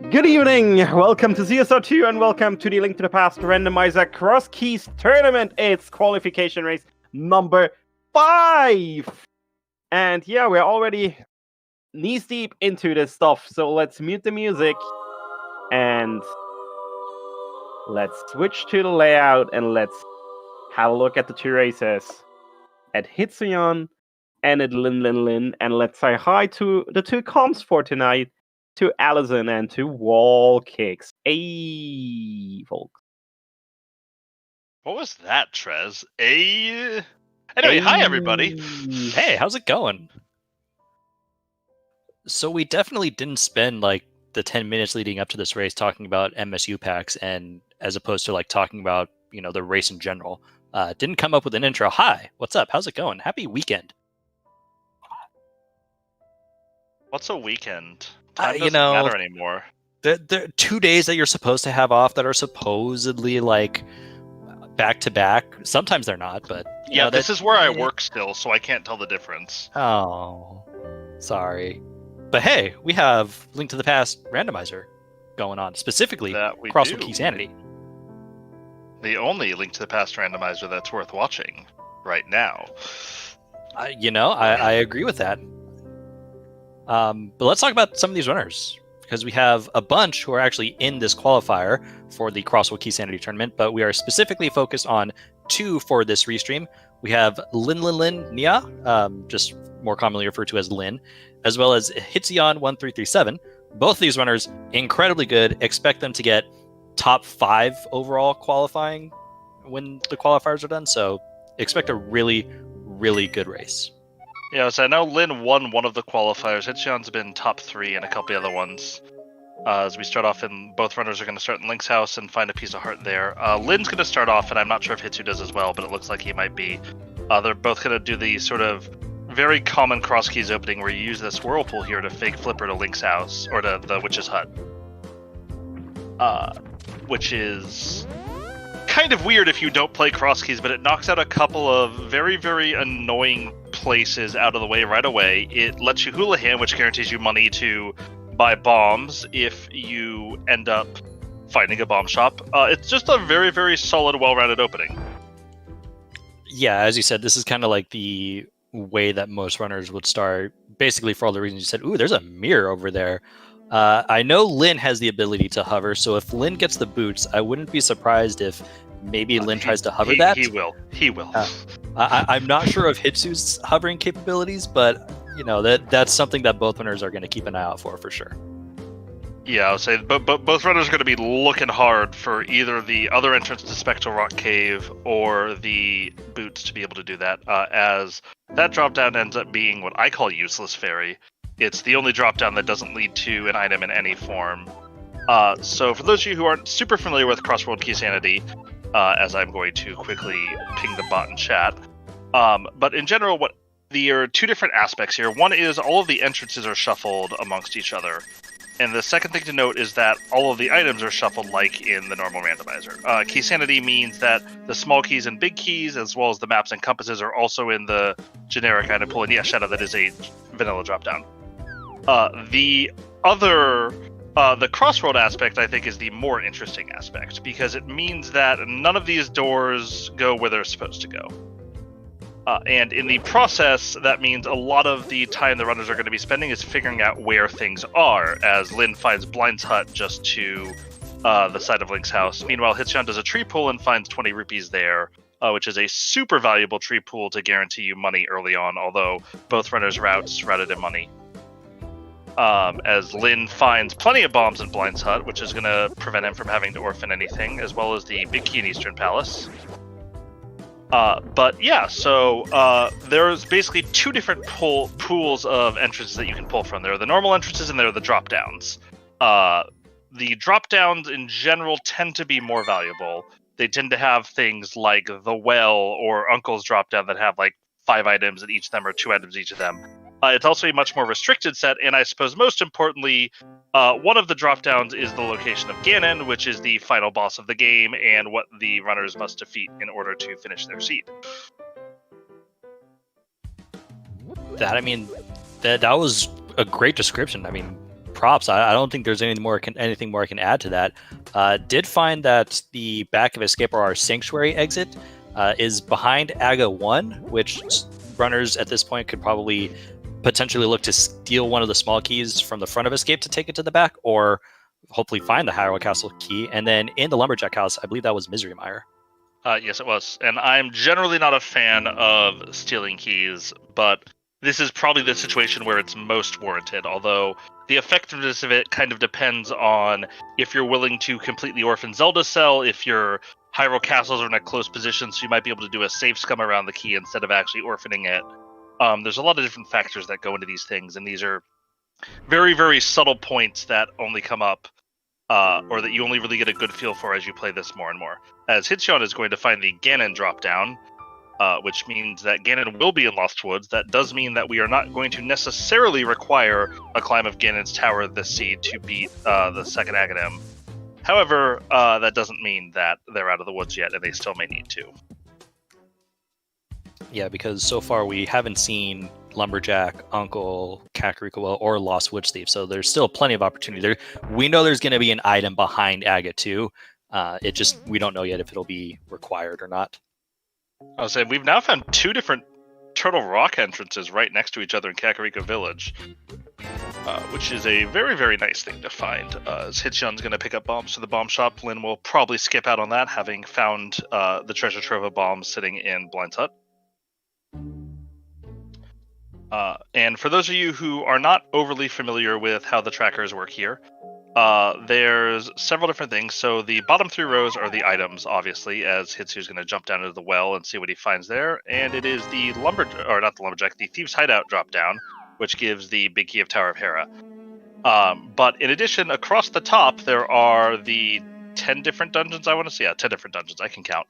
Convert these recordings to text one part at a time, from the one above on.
Good evening, welcome to ZSR2 and welcome to the Link to the Past Randomizer Crosskeys tournament. It's qualification race number 5. And yeah, we're already knees deep into this stuff, so let's mute the music and let's switch to the layout and let's have a look at the two races. At Hitsuyon and at Lin, and let's say hi to the two comps for tonight. To Allison and to Wall Kicks. Hey, folks. What was that, Trez? Anyway, hi everybody. Hey, how's it going? So we definitely didn't spend like the 10 minutes leading up to this race talking about MSU packs, and as opposed to like talking about, the race in general. Didn't come up with an intro. Hi, what's up? How's it going? Happy weekend. What's a weekend? Time doesn't matter anymore. There are 2 days that you're supposed to have off that are supposedly like back to back. Sometimes they're not, but yeah, this is where I work still, so I can't tell the difference. Oh, sorry. But hey, we have Link to the Past Randomizer going on, specifically Crossword Key Sanity. The only Link to the Past Randomizer that's worth watching right now. I agree with that. But let's talk about some of these runners, because we have a bunch who are actually in this qualifier for the Crossword Key Sanity tournament, but we are specifically focused on 2 for this restream. We have Lin Nia, just more commonly referred to as Lin, as well as Hitsuyon1337. Both of these runners, incredibly good. Expect them to get top 5 overall qualifying when the qualifiers are done, so expect a really, really good race. Yeah, so I know Lin won one of the qualifiers. Hitsuyan's been top 3 in a couple of the other ones. As we start off, and both runners are going to start in Link's house and find a piece of heart there. Lin's going to start off, and I'm not sure if Hitsu does as well, but it looks like he might be. They're both going to do the sort of very common cross keys opening where you use this whirlpool here to fake flipper to Link's house, or to the witch's hut. Which is kind of weird if you don't play cross keys, but it knocks out a couple of very, very annoying places out of the way right away. It lets you houlihan, which guarantees you money to buy bombs if you end up finding a bomb shop. It's just a very, very solid, well-rounded opening. Yeah, as you said, this is kind of like the way that most runners would start, basically for all the reasons you said. Ooh, there's a mirror over there. I know Lin has the ability to hover, so if Lin gets the boots, I wouldn't be surprised if maybe Lin tries to hover that. He will. I'm not sure of Hitsu's hovering capabilities, but that's something that both runners are going to keep an eye out for sure. Yeah, I would say but both runners are going to be looking hard for either the other entrance to Spectral Rock Cave or the boots to be able to do that, as that drop down ends up being what I call useless fairy. It's the only drop down that doesn't lead to an item in any form. So for those of you who aren't super familiar with Crossword Key Sanity, as I'm going to quickly ping the bot in chat, but in general, there are 2 different aspects here. One is all of the entrances are shuffled amongst each other. And the second thing to note is that all of the items are shuffled like in the normal randomizer. Key Sanity means that the small keys and big keys, as well as the maps and compasses, are also in the generic item pool. And yeah, Shadow, that is a vanilla dropdown. The crossroad aspect, I think, is the more interesting aspect, because it means that none of these doors go where they're supposed to go. And in the process, that means a lot of the time the runners are going to be spending is figuring out where things are, as Lin finds Blind's hut just to the side of Link's house. Meanwhile, Hitsuyon does a tree pool and finds 20 rupees there, which is a super valuable tree pool to guarantee you money early on, although both runners' routes routed in money. As Lin finds plenty of bombs in Blind's hut, which is going to prevent him from having to orphan anything, as well as the big key in Eastern Palace. But yeah, so there's basically 2 different pools of entrances that you can pull from. There are the normal entrances and there are the drop downs. The drop downs in general tend to be more valuable. They tend to have things like the well or Uncle's drop down that have like 5 items, and each of them are 2 items each of them. It's also a much more restricted set, and I suppose most importantly, one of the drop-downs is the location of Ganon, which is the final boss of the game, and what the runners must defeat in order to finish their seed. That was a great description. props. I don't think there's anything more I can add to that. Did find that the back of Escape or our Sanctuary exit is behind Aga 1, which runners at this point could probably potentially look to steal one of the small keys from the front of Escape to take it to the back, or hopefully find the Hyrule Castle key. And then in the Lumberjack house, I believe that was Misery Mire. Yes, it was. And I'm generally not a fan of stealing keys, but this is probably the situation where it's most warranted, although the effectiveness of it kind of depends on if you're willing to completely orphan Zelda Cell, if your Hyrule Castles are in a close position, so you might be able to do a safe scum around the key instead of actually orphaning it. There's a lot of different factors that go into these things, and these are very, very subtle points that only come up, or that you only really get a good feel for as you play this more and more. As Hitchon is going to find the Ganon drop-down, which means that Ganon will be in Lost Woods. That does mean that we are not going to necessarily require a climb of Ganon's Tower of the Sea to beat the second Aghanim. However, that doesn't mean that they're out of the woods yet, and they still may need to. Yeah, because so far we haven't seen Lumberjack, Uncle, Kakariko, or Lost Witch Thief, so there's still plenty of opportunity there. We know there's going to be an item behind Aga 2. We don't know yet if it'll be required or not. I was saying, we've now found 2 different Turtle Rock entrances right next to each other in Kakariko Village, which is a very, very nice thing to find. As Hitchon's going to pick up bombs to the bomb shop, Lynn will probably skip out on that, having found the treasure trove of bombs sitting in Blind's hut. And for those of you who are not overly familiar with how the trackers work here, there's several different things. So the bottom 3 rows are the items, obviously, as Hitsu's going to jump down into the well and see what he finds there. And it is the the Thieves' Hideout drop down, which gives the big key of Tower of Hera. But in addition, across the top, there are the 10 different dungeons, I want to see. Yeah, 10 different dungeons, I can count.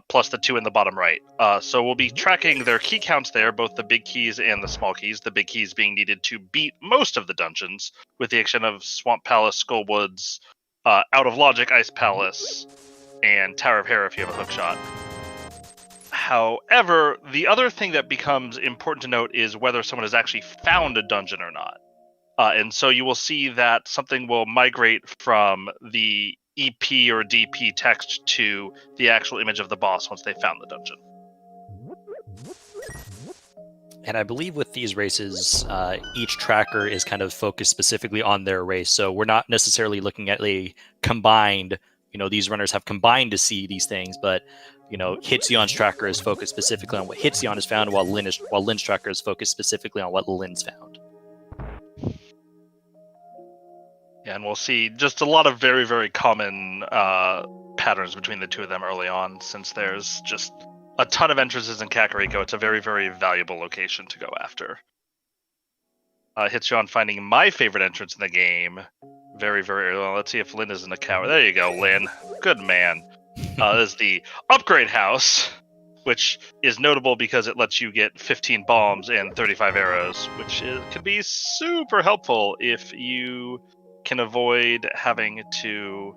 Plus the 2 in the bottom right. So we'll be tracking their key counts there, both the big keys and the small keys. The big keys being needed to beat most of the dungeons, with the exception of Swamp Palace, Skullwoods, Out of Logic, Ice Palace, and Tower of Hera if you have a hookshot. However, the other thing that becomes important to note is whether someone has actually found a dungeon or not. And so you will see that something will migrate from the EP or DP text to the actual image of the boss once they found the dungeon. And I believe with these races, each tracker is kind of focused specifically on their race. So we're not necessarily looking at a combined, these runners have combined to see these things, but, Hitsion's tracker is focused specifically on what Hitsion has found, while Lynn's tracker is focused specifically on what Lynn's found. Yeah, and we'll see just a lot of very, very common patterns between the 2 of them early on, since there's just a ton of entrances in Kakariko. It's a very, very valuable location to go after. Hitchon finding my favorite entrance in the game very, very early on. Let's see if Lynn is in the tower. There you go, Lynn. Good man. This is the Upgrade House, which is notable because it lets you get 15 bombs and 35 arrows, which can be super helpful if you can avoid having to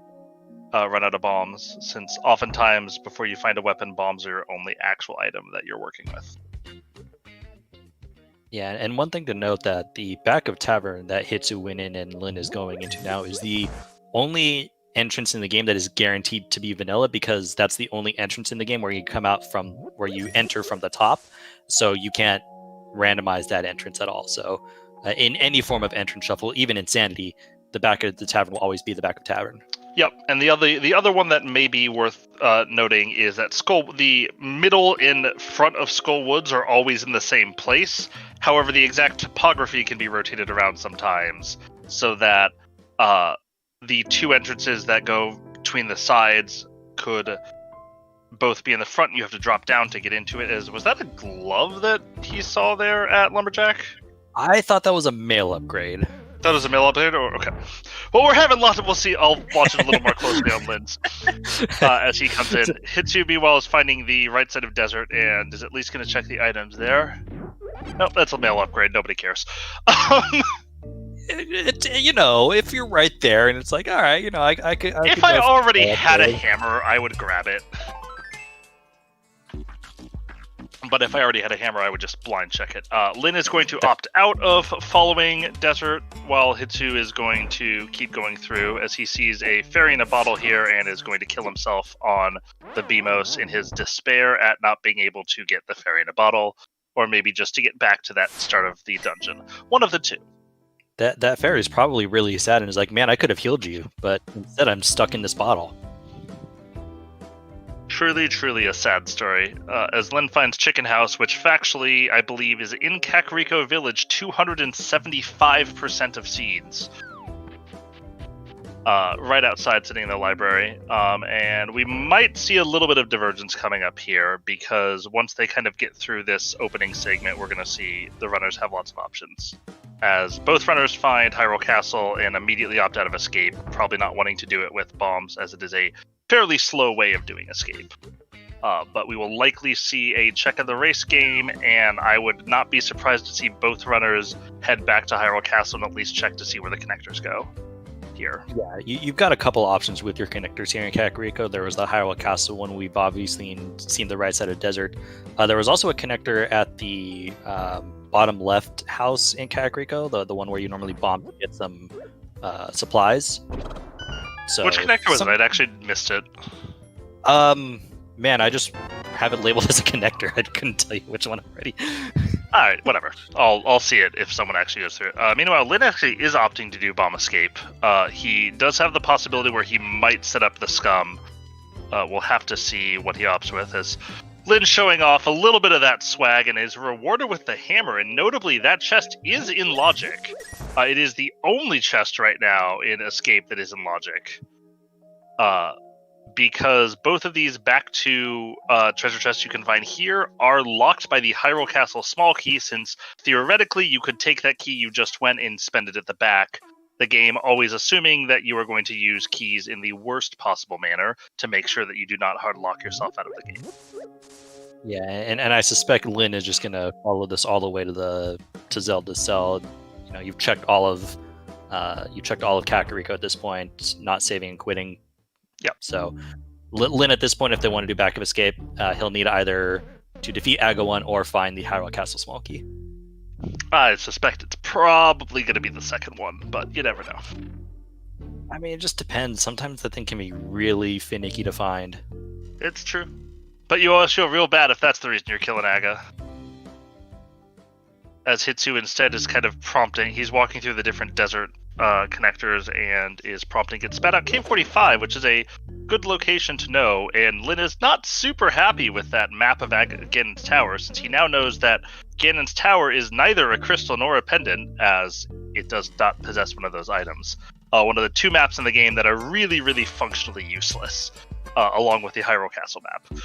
run out of bombs, since oftentimes before you find a weapon, bombs are your only actual item that you're working with. Yeah, and one thing to note that the back of Tavern that Hitsu went in and Lynn is going into now is the only entrance in the game that is guaranteed to be vanilla, because that's the only entrance in the game where you come out from, where you enter from the top, so you can't randomize that entrance at all. So in any form of entrance shuffle, even Insanity, the back of the tavern will always be the back of Tavern. Yep, and the other one that may be worth noting is that the middle and front of Skullwoods are always in the same place. However, the exact topography can be rotated around sometimes, so that the 2 entrances that go between the sides could both be in the front, and you have to drop down to get into it. Was that a glove that he saw there at Lumberjack? I thought that was a mail upgrade. That was a mail update? Okay. Well, we're having lots of... We'll see. I'll watch it a little more closely on Lynn's as he comes in. Hitsu, meanwhile, is finding the right side of desert and is at least going to check the items there. Nope, that's a mail upgrade. Nobody cares. If you're right there and it's like, all right, I could... If I already had a hammer, I would grab it. But if I already had a hammer, I would just blind check it. Lin is going to opt out of following Desert, while Hitsu is going to keep going through as he sees a fairy in a bottle here and is going to kill himself on the Beamos in his despair at not being able to get the fairy in a bottle, or maybe just to get back to that start of the dungeon. One of the two. That fairy is probably really sad and is like, man, I could have healed you, but instead I'm stuck in this bottle. Truly, truly a sad story. As Lin finds Chicken House, which factually, I believe, is in Kakariko Village, 275% of seeds. Right outside, sitting in the library. And we might see a little bit of divergence coming up here, because once they kind of get through this opening segment, we're going to see the runners have lots of options. As both runners find Hyrule Castle and immediately opt out of escape, probably not wanting to do it with bombs, as it is a fairly slow way of doing escape. But we will likely see a check of the race game, and I would not be surprised to see both runners head back to Hyrule Castle and at least check to see where the connectors go here. Yeah, you've got a couple options with your connectors here in Kakariko. There was the Hyrule Castle one. We've obviously seen the right side of Desert. There was also a connector at the bottom left house in Kakariko, the one where you normally bomb to get some supplies. So, which connector was it? I'd actually missed it. Man, I just have it labeled as a connector. I couldn't tell you which one already. All right, whatever. I'll see it if someone actually goes through it. Meanwhile, Lin actually is opting to do bomb escape. He does have the possibility where he might set up the scum. We'll have to see what he opts with, as Lin showing off a little bit of that swag and is rewarded with the hammer, and notably that chest is in logic. It is the only chest right now in Escape that is in logic. Because both of these back to treasure chests you can find here are locked by the Hyrule Castle small key, since theoretically you could take that key you just went and spend it at the back. The game always assuming that you are going to use keys in the worst possible manner to make sure that you do not hard lock yourself out of the game. Yeah, and I suspect Lin is just gonna follow this all the way to Zelda's cell. You know, you've checked all of Kakariko at this point, not saving and quitting. Yep. So Lin at this point, if they want to do back of escape, he'll need either to defeat Agawon or find the Hyrule Castle small key. I suspect it's probably going to be the second one, but you never know. I mean, it just depends. Sometimes the thing can be really finicky to find. It's true. But you always feel real bad if that's the reason you're killing Aga. As Hitsu instead is kind of prompting, he's walking through the different desert connectors and is prompting get spat out Cave 45, which is a good location to know, and Lin is not super happy with that map of Ganon's Tower, since he now knows that Ganon's Tower is neither a crystal nor a pendant, as it does not possess one of those items. One of the two maps in the game that are really, really functionally useless, along with the Hyrule Castle map.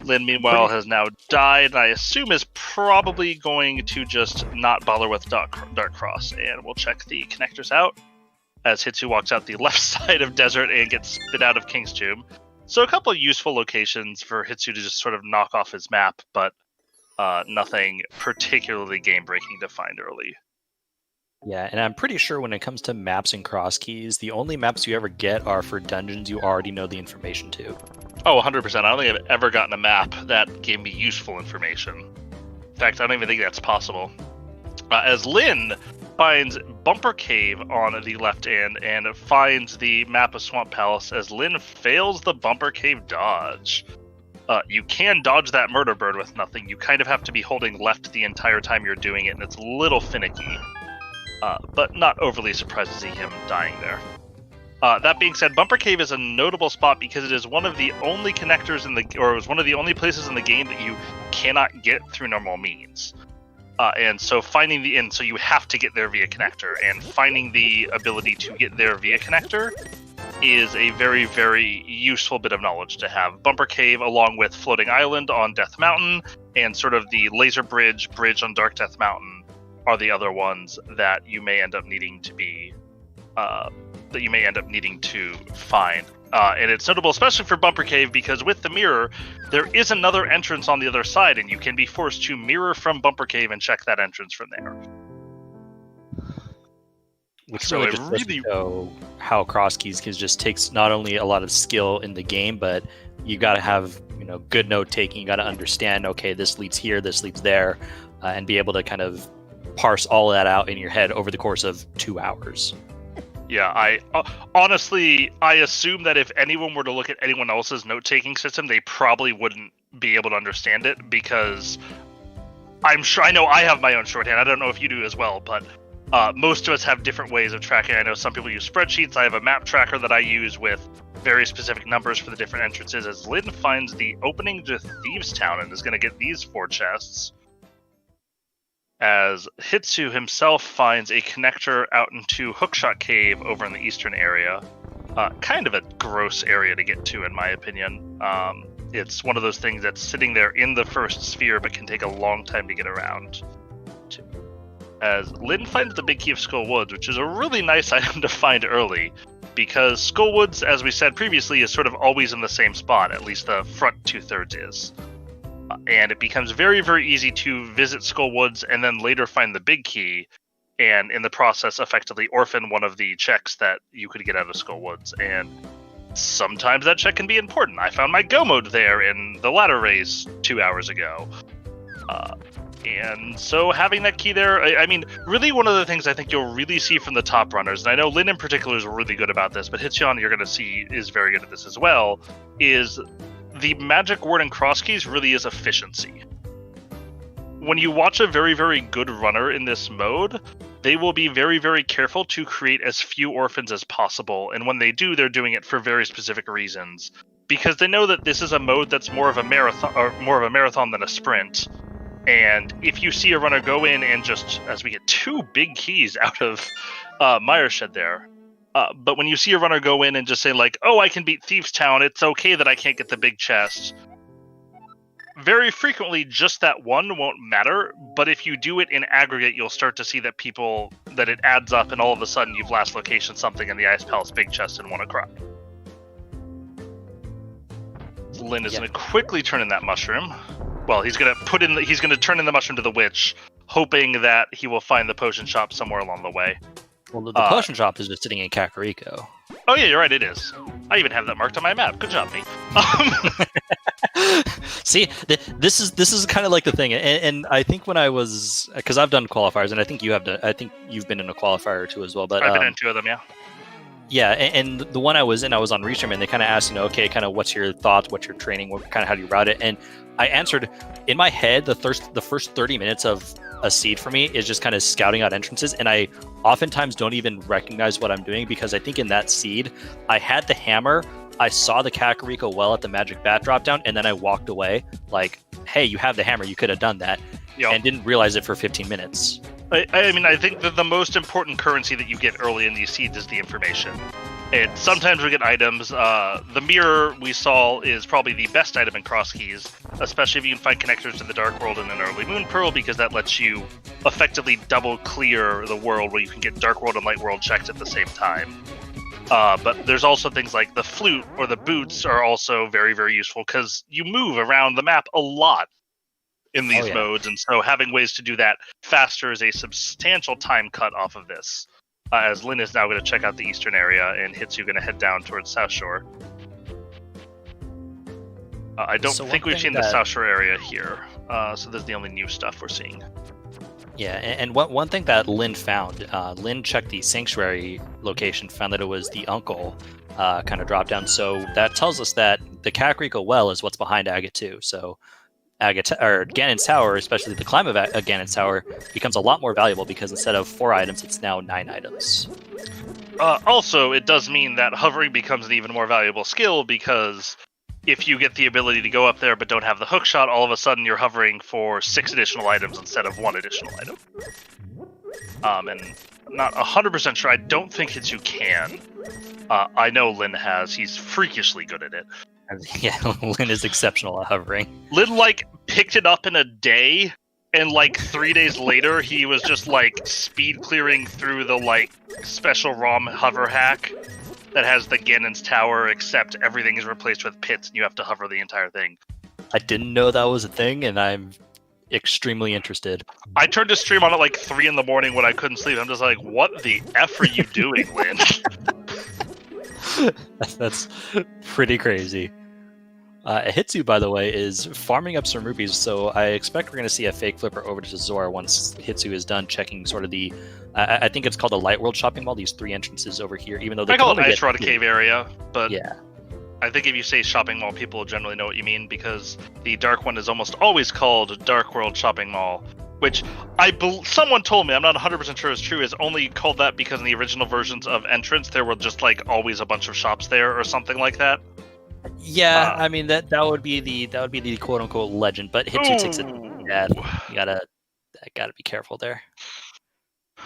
Lin, meanwhile, has now died, and I assume is probably going to just not bother with Dark Cross, and we'll check the connectors out as Hitsu walks out the left side of Desert and gets spit out of King's Tomb. So a couple of useful locations for Hitsu to just sort of knock off his map, but nothing particularly game-breaking to find early. Yeah, and I'm pretty sure when it comes to maps and cross keys, the only maps you ever get are for dungeons you already know the information to. Oh, 100%. I don't think I've ever gotten a map that gave me useful information. In fact, I don't even think that's possible. As Lin finds Bumper Cave on the left end and finds the map of Swamp Palace, as Lin fails the Bumper Cave dodge. You can dodge that murder bird with nothing. You kind of have to be holding left the entire time you're doing it, and it's a little finicky. But not overly surprised to see him dying there. That being said, Bumper Cave is a notable spot because it is one of the only connectors it was one of the only places in the game that you cannot get through normal means. And so so you have to get there via connector, and finding the ability to get there via connector is a very, very useful bit of knowledge to have. Bumper Cave, along with Floating Island on Death Mountain, and sort of the Laser Bridge on Dark Death Mountain, are the other ones that you may end up needing to find. And it's notable, especially for Bumper Cave, because with the mirror, there is another entrance on the other side, and you can be forced to mirror from Bumper Cave and check that entrance from there. Which so really it just really show how Crosskeys just takes not only a lot of skill in the game, but you got to have good note taking. You got to understand, okay, this leads here, this leads there, and be able to kind of parse all that out in your head over the course of 2 hours. Yeah, I honestly, I assume that if anyone were to look at anyone else's note-taking system, they probably wouldn't be able to understand it, because I know I have my own shorthand. I don't know if you do as well, but most of us have different ways of tracking. I know some people use spreadsheets. I have a map tracker that I use with very specific numbers for the different entrances, as Lynn finds the opening to Thieves Town and is going to get these 4 chests. As Hitsu himself finds a connector out into Hookshot Cave over in the eastern area. Kind of a gross area to get to, in my opinion. It's one of those things that's sitting there in the first sphere, but can take a long time to get around to. As Lynn finds the big key of Skull Woods, which is a really nice item to find early, because Skull Woods, as we said previously, is sort of always in the same spot, at least the front 2/3 is. And it becomes very, very easy to visit Skull Woods and then later find the big key, and in the process effectively orphan one of the checks that you could get out of Skull Woods. And sometimes that check can be important. I found my Go mode there in the ladder race 2 hours ago. And so having that key there, I mean, really one of the things I think you'll really see from the top runners, and I know Lynn in particular is really good about this, but Hitchon you're going to see is very good at this as well, is the magic word in Crosskeys really is efficiency. When you watch a very, very good runner in this mode, they will be very, very careful to create as few orphans as possible, and when they do, they're doing it for very specific reasons, because they know that this is a mode that's more of a marathon than a sprint. And if you see a runner go in and just, as we get 2 big keys out of Myershed there, but when you see a runner go in and just say like, oh, I can beat Thieves Town, it's okay that I can't get the big chest. Very frequently, just that one won't matter, but if you do it in aggregate, you'll start to see that that it adds up, and all of a sudden you've last location something in the Ice Palace big chest and won a crop. Lynn is going to quickly turn in that mushroom. Well, he's going to turn in the mushroom to the witch, hoping that he will find the potion shop somewhere along the way. Well, the potion shop is just sitting in Kakariko. Oh yeah, you're right, it is. I even have that marked on my map. Good job, me. See, this is kind of like the thing, and I think when I was, because I've done qualifiers, and I think you've been in a qualifier or 2 as well. But I've been in 2 of them, yeah. Yeah, and the one I was in, I was on Restream, and they kind of asked, okay, kind of what's your thoughts, what's your training, how do you route it? And I answered, in my head, the first 30 minutes of a seed for me is just kind of scouting out entrances, and I oftentimes don't even recognize what I'm doing, because I think in that seed, I had the hammer, I saw the Kakariko well at the magic bat drop down, and then I walked away, like, hey, you have the hammer, you could have done that, and didn't realize it for 15 minutes. I mean, I think that the most important currency that you get early in these seeds is the information. And sometimes we get items. The mirror we saw is probably the best item in Crosskeys, especially if you can find connectors to the Dark World and an early Moon Pearl, because that lets you effectively double clear the world where you can get Dark World and Light World checks at the same time. But there's also things like the flute or the boots are also very, very useful, because you move around the map a lot in these modes, and so having ways to do that faster is a substantial time cut off of this. As Lynn is now going to check out the eastern area, and Hitsu going to head down towards South Shore. I don't think we've seen the South Shore area here, so this is the only new stuff we're seeing. Yeah, and one thing that Lynn found, Lynn checked the Sanctuary location, found that it was the Uncle kind of drop down, so that tells us that the Kakariko Well is what's behind Agate 2, so Ganon's Tower, especially the climb of Ganon's Tower, becomes a lot more valuable, because instead of 4 items, it's now 9 items. Also, it does mean that hovering becomes an even more valuable skill, because if you get the ability to go up there but don't have the hook shot, all of a sudden you're hovering for 6 additional items instead of 1 additional item. And I'm not 100% sure. I don't think Hitsu can. I know Lynn has. He's freakishly good at it. Yeah, Lynn is exceptional at hovering. Lynn, picked it up in a day, and, 3 days later, he was just, speed clearing through the, special ROM hover hack that has the Ganon's Tower, except everything is replaced with pits, and you have to hover the entire thing. I didn't know that was a thing, and I'm extremely interested. I turned to stream on at, 3 in the morning when I couldn't sleep. I'm just like, what the F are you doing, Lynn? That's pretty crazy. Hitsu, by the way, is farming up some rupees, so I expect we're going to see a fake flipper over to Zora once Hitsu is done checking sort of the... I think it's called the Light World shopping mall, these 3 entrances over here, even though they I call it Ice Rod Cave area, but yeah. I think if you say shopping mall, people generally know what you mean, because the dark one is almost always called Dark World Shopping Mall, which someone told me, I'm not 100% sure is true, is only called that because in the original versions of Entrance, there were just like always a bunch of shops there or something like that. Yeah, I mean that would be the quote unquote legend, but Hitsu takes it. Yeah, you gotta be careful there.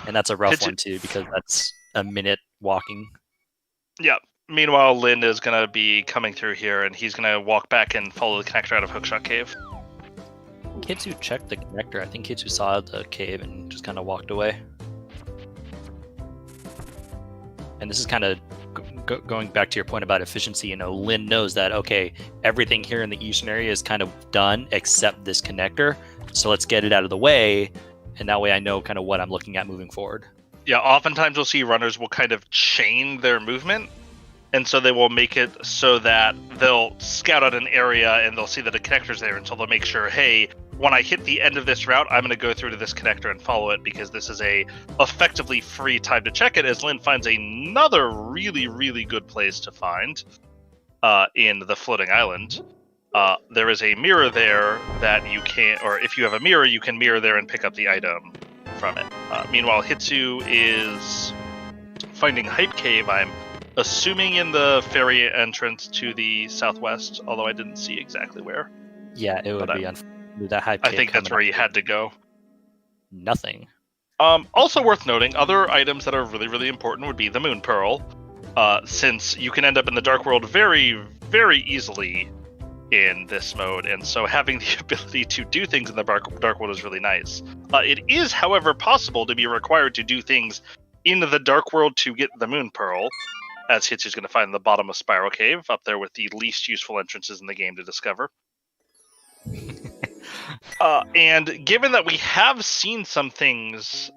And that's a rough one too, because that's a minute walking. Yeah. Meanwhile, Lynn is gonna be coming through here, and he's gonna walk back and follow the connector out of Hookshot Cave. Hitsu checked the connector. I think Hitsu saw the cave and just kind of walked away. And this is kind of going back to your point about efficiency. Lynn knows that, okay, everything here in the eastern area is kind of done except this connector. So let's get it out of the way. And that way I know kind of what I'm looking at moving forward. Yeah, oftentimes you'll see runners will kind of chain their movement. And so they will make it so that they'll scout out an area and they'll see that a connector's there. And so they'll make sure, hey, when I hit the end of this route, I'm going to go through to this connector and follow it, because this is a effectively free time to check it, as Lynn finds another really, really good place to find in the floating island. There is a mirror there that you can, or if you have a mirror, you can mirror there and pick up the item from it. Meanwhile, Hitsu is finding Hype Cave, I'm assuming in the ferry entrance to the southwest, although I didn't see exactly where. Yeah, it would be that Hype Cave. I think that's where you had to go. Nothing. Also worth noting, other items that are really, really important would be the Moon Pearl, since you can end up in the Dark World very, very easily in this mode, and so having the ability to do things in the Dark World is really nice. It is, however, possible to be required to do things in the Dark World to get the Moon Pearl, as Hitsu's going to find the bottom of Spiral Cave, up there with the least useful entrances in the game to discover. And given that we have seen some things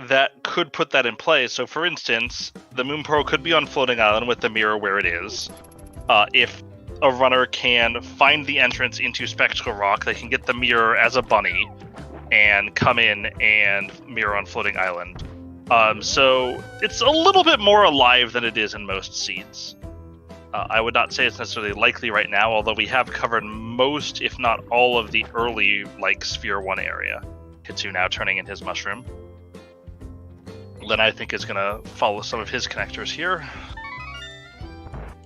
that could put that in play, so for instance, the Moon Pearl could be on Floating Island with the mirror where it is. If a runner can find the entrance into Spectacle Rock, they can get the mirror as a bunny and come in and mirror on Floating Island. So it's a little bit more alive than it is in most seeds. I would not say it's necessarily likely right now, although we have covered most, if not all, of the early, Sphere 1 area. Hitsu now turning in his mushroom. Then I think is going to follow some of his connectors here.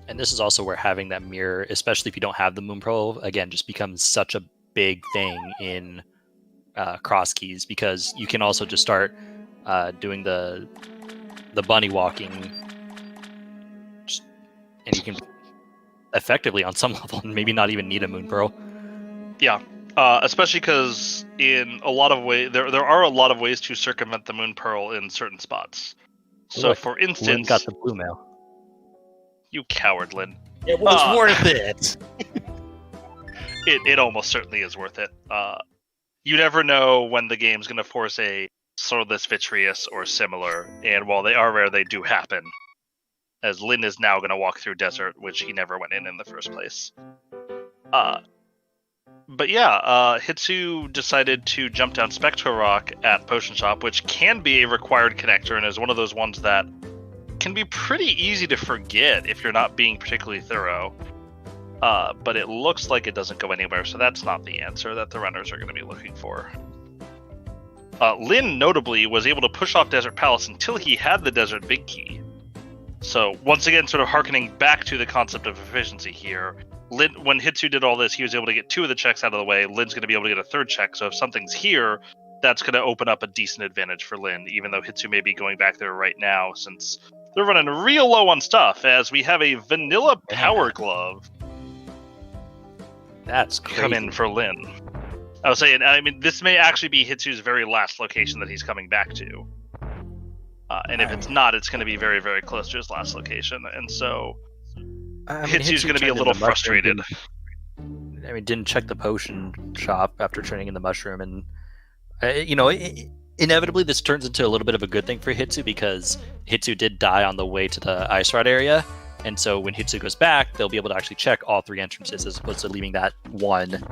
And this is also where having that mirror, especially if you don't have the Moon Pearl, again, just becomes such a big thing in Crosskeys, because you can also just start doing the bunny walking, and you can effectively, on some level, maybe not even need a Moon Pearl. Yeah, especially because in a lot of ways, there are a lot of ways to circumvent the Moon Pearl in certain spots. So, look, for instance, Lynn got the blue mail. You coward, Lynn. It was worth it. It almost certainly is worth it. You never know when the game's going to force a Swordless Vitreous or similar, and while they are rare, they do happen. As Lynn is now going to walk through Desert, which he never went in the first place. But yeah, Hitsu decided to jump down Spectral Rock at Potion Shop, which can be a required connector, and is one of those ones that can be pretty easy to forget if you're not being particularly thorough. But it looks like it doesn't go anywhere, so that's not the answer that the runners are going to be looking for. Lynn, notably, was able to push off Desert Palace until he had the Desert Big Key. So, once again, sort of harkening back to the concept of efficiency here, when Hitsu did all this, he was able to get 2 of the checks out of the way. Lynn's going to be able to get a 3rd check, so if something's here, that's going to open up a decent advantage for Lynn, even though Hitsu may be going back there right now, since they're running real low on stuff, as we have a Vanilla Power Glove. That's crazy. Come in for Lynn. I was saying, this may actually be Hitsu's very last location that he's coming back to. And if it's not, it's going to be very, very close to his last location. And so Hitsu's going to be a little frustrated. Didn't check the potion shop after turning in the mushroom. And, inevitably this turns into a little bit of a good thing for Hitsu, because Hitsu did die on the way to the Ice Rod area. And so when Hitsu goes back, they'll be able to actually check all 3 entrances as opposed to leaving that one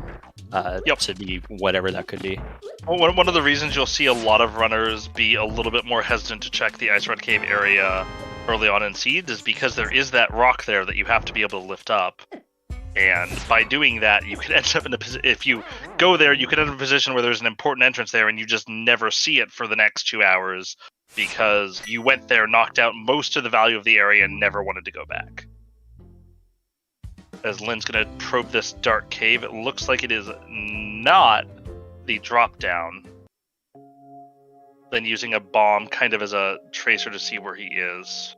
to be whatever that could be. Well, one of the reasons you'll see a lot of runners be a little bit more hesitant to check the Ice Rod Cave area early on in Seeds is because there is that rock there that you have to be able to lift up. And by doing that, you could end up in a position. If you go there, you could end up in a position where there's an important entrance there, and you just never see it for the next 2 hours because you went there, knocked out most of the value of the area, and never wanted to go back. As Lynn's going to probe this dark cave, it looks like it is not the drop down. Then using a bomb kind of as a tracer to see where he is.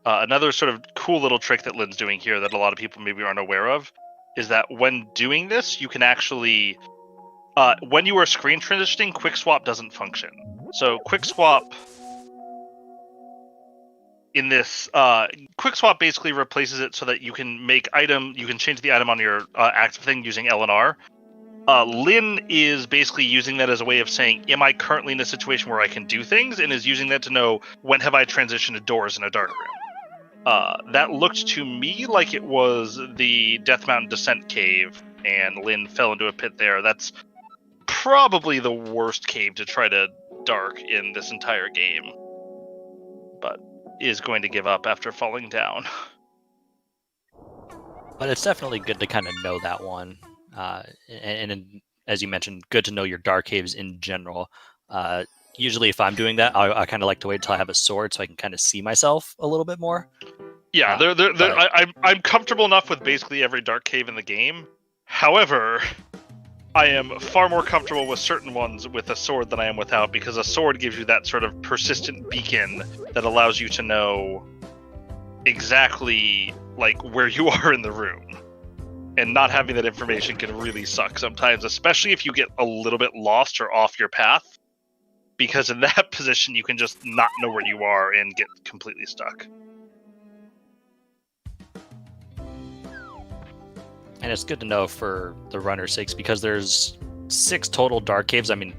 Another sort of cool little trick that Lynn's doing here that a lot of people maybe aren't aware of is that when doing this, you can actually, when you are screen transitioning, Quick Swap doesn't function. So Quick Swap in this, Quick Swap basically replaces it so that you can you can change the item on your active thing using L and R. Lynn is basically using that as a way of saying, am I currently in a situation where I can do things? And is using that to know when have I transitioned to doors in a dark room. That looked to me like it was the Death Mountain Descent Cave, and Lynn fell into a pit there. That's probably the worst cave to try to dark in this entire game, but is going to give up after falling down. But it's definitely good to kind of know that one. And as you mentioned, good to know your dark caves in general. Usually if I'm doing that, I kind of like to wait till I have a sword so I can kind of see myself a little bit more. Yeah, I'm comfortable enough with basically every dark cave in the game. However, I am far more comfortable with certain ones with a sword than I am without, because a sword gives you that sort of persistent beacon that allows you to know exactly like where you are in the room. And not having that information can really suck sometimes, especially if you get a little bit lost or off your path. Because in that position, you can just not know where you are and get completely stuck. And it's good to know for the runner's sakes, because there's 6 total dark caves. I mean,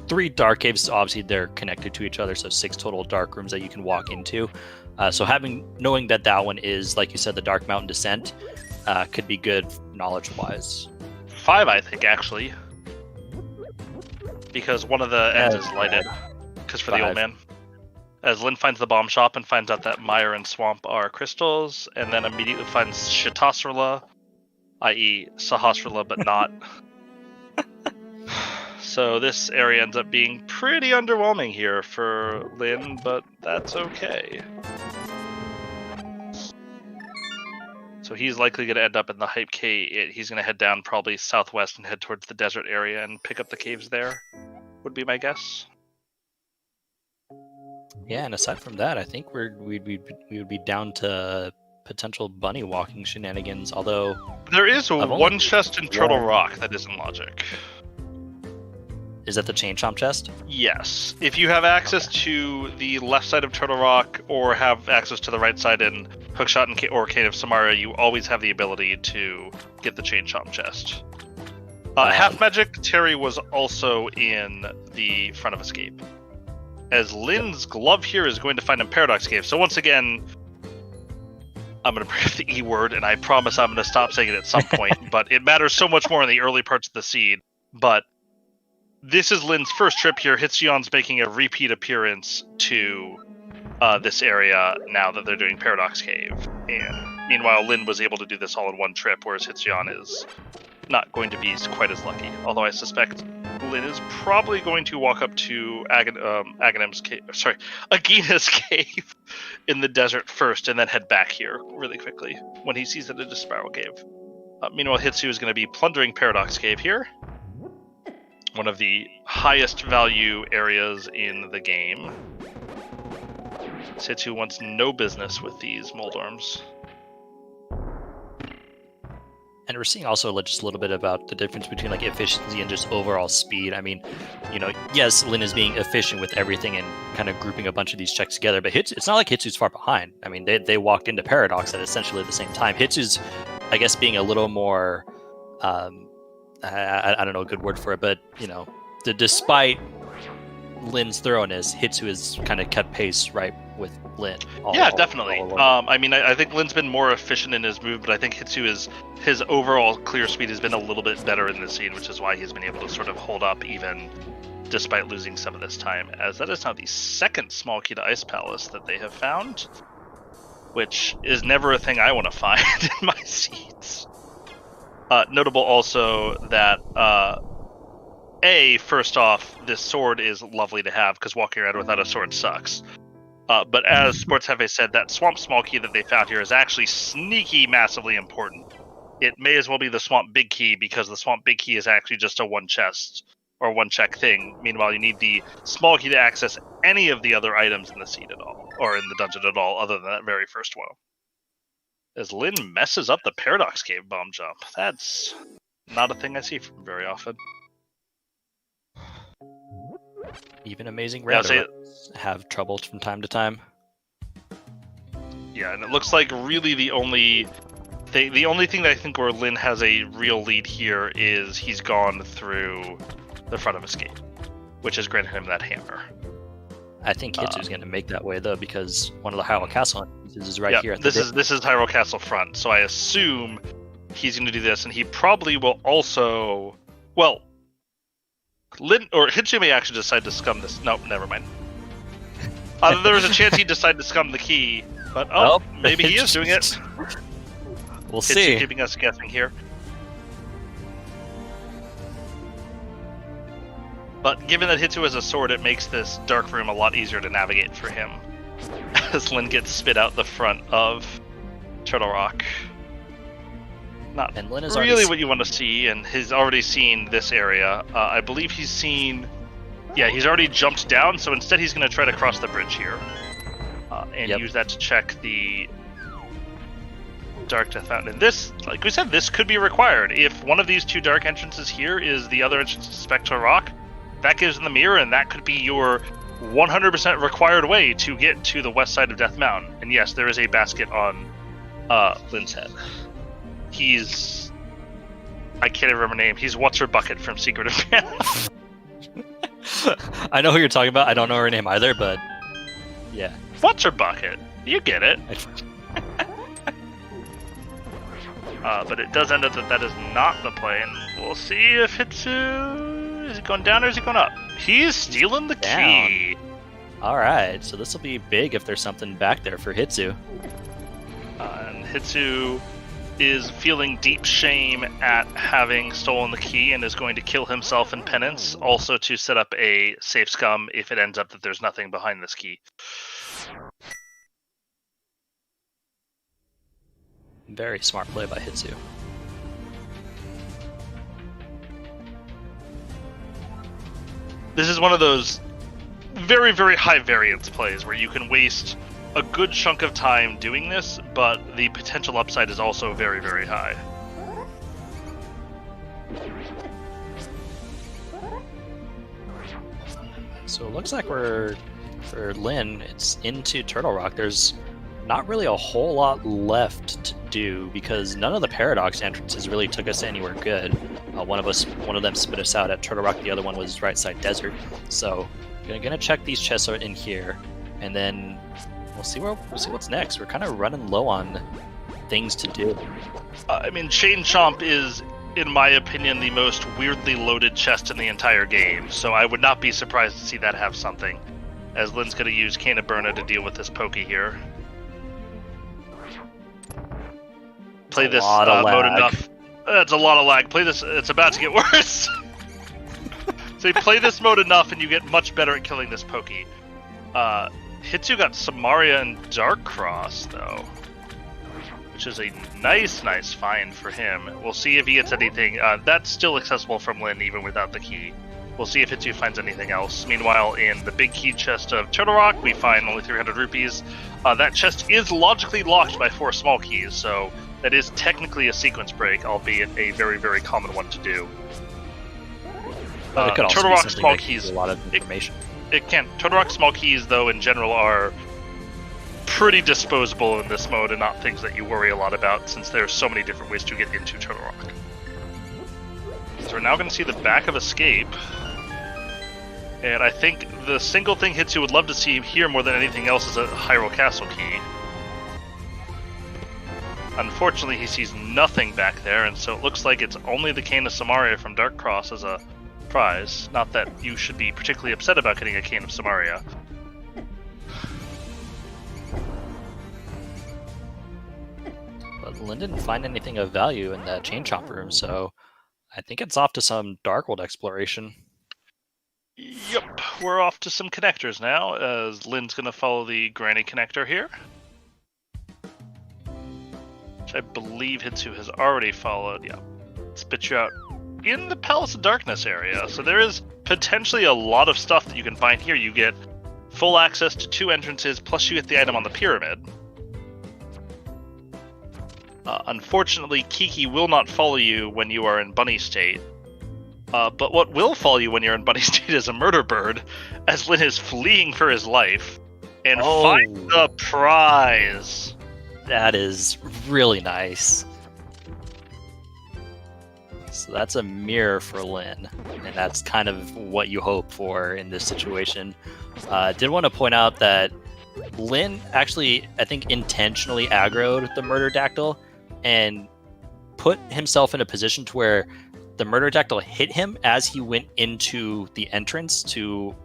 3 dark caves, obviously they're connected to each other, so 6 total dark rooms that you can walk into. So knowing that one is, like you said, the Dark Mountain Descent, could be good knowledge-wise. 5, I think, actually. Because one of the ends is lighted. Because for 5. the old man. As Lynn finds the bomb shop and finds out that mire and swamp are crystals, and then immediately finds Shatasrala, i.e. Sahasrala, but not. So this area ends up being pretty underwhelming here for Lynn, but that's okay. So he's likely going to end up in the Hype Cave. He's going to head down probably southwest and head towards the desert area and pick up the caves there, would be my guess. Yeah, and aside from that, I think we would be down to potential bunny walking shenanigans, although... There is one chest in Turtle Rock that isn't logic. Is that the Chain Chomp chest? Yes. If you have access to the left side of Turtle Rock, or have access to the right side in Hookshot or Cave of Samara, you always have the ability to get the Chain Chomp chest. Half Magic Terry was also in the Front of Escape. As Lynn's glove here is going to find him Paradox Cave. So once again, I'm going to bring up the E word, and I promise I'm going to stop saying it at some point, but it matters so much more in the early parts of the seed. But this is Lynn's first trip here. Hitsuyan's making a repeat appearance to this area now that they're doing Paradox Cave. And meanwhile, Lynn was able to do this all in one trip, whereas Hitsuyan is not going to be quite as lucky. Although I suspect Lynn is probably going to walk up to Agina's cave in the desert first, and then head back here really quickly when he sees that it is Spiral Cave. Meanwhile, Hitsu is going to be plundering Paradox Cave here. One of the highest value areas in the game. Hitsu wants no business with these Moldorms. And we're seeing also just a little bit about the difference between like efficiency and just overall speed. I mean, yes, Lynn is being efficient with everything and kind of grouping a bunch of these checks together, but it's not like Hitsu's far behind. I mean, they walked into Paradox at essentially the same time. Hitsu's, I guess, being a little more, I don't know a good word for it, but, despite Lin's thoroughness, Hitsu has kind of kept pace right with Lin. Definitely. I mean, I think Lin's been more efficient in his move, but I think his overall clear speed has been a little bit better in this scene, which is why he's been able to sort of hold up even despite losing some of this time, as that is now the second small key to Ice Palace that they have found, which is never a thing I want to find in my seeds. Notable also that, first off, this sword is lovely to have, because walking around without a sword sucks. But as Sports Hefe said, that Swamp Small Key that they found here is actually sneaky massively important. It may as well be the Swamp Big Key, because the Swamp Big Key is actually just a one chest or one check thing. Meanwhile, you need the Small Key to access any of the other items in the seed at all, or in the dungeon at all, other than that very first one. As Lin messes up the Paradox Cave bomb jump. That's not a thing I see from very often. Even amazing randomizers have trouble from time to time. Yeah, and it looks like really the only thing that I think where Lin has a real lead here is he's gone through the front of his gate, which has granted him that hammer. I think Hitsu's going to make that way though, because one of the Hyrule Castle is right here. This is Hyrule Castle front, so I assume he's going to do this, and he probably will also. Well, Lin or Hitsu may actually decide to scum this. Nope, never mind. There was a chance he'd decide to scum the key, but maybe he is doing it. We'll Hitsu see. Keeping us guessing here. But given that Hitsu has a sword, it makes this dark room a lot easier to navigate for him, as Lin gets spit out the front of Turtle Rock. Not and Lin is really what you want to see, and he's already seen this area. I believe he's seen... Yeah, he's already jumped down, so instead he's going to try to cross the bridge here. And use that to check the Dark Death Fountain. And this, like we said, this could be required. If one of these two dark entrances here is the other entrance to Spectral Rock, that gives him the mirror, and that could be your 100% required way to get to the west side of Death Mountain. And yes, there is a basket on Lin's head. He's... I can't even remember her name. He's What's Her Bucket from Secret of Mana. I know who you're talking about. I don't know her name either, but yeah. What's Her Bucket? You get it. But it does end up that is not the play, and we'll see if Hitsu... Is he going down or is he going up? He's stealing the key. Alright, so this will be big if there's something back there for Hitsu. And Hitsu is feeling deep shame at having stolen the key and is going to kill himself in penance, also to set up a safe scum if it ends up that there's nothing behind this key. Very smart play by Hitsu. This is one of those very, very high variance plays where you can waste a good chunk of time doing this, but the potential upside is also very, very high. So it looks like for Lin, it's into Turtle Rock. There's not really a whole lot left to do because none of the Paradox entrances really took us anywhere good. One of them spit us out at Turtle Rock. The other one was right side desert. So gonna check these chests out in here, and then we'll see what's next. We're kind of running low on things to do. I mean, Chain Chomp is, in my opinion, the most weirdly loaded chest in the entire game. So I would not be surprised to see that have something, as Lin's gonna use Cane of Burna to deal with this pokey here. Play this mode enough. That's a lot of lag. Play this. It's about to get worse. So you play this mode enough, and you get much better at killing this pokey. Hitsu got Samaria and Dark Cross though, which is a nice find for him. We'll see if he gets anything. That's still accessible from Lin even without the key. We'll see if Hitsu finds anything else. Meanwhile, in the big key chest of Turtle Rock, we find only 300 rupees. That chest is logically locked by 4 small keys, so that is technically a sequence break, albeit a very, very common one to do. But it could also Turtle be Rock something small that gives keys. you a lot of information. It can. Turtle Rock small keys, though, in general, are pretty disposable in this mode and not things that you worry a lot about, since there's so many different ways to get into Turtle Rock. So we're now going to see the back of Escape. And I think the single thing Hitsu would love to see here more than anything else is a Hyrule Castle key. Unfortunately, he sees nothing back there, and so it looks like it's only the Cane of Samaria from Dark Cross as a prize. Not that you should be particularly upset about getting a Cane of Samaria. But Lynn didn't find anything of value in that chain chomp room, so I think it's off to some Dark World exploration. Yep, we're off to some connectors now, as Lynn's going to follow the Granny connector here. Which I believe Hitsu has already followed. Yeah, spit you out in the Palace of Darkness area. So there is potentially a lot of stuff that you can find here. You get full access to 2 entrances, plus you get the item on the pyramid. Unfortunately, Kiki will not follow you when you are in bunny state. But what will follow you when you're in bunny state is a murder bird, as Lynn is fleeing for his life and finds the prize. That is really nice. So that's a mirror for Lynn, and that's kind of what you hope for in this situation. Did want to point out that Lynn actually, I think, intentionally aggroed the murder dactyl and put himself in a position to where the murder dactyl hit him as he went into the entrance to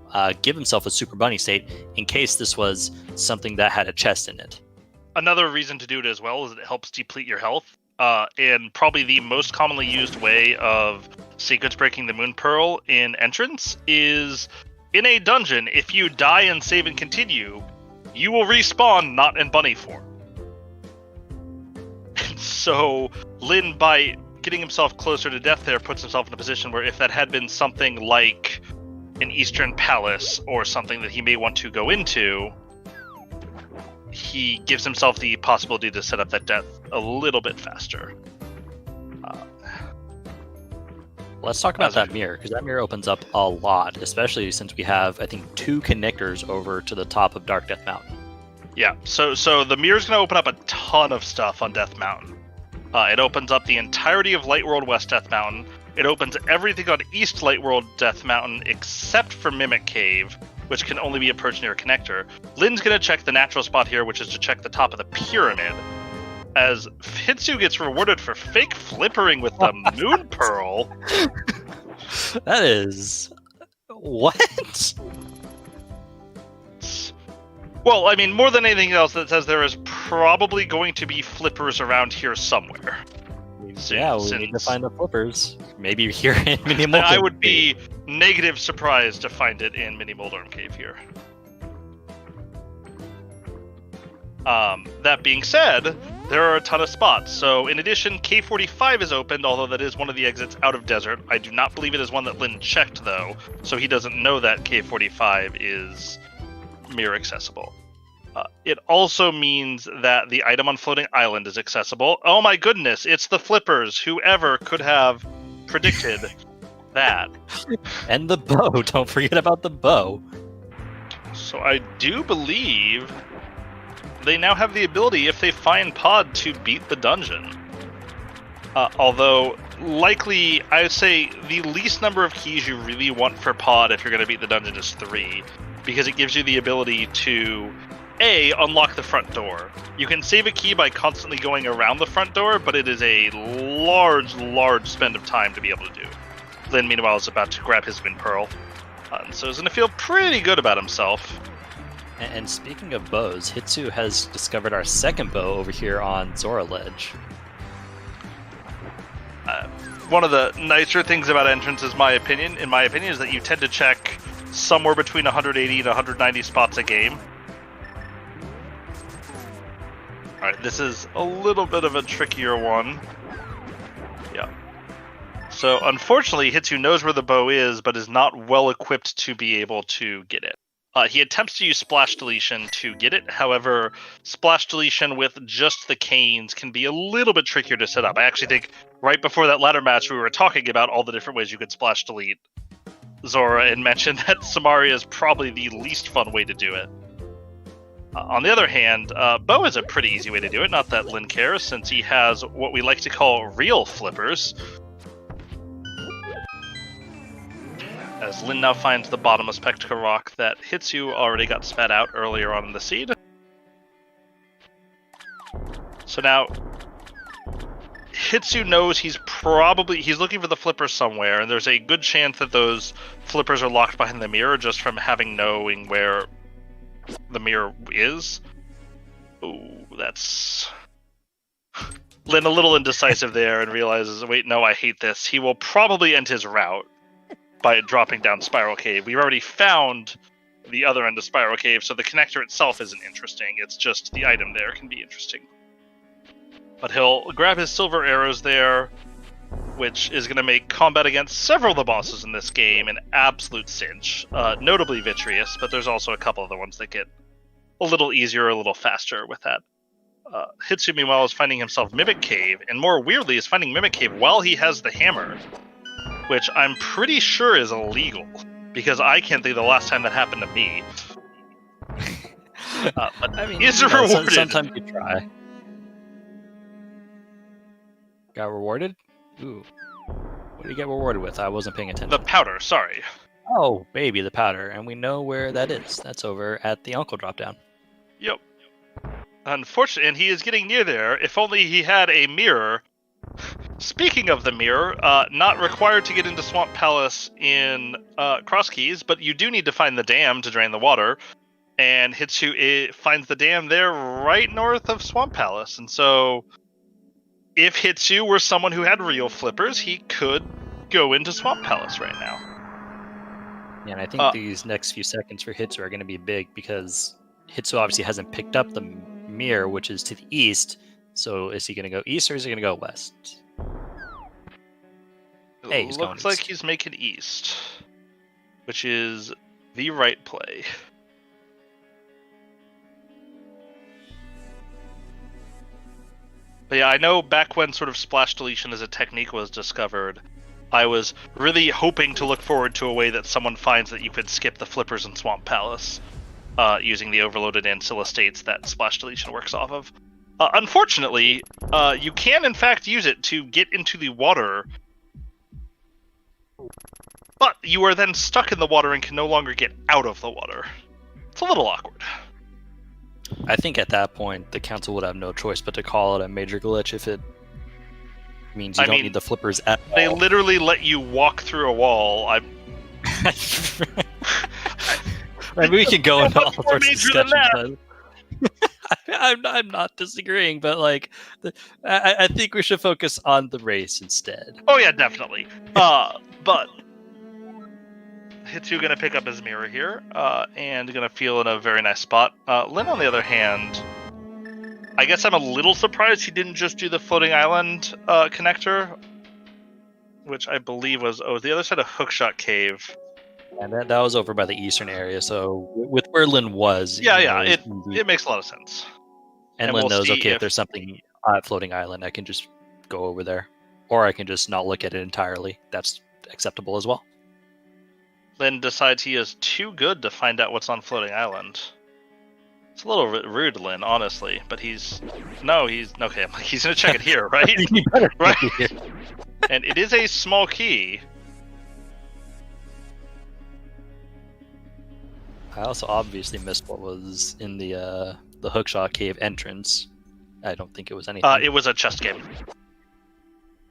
give himself a super bunny state in case this was something that had a chest in it. Another reason to do it as well is it helps deplete your health. And probably the most commonly used way of sequence breaking the Moon Pearl in entrance is in a dungeon. If you die and save and continue, you will respawn not in bunny form. And so Lynn, by getting himself closer to death there, puts himself in a position where if that had been something like an Eastern Palace or something that he may want to go into, he gives himself the possibility to set up that death a little bit faster. Let's talk about that mirror, because that mirror opens up a lot, especially since we have, I think, 2 connectors over to the top of Dark Death Mountain. Yeah, so the mirror's going to open up a ton of stuff on Death Mountain. It opens up the entirety of Light World West Death Mountain. It opens everything on East Light World Death Mountain except for Mimic Cave, which can only be approached near a connector. Lynn's going to check the natural spot here, which is to check the top of the pyramid, as Hitsu gets rewarded for fake flippering with the Moon Pearl. That is... what? Well, I mean, more than anything else, that says there is probably going to be flippers around here somewhere. Yeah, we need to find the flippers. Maybe here in Mini Moldorm. I would be negative surprised to find it in Mini Moldorm Cave here. That being said, there are a ton of spots. So in addition, K45 is opened, although that is one of the exits out of Desert. I do not believe it is one that Lynn checked, though, so he doesn't know that K45 is mirror accessible. It also means that the item on Floating Island is accessible. Oh my goodness, it's the flippers. Whoever could have predicted that. And the bow. Don't forget about the bow. So I do believe they now have the ability, if they find Pod, to beat the dungeon. Although, likely, I would say the least number of keys you really want for Pod if you're going to beat the dungeon is 3. Because it gives you the ability to, A, unlock the front door. You can save a key by constantly going around the front door, but it is a large spend of time to be able to do. Lynn, meanwhile, is about to grab his Moon Pearl. So he's going to feel pretty good about himself. And speaking of bows, Hitsu has discovered our second bow over here on Zora Ledge. One of the nicer things about entrance, in my opinion, is that you tend to check somewhere between 180 to 190 spots a game. Alright, this is a little bit of a trickier one. Yeah. So, unfortunately, Hitsu knows where the bow is, but is not well equipped to be able to get it. He attempts to use Splash Deletion to get it. However, Splash Deletion with just the canes can be a little bit trickier to set up. I actually think right before that ladder match, we were talking about all the different ways you could Splash Delete Zora and mentioned that Samaria is probably the least fun way to do it. On the other hand, Bow is a pretty easy way to do it. Not that Lynn cares, since he has what we like to call real flippers. as Lynn now finds the bottomless Pectica rock that Hitsu already got spat out earlier on in the seed. So now Hitsu knows he's looking for the flippers somewhere, and there's a good chance that those flippers are locked behind the mirror just from knowing where the mirror is. Ooh, that's... Lynn a little indecisive there and realizes, wait, no, I hate this. He will probably end his route by dropping down Spiral Cave. We've already found the other end of Spiral Cave, so the connector itself isn't interesting. It's just the item there can be interesting. But he'll grab his silver arrows there, which is going to make combat against several of the bosses in this game an absolute cinch. Notably Vitreous, but there's also a couple other ones that get a little easier, a little faster with that. Hitsu, meanwhile, is finding himself Mimic Cave, and more weirdly is finding Mimic Cave while he has the hammer, which I'm pretty sure is illegal, because I can't think of the last time that happened to me. But I mean, is rewarded. Sometimes you try. Got rewarded? Ooh. What did you get rewarded with? I wasn't paying attention. The powder, sorry. Oh, baby, the powder. And we know where that is. That's over at the Uncle Dropdown. Yep. Unfortunately, and he is getting near there. If only he had a mirror. Speaking of the mirror, not required to get into Swamp Palace in Crosskeys, but you do need to find the dam to drain the water. And Hitsu finds the dam there right north of Swamp Palace. And so, if Hitsu were someone who had real flippers, he could go into Swamp Palace right now. Yeah, and I think these next few seconds for Hitsu are going to be big because Hitsu obviously hasn't picked up the mirror, which is to the east. So is he going to go east or is he going to go west? Hey, he's going looks like east. He's making east, which is the right play. But yeah, I know back when sort of splash deletion as a technique was discovered, I was really hoping to look forward to a way that someone finds that you could skip the flippers in Swamp Palace using the overloaded Ancilla states that splash deletion works off of. Unfortunately, you can in fact use it to get into the water, but you are then stuck in the water and can no longer get out of the water. It's a little awkward. I think at that point, the council would have no choice but to call it a major glitch if it means you don't need the flippers at all. They literally let you walk through a wall. Maybe we can go into all sorts of discussions. I'm not disagreeing, but like, I think we should focus on the race instead. Oh yeah, definitely. But Hitsu gonna pick up his mirror here, and gonna feel in a very nice spot. Lynn, on the other hand, I guess I'm a little surprised he didn't just do the floating island connector, which I believe was the other side of Hookshot Cave. And that was over by the eastern area, so with where Lynn was... it makes a lot of sense. And Lynn knows, okay, if there's something at Floating Island, I can just go over there. Or I can just not look at it entirely. That's acceptable as well. Lynn decides he is too good to find out what's on Floating Island. It's a little rude, Lynn, honestly, but he's okay. I'm like, he's gonna check it here, right? Right. And it is a small key. I also obviously missed what was in the Hookshot Cave entrance. I don't think it was anything. It was a chest game.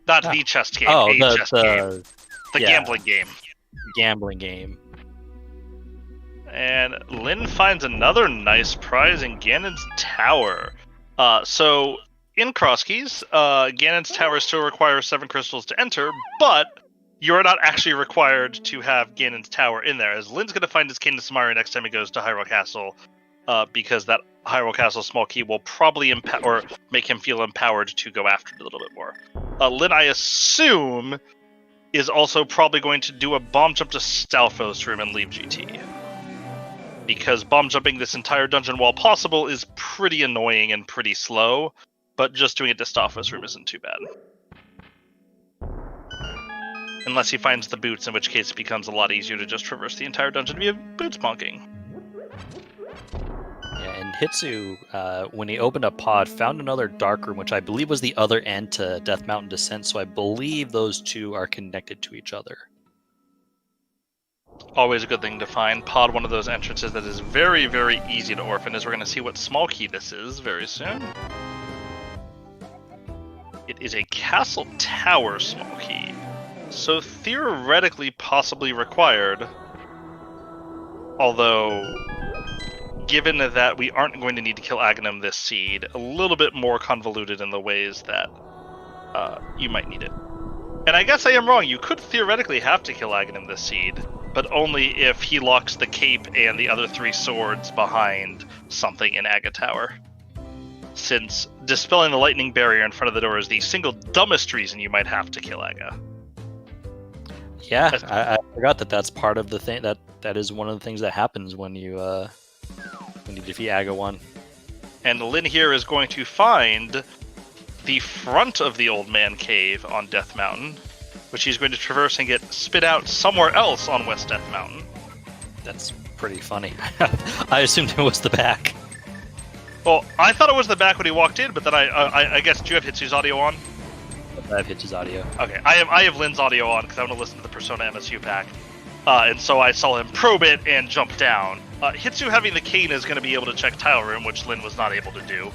Not the chest game. Chest game. The gambling game. Gambling game. And Lynn finds another nice prize in Ganon's Tower. So, in Crosskeys, Ganon's Tower still requires 7 crystals to enter, but you're not actually required to have Ganon's Tower in there, as Lynn's going to find his Kingdom Samaria next time he goes to Hyrule Castle, because that Hyrule Castle small key will probably make him feel empowered to go after it a little bit more. Lynn, I assume, is also probably going to do a bomb jump to Stalfos room and leave GT. Because bomb jumping this entire dungeon while possible is pretty annoying and pretty slow, but just doing it to Stalfos room isn't too bad. Unless he finds the boots, in which case it becomes a lot easier to just traverse the entire dungeon via boots bonking. Yeah, and Hitsu, when he opened up Pod, found another dark room, which I believe was the other end to Death Mountain Descent, so I believe those two are connected to each other. Always a good thing to find. Pod one of those entrances that is very, very easy to orphan, as we're going to see what small key this is very soon. It is a castle tower small key. So theoretically possibly required. Although, given that we aren't going to need to kill Aghanim this seed, a little bit more convoluted in the ways that you might need it. And I guess I am wrong. You could theoretically have to kill Aghanim this seed, but only if he locks the cape and the other 3 swords behind something in Aga Tower. Since dispelling the lightning barrier in front of the door is the single dumbest reason you might have to kill Aga. Yeah, I forgot that that's part of the thing. That is one of the things that happens when you defeat Aga 1. And Lyn here is going to find the front of the Old Man Cave on Death Mountain, which he's going to traverse and get spit out somewhere else on West Death Mountain. That's pretty funny. I assumed it was the back. Well, I thought it was the back when he walked in, but then I guess, do you have Hitsu's audio on? I have Hitch's audio. Okay, I have Lyn's audio on because I want to listen to the Persona MSU pack. And so I saw him probe it and jump down. Hitsu having the cane is going to be able to check Tile Room, which Lyn was not able to do.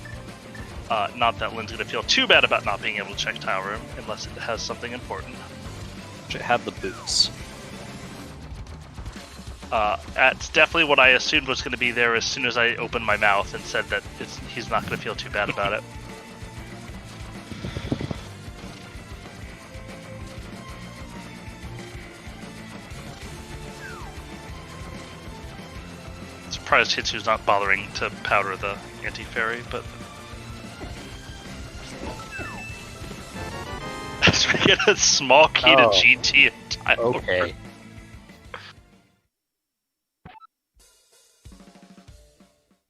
Not that Lyn's going to feel too bad about not being able to check Tile Room, unless it has something important. Should have the boots. That's definitely what I assumed was going to be there as soon as I opened my mouth and said that he's not going to feel too bad about it. Surprised Hitsu's not bothering to powder the anti-fairy, but... As we get a small key to GT and Tile Okay. Room.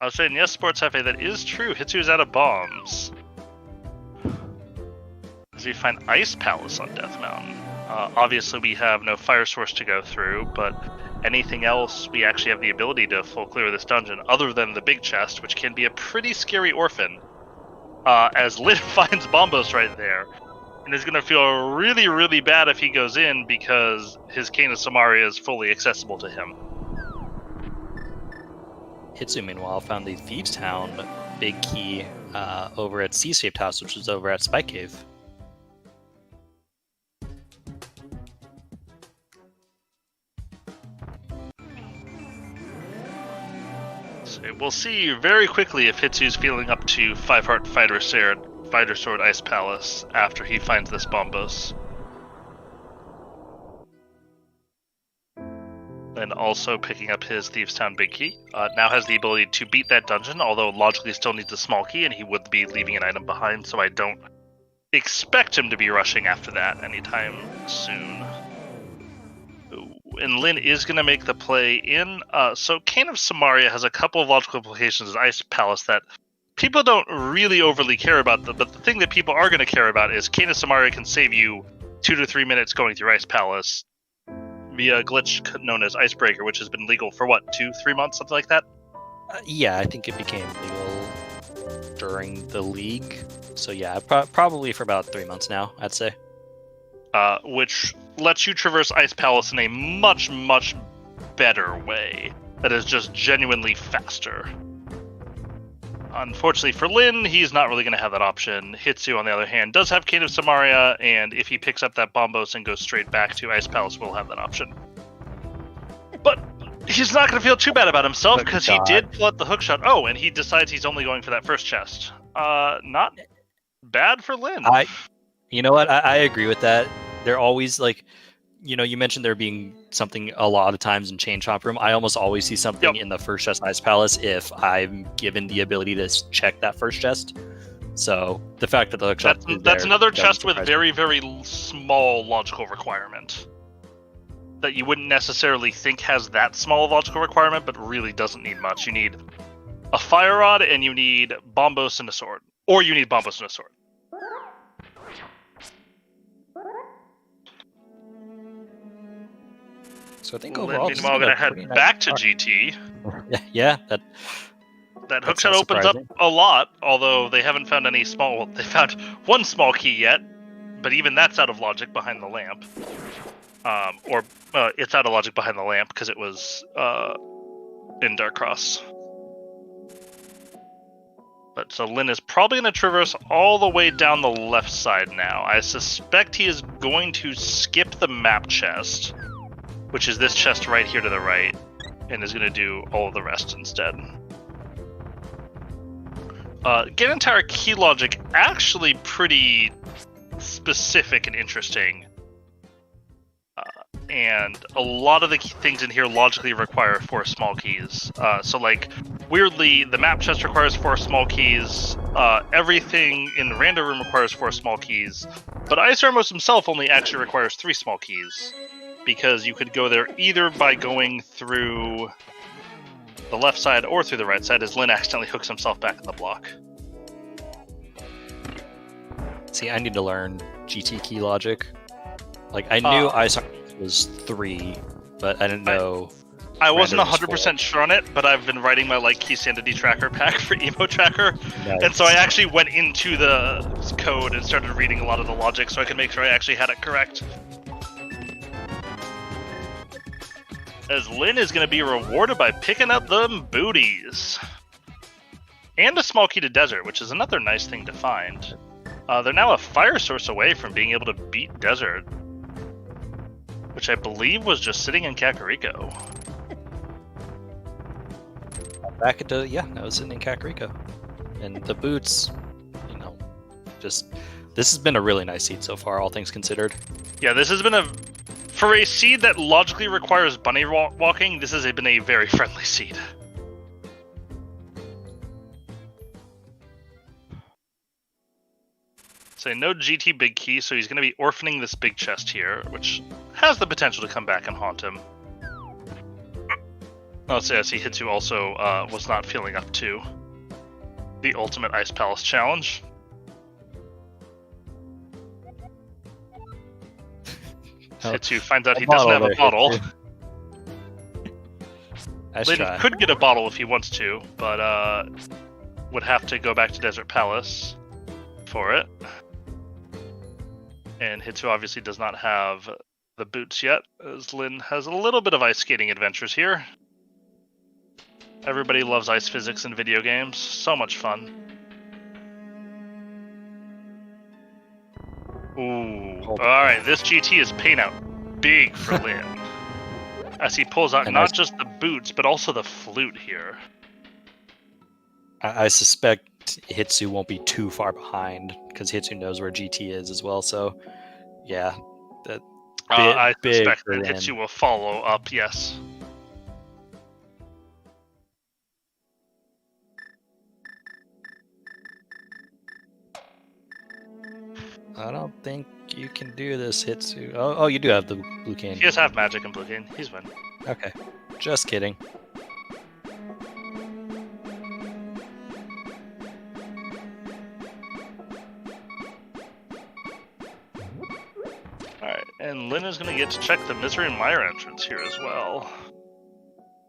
I was saying, yes, Sports Hefe, that is true. Hitsu is out of bombs. As we find Ice Palace on Death Mountain. Obviously, we have no fire source to go through, but anything else, we actually have the ability to full clear this dungeon, other than the big chest, which can be a pretty scary orphan. As Lyn finds Bombos right there, and is going to feel really, really bad if he goes in, because his Cane of Samaria is fully accessible to him. Hitsu, meanwhile, found the Thieves Town big key over at C-Shaped House, which was over at Spike Cave. So we'll see very quickly if Hitsu's feeling up to 5-Heart Fighter Sword Ice Palace after he finds this Bombos. And also picking up his Thieves Town big key. Now has the ability to beat that dungeon, although logically still needs a small key, and he would be leaving an item behind, so I don't expect him to be rushing after that anytime soon. And Lyn is going to make the play in. So Cane of Samaria has a couple of logical implications as Ice Palace that people don't really overly care about, but the thing that people are going to care about is Cane of Samaria can save you 2 to 3 minutes going through Ice Palace via a glitch known as Icebreaker, which has been legal for what, 2-3 months, something like that? Yeah, I think it became legal during the league. So yeah, probably for about 3 months now, I'd say. Which lets you traverse Ice Palace in a much, much better way. That is just genuinely faster. Unfortunately for Lyn, he's not really going to have that option. Hitsu, on the other hand, does have Cane of Samaria, and if he picks up that Bombos and goes straight back to Ice Palace, we'll have that option. But he's not going to feel too bad about himself, because he did pull out the hookshot. Oh, and he decides he's only going for that first chest. Not bad for Lyn. You know what? I agree with that. They're always like, you mentioned there being something a lot of times in Chain Chomp Room. I almost always see something in the first chest in Ice Palace if I'm given the ability to check that first chest. So the fact that the hookshot that's another chest with very, very small logical requirement that you wouldn't necessarily think has that small logical requirement, but really doesn't need much. You need a fire rod and you need Bombos and a sword, or you need Bombos and a sword. So I think overall, meanwhile, we're gonna head back to GT. Yeah, that hookshot opens up a lot. Although they haven't found any small. Well, they found one small key yet, but even that's out of logic behind the lamp. Or it's out of logic behind the lamp because it was in Dark Cross. But so Lynn is probably going to traverse all the way down the left side now. I suspect he is going to skip the map chest, which is this chest right here to the right, and is going to do all of the rest instead. Ganon Tower key logic actually pretty specific and interesting. And a lot of the things in here logically require 4 small keys. So like, weirdly, the map chest requires 4 small keys, everything in the random room requires 4 small keys, but Ice Ramos himself only actually requires 3 small keys, because you could go there either by going through the left side or through the right side, as Lynn accidentally hooks himself back in the block. See, I need to learn GT key logic. Like, I knew Ice was 3, but I didn't know. I wasn't Random 100% sure on it, but I've been writing my like key sanity tracker pack for Emo Tracker, Nice. and so I actually went into the code and started reading a lot of the logic so I could make sure I actually had it correct. As Lynn is going to be rewarded by picking up them booties. And a small key to Desert, which is another nice thing to find. They're now a fire source away from being able to beat Desert, which I believe was just sitting in Kakariko. Back into, yeah, I was sitting in Kakariko. And the boots, you know, just, this has been a really nice seed so far, all things considered. Yeah, this has been for a seed that logically requires bunny walking, this has been a very friendly seed. So no GT big key, so he's going to be orphaning this big chest here, which has the potential to come back and haunt him. Let's say as he Hitsu also was not feeling up to the ultimate Ice Palace challenge. Hitsu finds out he doesn't have a bottle. Nice Lynn try. could get a bottle if he wants to, but would have to go back to Desert Palace for it. And Hitsu obviously does not have the boots yet, as Lynn has a little bit of ice skating adventures here. Everybody loves ice physics in video games. So much fun. Ooh. Alright, this GT is paying out big for Lynn. As he pulls out not just the boots, but also the flute here. I suspect Hitsu won't be too far behind, because Hitsu knows where GT is as well, so yeah. I suspect that Hitsu will follow up, yes. I don't think you can do this, Hitsu. Oh, you do have the blue cane. He does have magic and blue cane. He's fine. Okay. Just kidding. Alright, and Lynn is going to get to check the Misery Mire entrance here as well.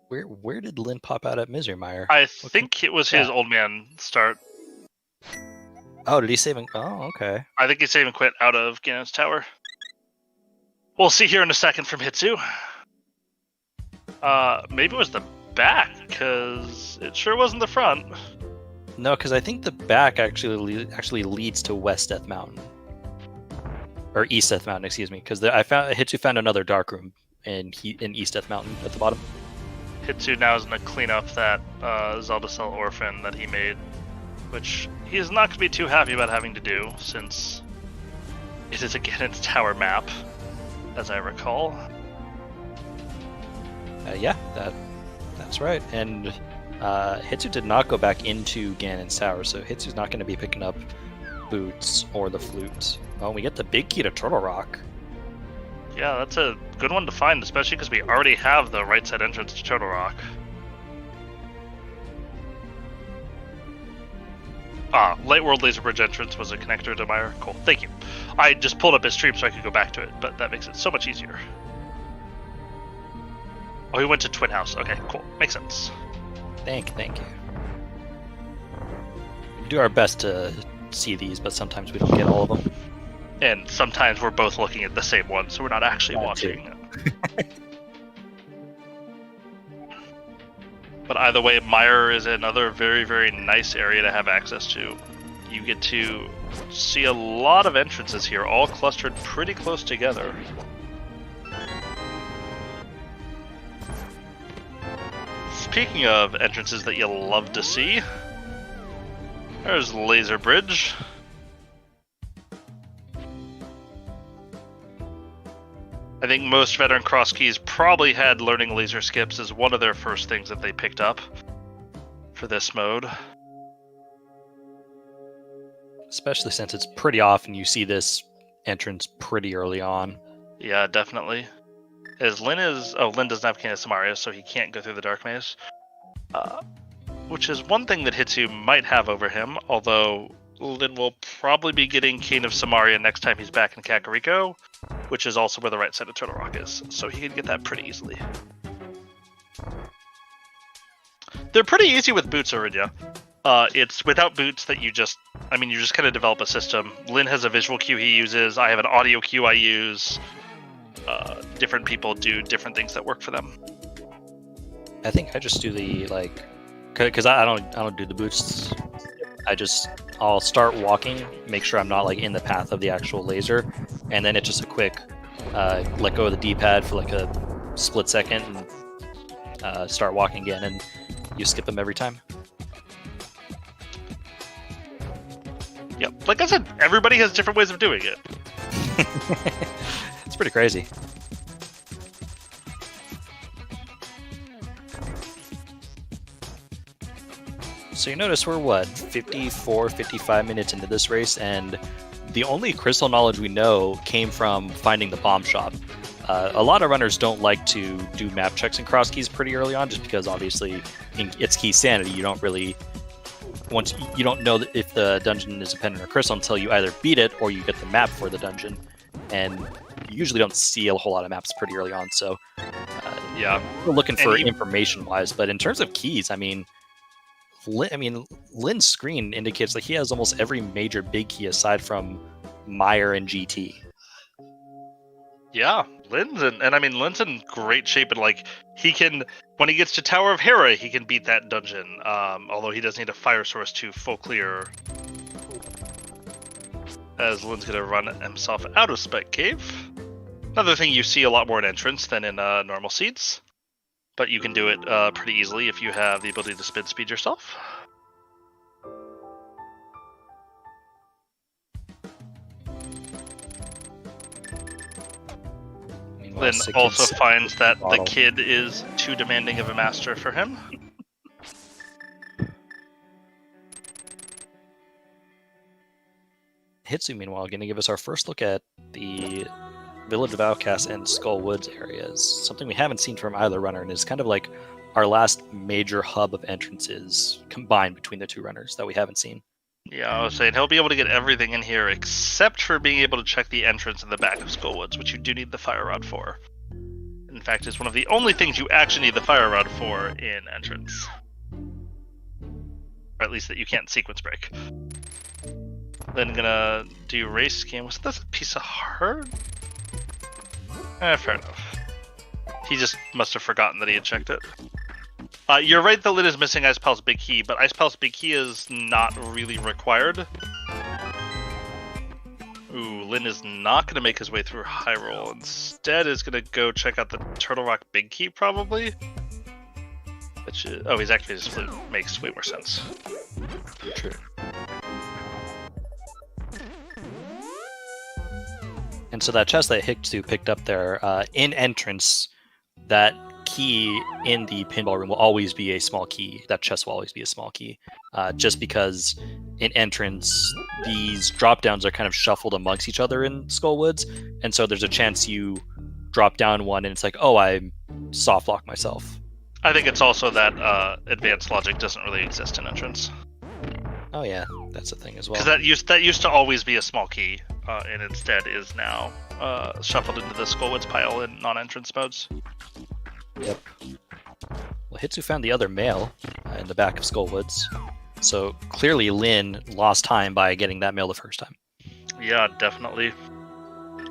Where did Lynn pop out at Misery Mire? I think it was his old man start. Oh, did he save and... Oh, okay. I think he save and quit out of Ganon's Tower. We'll see here in a second from Hitsu. Maybe it was the back, because it sure wasn't the front. No, because I think the back actually leads to West Death Mountain. Or East Death Mountain, excuse me. Because Hitsu found another dark room in East Death Mountain at the bottom. Hitsu now is going to clean up that Zelda Cell Orphan that he made, which he is not going to be too happy about having to do, since it is a Ganon's Tower map, as I recall. Yeah, that's right. And Hitsu did not go back into Ganon's Tower, so Hitsu's not going to be picking up boots or the flute. Oh, we get the big key to Turtle Rock. Yeah, that's a good one to find, especially because we already have the right side entrance to Turtle Rock. Light World Laser Bridge entrance was a connector to Mire. Cool, thank you. I just pulled up his stream so I could go back to it, but that makes it so much easier. Oh, he went to Twin House. Okay, cool. Makes sense. Thank you. We do our best to see these, but sometimes we don't get all of them. And sometimes we're both looking at the same one, so we're not actually watching it. But either way, Mire is another very, very nice area to have access to. You get to see a lot of entrances here, all clustered pretty close together. Speaking of entrances that you love to see, there's Laser Bridge. I think most veteran Crosskeys probably had learning laser skips as one of their first things that they picked up for this mode. Especially since it's pretty often you see this entrance pretty early on. Yeah, definitely. As Lyn is... Oh, Lyn doesn't have Cane of Samaria, so he can't go through the Dark Maze. Which is one thing that Hitsu might have over him, although Lyn will probably be getting Cane of Samaria next time he's back in Kakariko, which is also where the right side of Turtle Rock is, so he can get that pretty easily. They're pretty easy with boots, Aridia. It's without boots that you just kind of develop a system. Lyn has a visual cue he uses, I have an audio cue I use. Different people do different things that work for them. I think I just do the, like, because I don't do the boots. I'll start walking, make sure I'm not like in the path of the actual laser, and then it's just a quick let go of the D-pad for like a split second and start walking again, and you skip them every time. Yep, like I said, everybody has different ways of doing it. It's pretty crazy. So you notice we're, 54, 55 minutes into this race, and the only crystal knowledge we know came from finding the bomb shop. A lot of runners don't like to do map checks in Crosskeys pretty early on, just because obviously in its key sanity, you don't know if the dungeon is a pendant or crystal until you either beat it or you get the map for the dungeon, and you usually don't see a whole lot of maps pretty early on. So yeah, we're looking for information-wise, but in terms of keys, Lyn's screen indicates that he has almost every major big key aside from Mire and GT. Yeah, Lyn's in great shape, and like he can, when he gets to Tower of Hera, he can beat that dungeon. Although he does need a fire source to full clear, as Lyn's gonna run himself out of Spec Cave. Another thing you see a lot more in entrance than in normal seeds. But you can do it pretty easily if you have the ability to spin speed yourself. Lyn also finds that the kid is too demanding of a master for him. Hitsu, meanwhile, going to give us our first look at the Village of Outcasts and Skull Woods areas. Something we haven't seen from either runner, and is kind of like our last major hub of entrances combined between the two runners that we haven't seen. Yeah, I was saying he'll be able to get everything in here except for being able to check the entrance in the back of Skull Woods, which you do need the fire rod for. In fact, it's one of the only things you actually need the fire rod for in entrance. Or at least that you can't sequence break. Then gonna do race scheme. Was this a piece of heart? Fair enough. He just must have forgotten that he had checked it. You're right that Lyn is missing Ice Palace Big Key, but Ice Palace Big Key is not really required. Ooh, Lyn is not going to make his way through Hyrule. Instead is going to go check out the Turtle Rock Big Key, probably. Which is, oh, he's actually just flute. Makes way more sense. True. And so that chest that Hitsu picked up there, in entrance, that key in the pinball room will always be a small key. That chest will always be a small key. Just because in entrance, these drop downs are kind of shuffled amongst each other in Skullwoods. And so there's a chance you drop down one and it's like, oh, I soft lock myself. I think it's also that advanced logic doesn't really exist in entrance. Oh yeah, that's a thing as well. Because that used to always be a small key, and instead is now shuffled into the Skullwoods pile in non-entrance modes. Yep. Well, Hitsu found the other mail in the back of Skullwoods, so clearly Lyn lost time by getting that mail the first time. Yeah, definitely.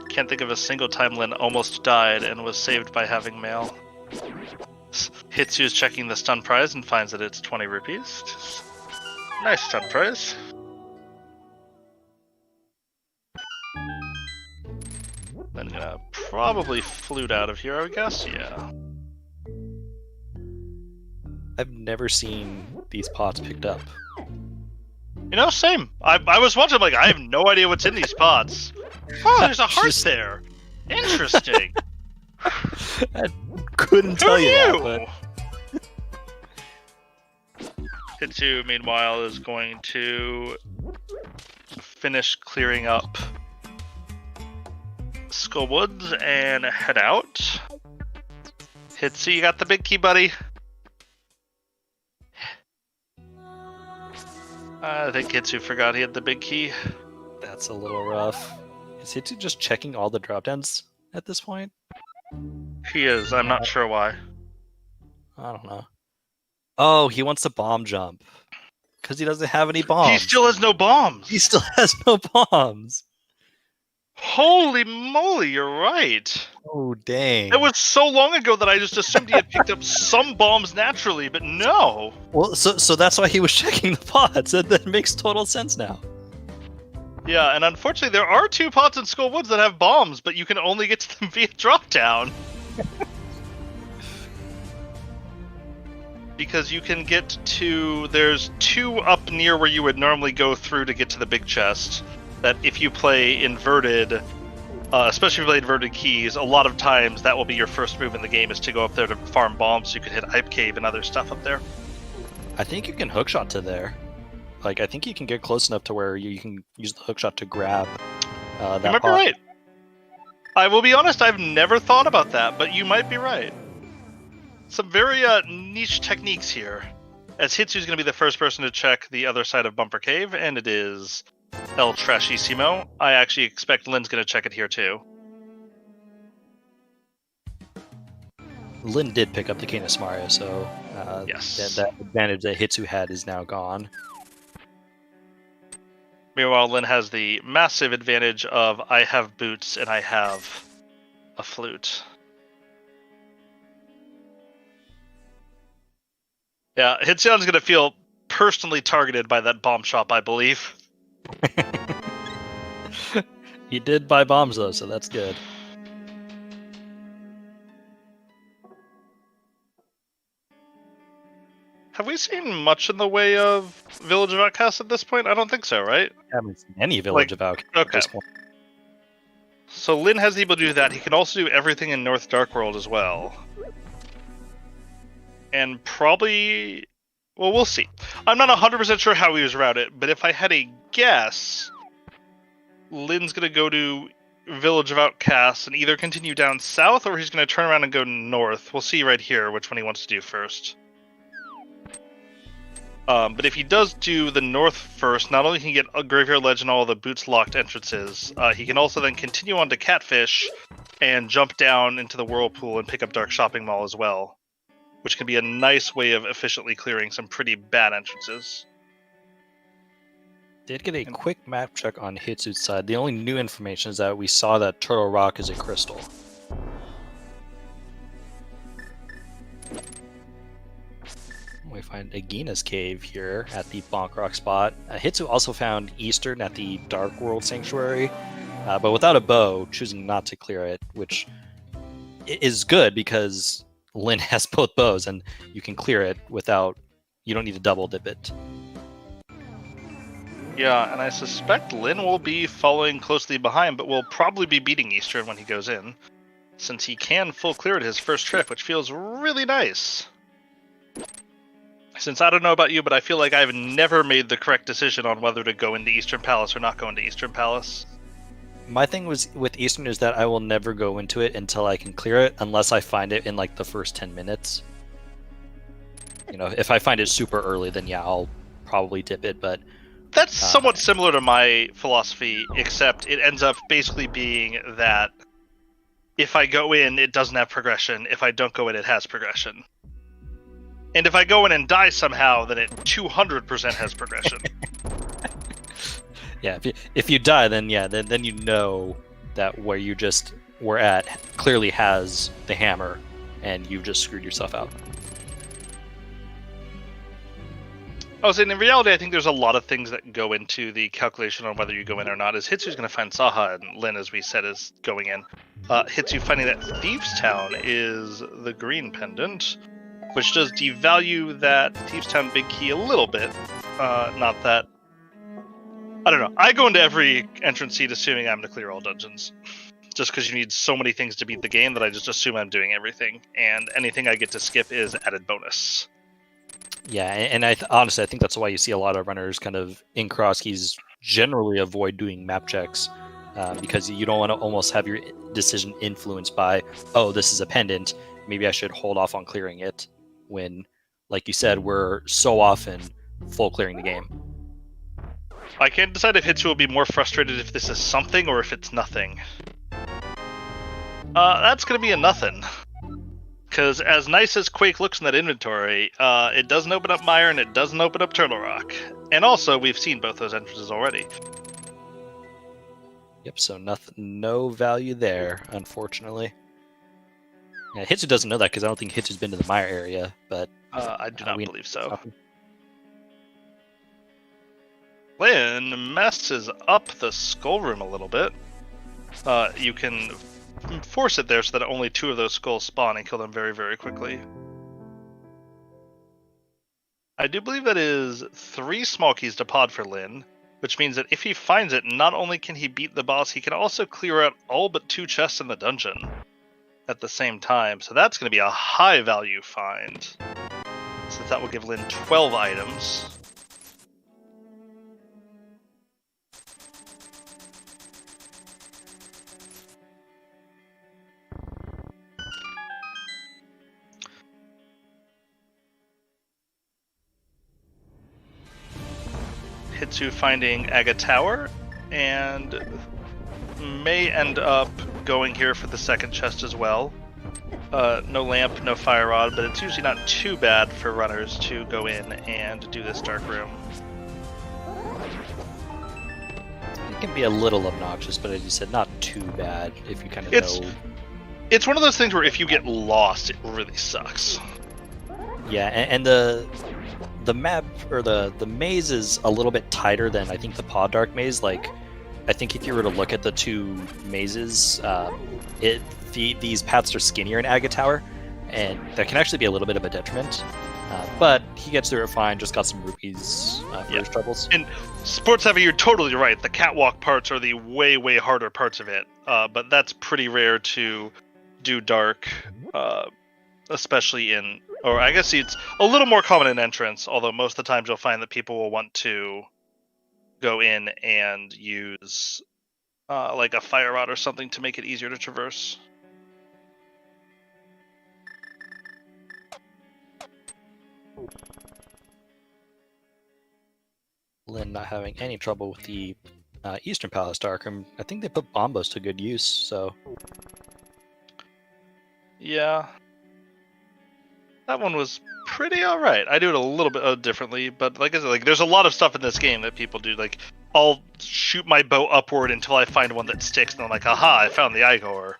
Can't think of a single time Lynn almost died and was saved by having mail. Hitsu's checking the stun prize and finds that it's 20 rupees. Nice stun prize. Then gonna probably flute out of here, I would guess. Yeah. I've never seen these pots picked up. You know, same. I was watching, like, I have no idea what's in these pots. Oh, there's a heart there. Interesting. I couldn't tell you that, but... Hitsu, meanwhile, is going to finish clearing up Skullwoods and head out. Hitsu, you got the big key, buddy. I think Hitsu forgot he had the big key. That's a little rough. Is Hitsu just checking all the drop-downs at this point? He is. I'm not sure why. I don't know. Oh, he wants to bomb jump. Because he doesn't have any bombs. He still has no bombs. He still has no bombs. Holy moly, you're right. Oh, dang. It was so long ago that I just assumed he had picked up some bombs naturally, but no. Well, so that's why he was checking the pots. That makes total sense now. Yeah, and unfortunately there are 2 pots in Skullwoods that have bombs, but you can only get to them via drop-down. Because you can get to... There's 2 up near where you would normally go through to get to the big chest. That if you play inverted, especially if you play inverted keys, a lot of times that will be your first move in the game is to go up there to farm bombs so you can hit Hype Cave and other stuff up there. I think you can hookshot to there. Like, I think you can get close enough to where you can use the hookshot to grab that You might be right. I will be honest, I've never thought about that, but you might be right. Some very niche techniques here. As Hitsu's going to be the first person to check the other side of Bumper Cave, and it is El Trashissimo. I actually expect Lynn's going to check it here too. Lynn did pick up the Canis Mario, so yes. that advantage that Hitsu had is now gone. Meanwhile, Lynn has the massive advantage of I have boots and I have a flute. Yeah, Hitsun's going to feel personally targeted by that bomb shop, I believe. He did buy bombs though, so that's good. Have we seen much in the way of Village of Outcasts at this point? I don't think so, right? I haven't seen any Village of Outcasts at this point. So Lynn has the ability to do that. He can also do everything in North Dark World as well. And probably... Well, we'll see. I'm not 100% sure how he was routed, but if I had a guess, Lynn's going to go to Village of Outcasts and either continue down south or he's going to turn around and go north. We'll see right here which one he wants to do first. But if he does do the north first, not only can he get a Graveyard Ledge and all the boots locked entrances, he can also then continue on to Catfish and jump down into the Whirlpool and pick up Dark Shopping Mall as well, which can be a nice way of efficiently clearing some pretty bad entrances. Did get a quick map check on Hitsu's side. The only new information is that we saw that Turtle Rock is a crystal. We find Agina's cave here at the Bonk Rock spot. Hitsu also found Eastern at the Dark World Sanctuary, but without a bow, choosing not to clear it, which is good because Lynn has both bows and you can clear it without, you don't need to double dip it. Yeah, and I suspect Lynn will be following closely behind, but will probably be beating Eastern when he goes in, since he can full clear it his first trip, which feels really nice. Since I don't know about you, but I feel like I've never made the correct decision on whether to go into Eastern Palace or not go into Eastern Palace. My thing was with Eastern is that I will never go into it until I can clear it, unless I find it in like the first 10 minutes. You know, if I find it super early, then yeah, I'll probably dip it, but... That's somewhat similar to my philosophy, except it ends up basically being that if I go in, it doesn't have progression. If I don't go in, it has progression. And if I go in and die somehow, then it 200% has progression. Yeah, if you die, then then you know that where you just were at clearly has the hammer, and you've just screwed yourself out. I was saying, in reality, I think there's a lot of things that go into the calculation on whether you go in or not. As Hitsu's going to find Saha, and Lin, as we said, is going in. Hitsu finding that Thieves Town is the green pendant, which does devalue that Thieves Town big key a little bit. Not that... I don't know. I go into every entrance seat assuming I'm to clear all dungeons. Just because you need so many things to beat the game that I just assume I'm doing everything. And anything I get to skip is added bonus. Yeah, and honestly, I think that's why you see a lot of runners kind of in Crosskeys generally avoid doing map checks, because you don't want to almost have your decision influenced by, oh, this is a pendant, maybe I should hold off on clearing it, when, like you said, we're so often full clearing the game. I can't decide if Hitsu will be more frustrated if this is something or if it's nothing. That's going to be a nothing. Because as nice as Quake looks in that inventory, it doesn't open up Mire and it doesn't open up Turtle Rock. And also, we've seen both those entrances already. Yep, so no value there, unfortunately. Yeah, Hitsu doesn't know that because I don't think Hitsu's been to the Mire area, but... I do not believe so. Lin messes up the skull room a little bit. You can force it there so that only 2 of those skulls spawn and kill them very, very quickly. I do believe that is 3 small keys to pod for Lin, which means that if he finds it, not only can he beat the boss, he can also clear out all but 2 chests in the dungeon at the same time. So that's going to be a high value find, since that will give Lin 12 items. Hitsu finding Aga Tower, and may end up going here for the second chest as well. No lamp, no fire rod, but it's usually not too bad for runners to go in and do this dark room. It can be a little obnoxious, but as you said, not too bad if you kind of know. It's one of those things where if you get lost, it really sucks. Yeah, and the map, or the maze is a little bit tighter than I think the Pod Dark maze. Like, I think if you were to look at the 2 mazes, these paths are skinnier in Aga Tower, and that can actually be a little bit of a detriment. But he gets through it fine, just got some rupees for his troubles. And Sports Heavy, you're totally right. The catwalk parts are the way, way harder parts of it, but that's pretty rare to do dark, especially in... Or I guess it's a little more common in entrance, although most of the times you'll find that people will want to go in and use like a fire rod or something to make it easier to traverse. Lin not having any trouble with the Eastern Palace Darkroom. I think they put bombos to good use, so... Yeah. That one was pretty alright. I do it a little bit differently, but like I said, like, there's a lot of stuff in this game that people do. Like, I'll shoot my bow upward until I find one that sticks, and I'm like, aha, I found the Igor,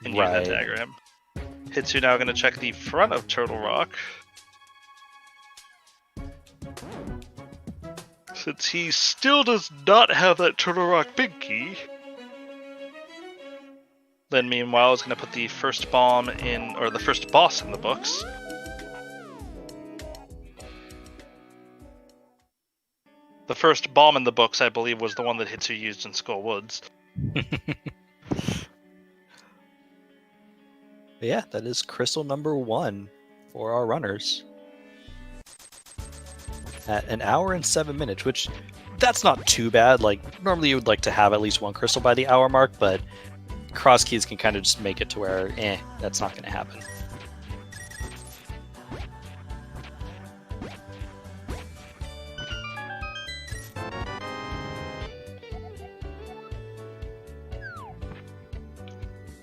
and use that diagram. Hitsu now going to check the front of Turtle Rock, since he still does not have that Turtle Rock big key. Then, meanwhile, is going to put the first bomb in, or the first boss in the books. The first bomb in the books, I believe, was the one that Hitsu used in Skull Woods. Yeah, that is crystal number 1 for our runners. At 1 hour and 7 minutes, which, that's not too bad. Like, normally you would like to have at least 1 crystal by the hour mark, but Crosskeys can kind of just make it to where, that's not going to happen.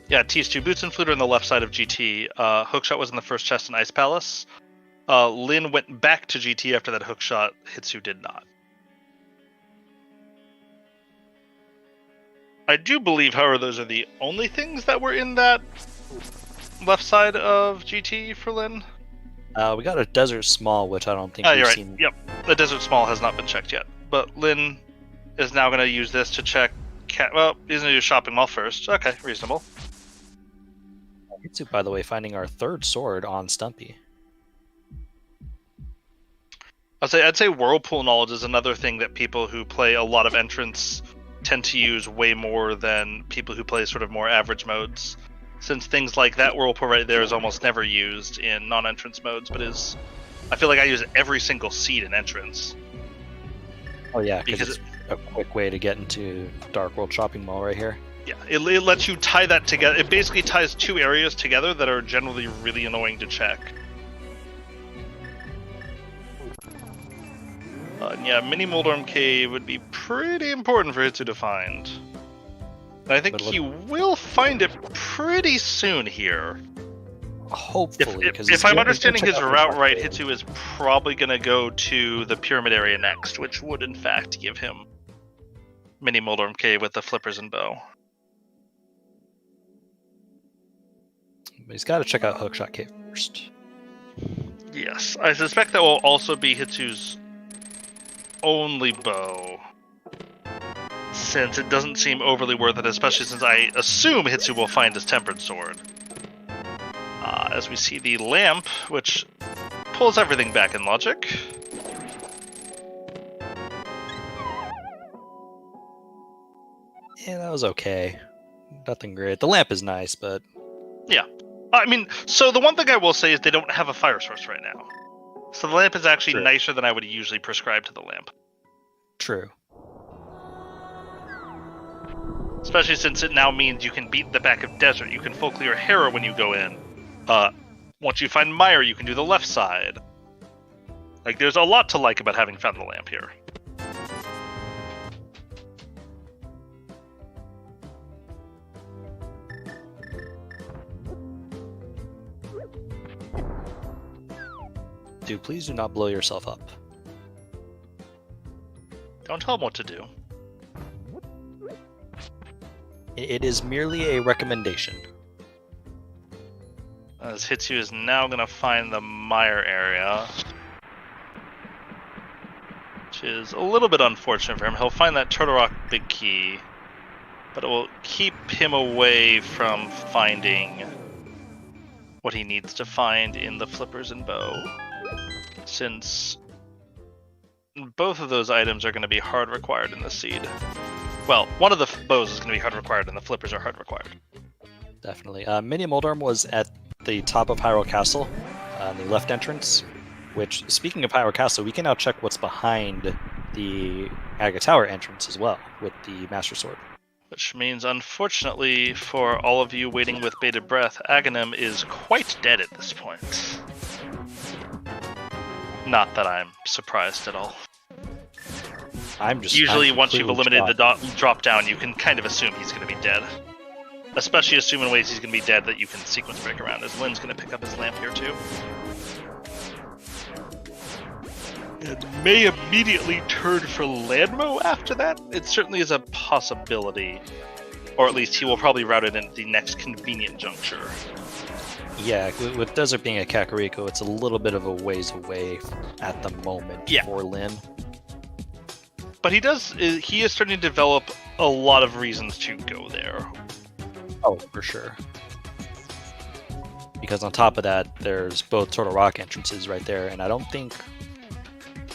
Yeah, T2 Boots and Flute are on the left side of GT. Hookshot was in the first chest in Ice Palace. Lin went back to GT after that hookshot. Hitsu did not. I do believe, however, those are the only things that were in that left side of GT for Lynn. We got a Desert Small, which I don't think Oh, we've you're right. seen. Yep, the Desert Small has not been checked yet. But Lynn is now going to use this to check... Well, he's going to do shopping mall first. Okay, reasonable. Hitsu, by the way, finding our third sword on Stumpy. I'd say Whirlpool knowledge is another thing that people who play a lot of entrants tend to use way more than people who play sort of more average modes. Since things like that Whirlpool right there is almost never used in non-entrance modes, but I feel like I use every single seed in entrance. Oh yeah, because it's a quick way to get into Dark World Shopping Mall right here. Yeah, it lets you tie that together. It basically ties two areas together that are generally really annoying to check. Yeah, Mini Moldorm Cave would be pretty important for Hitsu to find. And I think he will find it pretty soon here. Hopefully. If I'm understanding his route right, Hitsu is probably going to go to the pyramid area next, which would in fact give him Mini Moldorm Cave with the flippers and bow. But he's got to check out Hookshot Cave first. Yes, I suspect that will also be Hitsu's only bow, since it doesn't seem overly worth it, especially since I assume Hitsu will find his tempered sword. As we see the lamp, which pulls everything back in logic. Yeah, that was okay. Nothing great. The lamp is nice, but... Yeah. I mean, so the one thing I will say is they don't have a fire source right now. So the lamp is actually nicer than I would usually prescribe to the lamp. True. Especially since it now means you can beat the back of desert. You can full clear Hera when you go in. Once you find Mire, you can do the left side. Like, there's a lot to like about having found the lamp here. Dude, please do not blow yourself up. Don't tell him what to do. It is merely a recommendation. As Hitsu is now going to find the Mire area, which is a little bit unfortunate for him. He'll find that Turtle Rock Big Key, but it will keep him away from finding what he needs to find in the flippers and bow, since both of those items are going to be hard required in the seed. Well, one of the bows is going to be hard required, and the flippers are hard required. Definitely. Mini Moldorm was at the top of Hyrule Castle, the left entrance, which, speaking of Hyrule Castle, we can now check what's behind the Aga Tower entrance as well, with the Master Sword. Which means, unfortunately, for all of you waiting with bated breath, Aghanim is quite dead at this point. Not that I'm surprised at all. Usually, once you've eliminated the drop down, you can kind of assume he's going to be dead. Especially assume in ways he's going to be dead that you can sequence break around, as Lynn's going to pick up his lamp here too. And may immediately turn for Landmo after that. It certainly is a possibility. Or at least he will probably route it in at the next convenient juncture. Yeah, with Desert being a Kakariko, it's a little bit of a ways away at the moment for Lynn. But he is starting to develop a lot of reasons to go there. Oh, for sure. Because on top of that, there's both Turtle Rock entrances right there, and I don't think...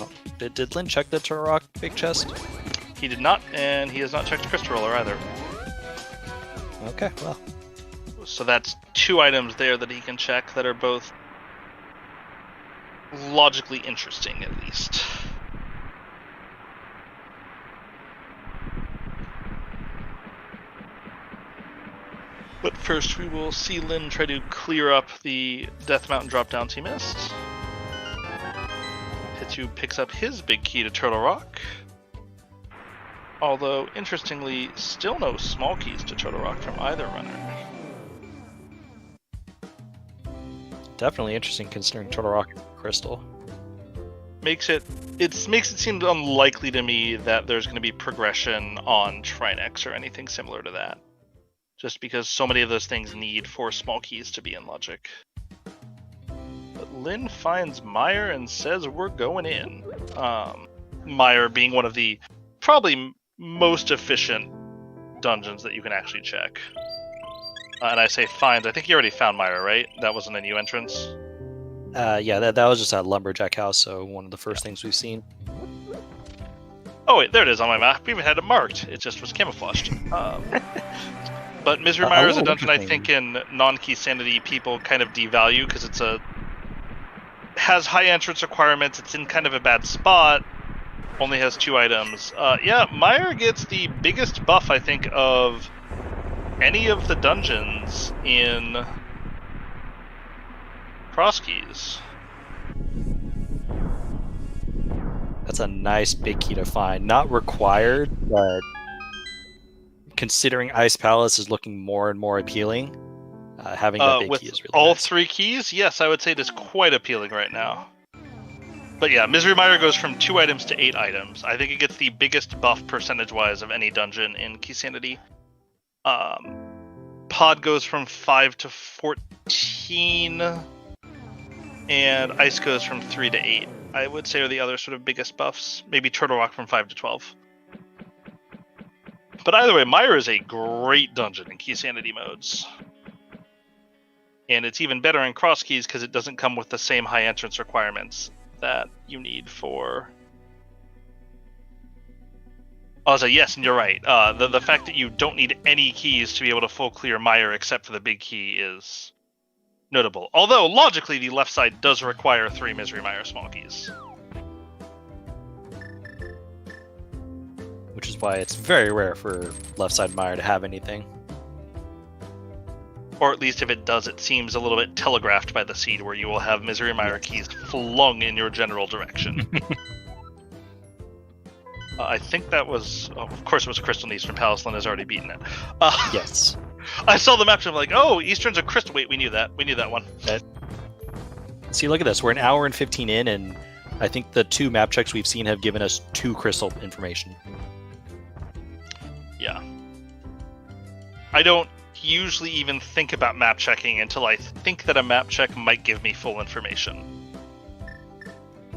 Oh, did Lynn check the Turtle Rock big chest? He did not, and he has not checked Crystal Roller either. Okay, well. So that's two items there that he can check that are both logically interesting, at least. But first we will see Lynn try to clear up the Death Mountain drop-downs he missed. Hitsu picks up his big key to Turtle Rock. Although, interestingly, still no small keys to Turtle Rock from either runner. Definitely interesting considering Turtle Rock is crystal. makes it seem unlikely to me that there's going to be progression on Trinex or anything similar to that. Just because so many of those things need 4 small keys to be in logic. But Lynn finds Meyer and says we're going in. Meyer being one of the probably most efficient dungeons that you can actually check. And I say finds, I think you already found Meyer, right? That wasn't a new entrance? Yeah, that was just a lumberjack house, so one of the first things we've seen. Oh wait, there it is on my map. We even had it marked. It just was camouflaged. But Misery Mire is a dungeon I think in non-key sanity people kind of devalue because has high entrance requirements. It's in kind of a bad spot. Only has 2 items. Yeah, Mire gets the biggest buff I think of any of the dungeons in Crosskeys. That's a nice big key to find. Not required, but considering Ice Palace is looking more and more appealing, having that big key is really all nice. 3 keys, yes, I would say it is quite appealing right now. But yeah, Misery Mire goes from 2 items to 8 items. I think it gets the biggest buff percentage-wise of any dungeon in Key Sanity. Pod goes from 5 to 14, and Ice goes from 3 to 8. I would say are the other sort of biggest buffs. Maybe Turtle Rock from 5 to 12. But either way, Mire is a great dungeon in Key Sanity modes. And it's even better in Crosskeys because it doesn't come with the same high entrance requirements that you need for... Oh, so yes, and you're right. The fact that you don't need any keys to be able to full clear Mire except for the big key is notable. Although, logically, the left side does require 3 Misery Mire small keys. Which is why it's very rare for left side Mire to have anything. Or at least if it does, it seems a little bit telegraphed by the seed where you will have Misery Mire keys flung in your general direction. I think that was... Oh, of course it was Crystal in Eastern Palace. Lynn has already beaten it. Yes. I saw the map and I'm like, oh, Eastern's a Crystal. Wait, we knew that. We knew that one. See, look at this. We're an hour and 15 in, and I think the 2 map checks we've seen have given us 2 crystal information. Yeah. I don't usually even think about map checking until I think that a map check might give me full information.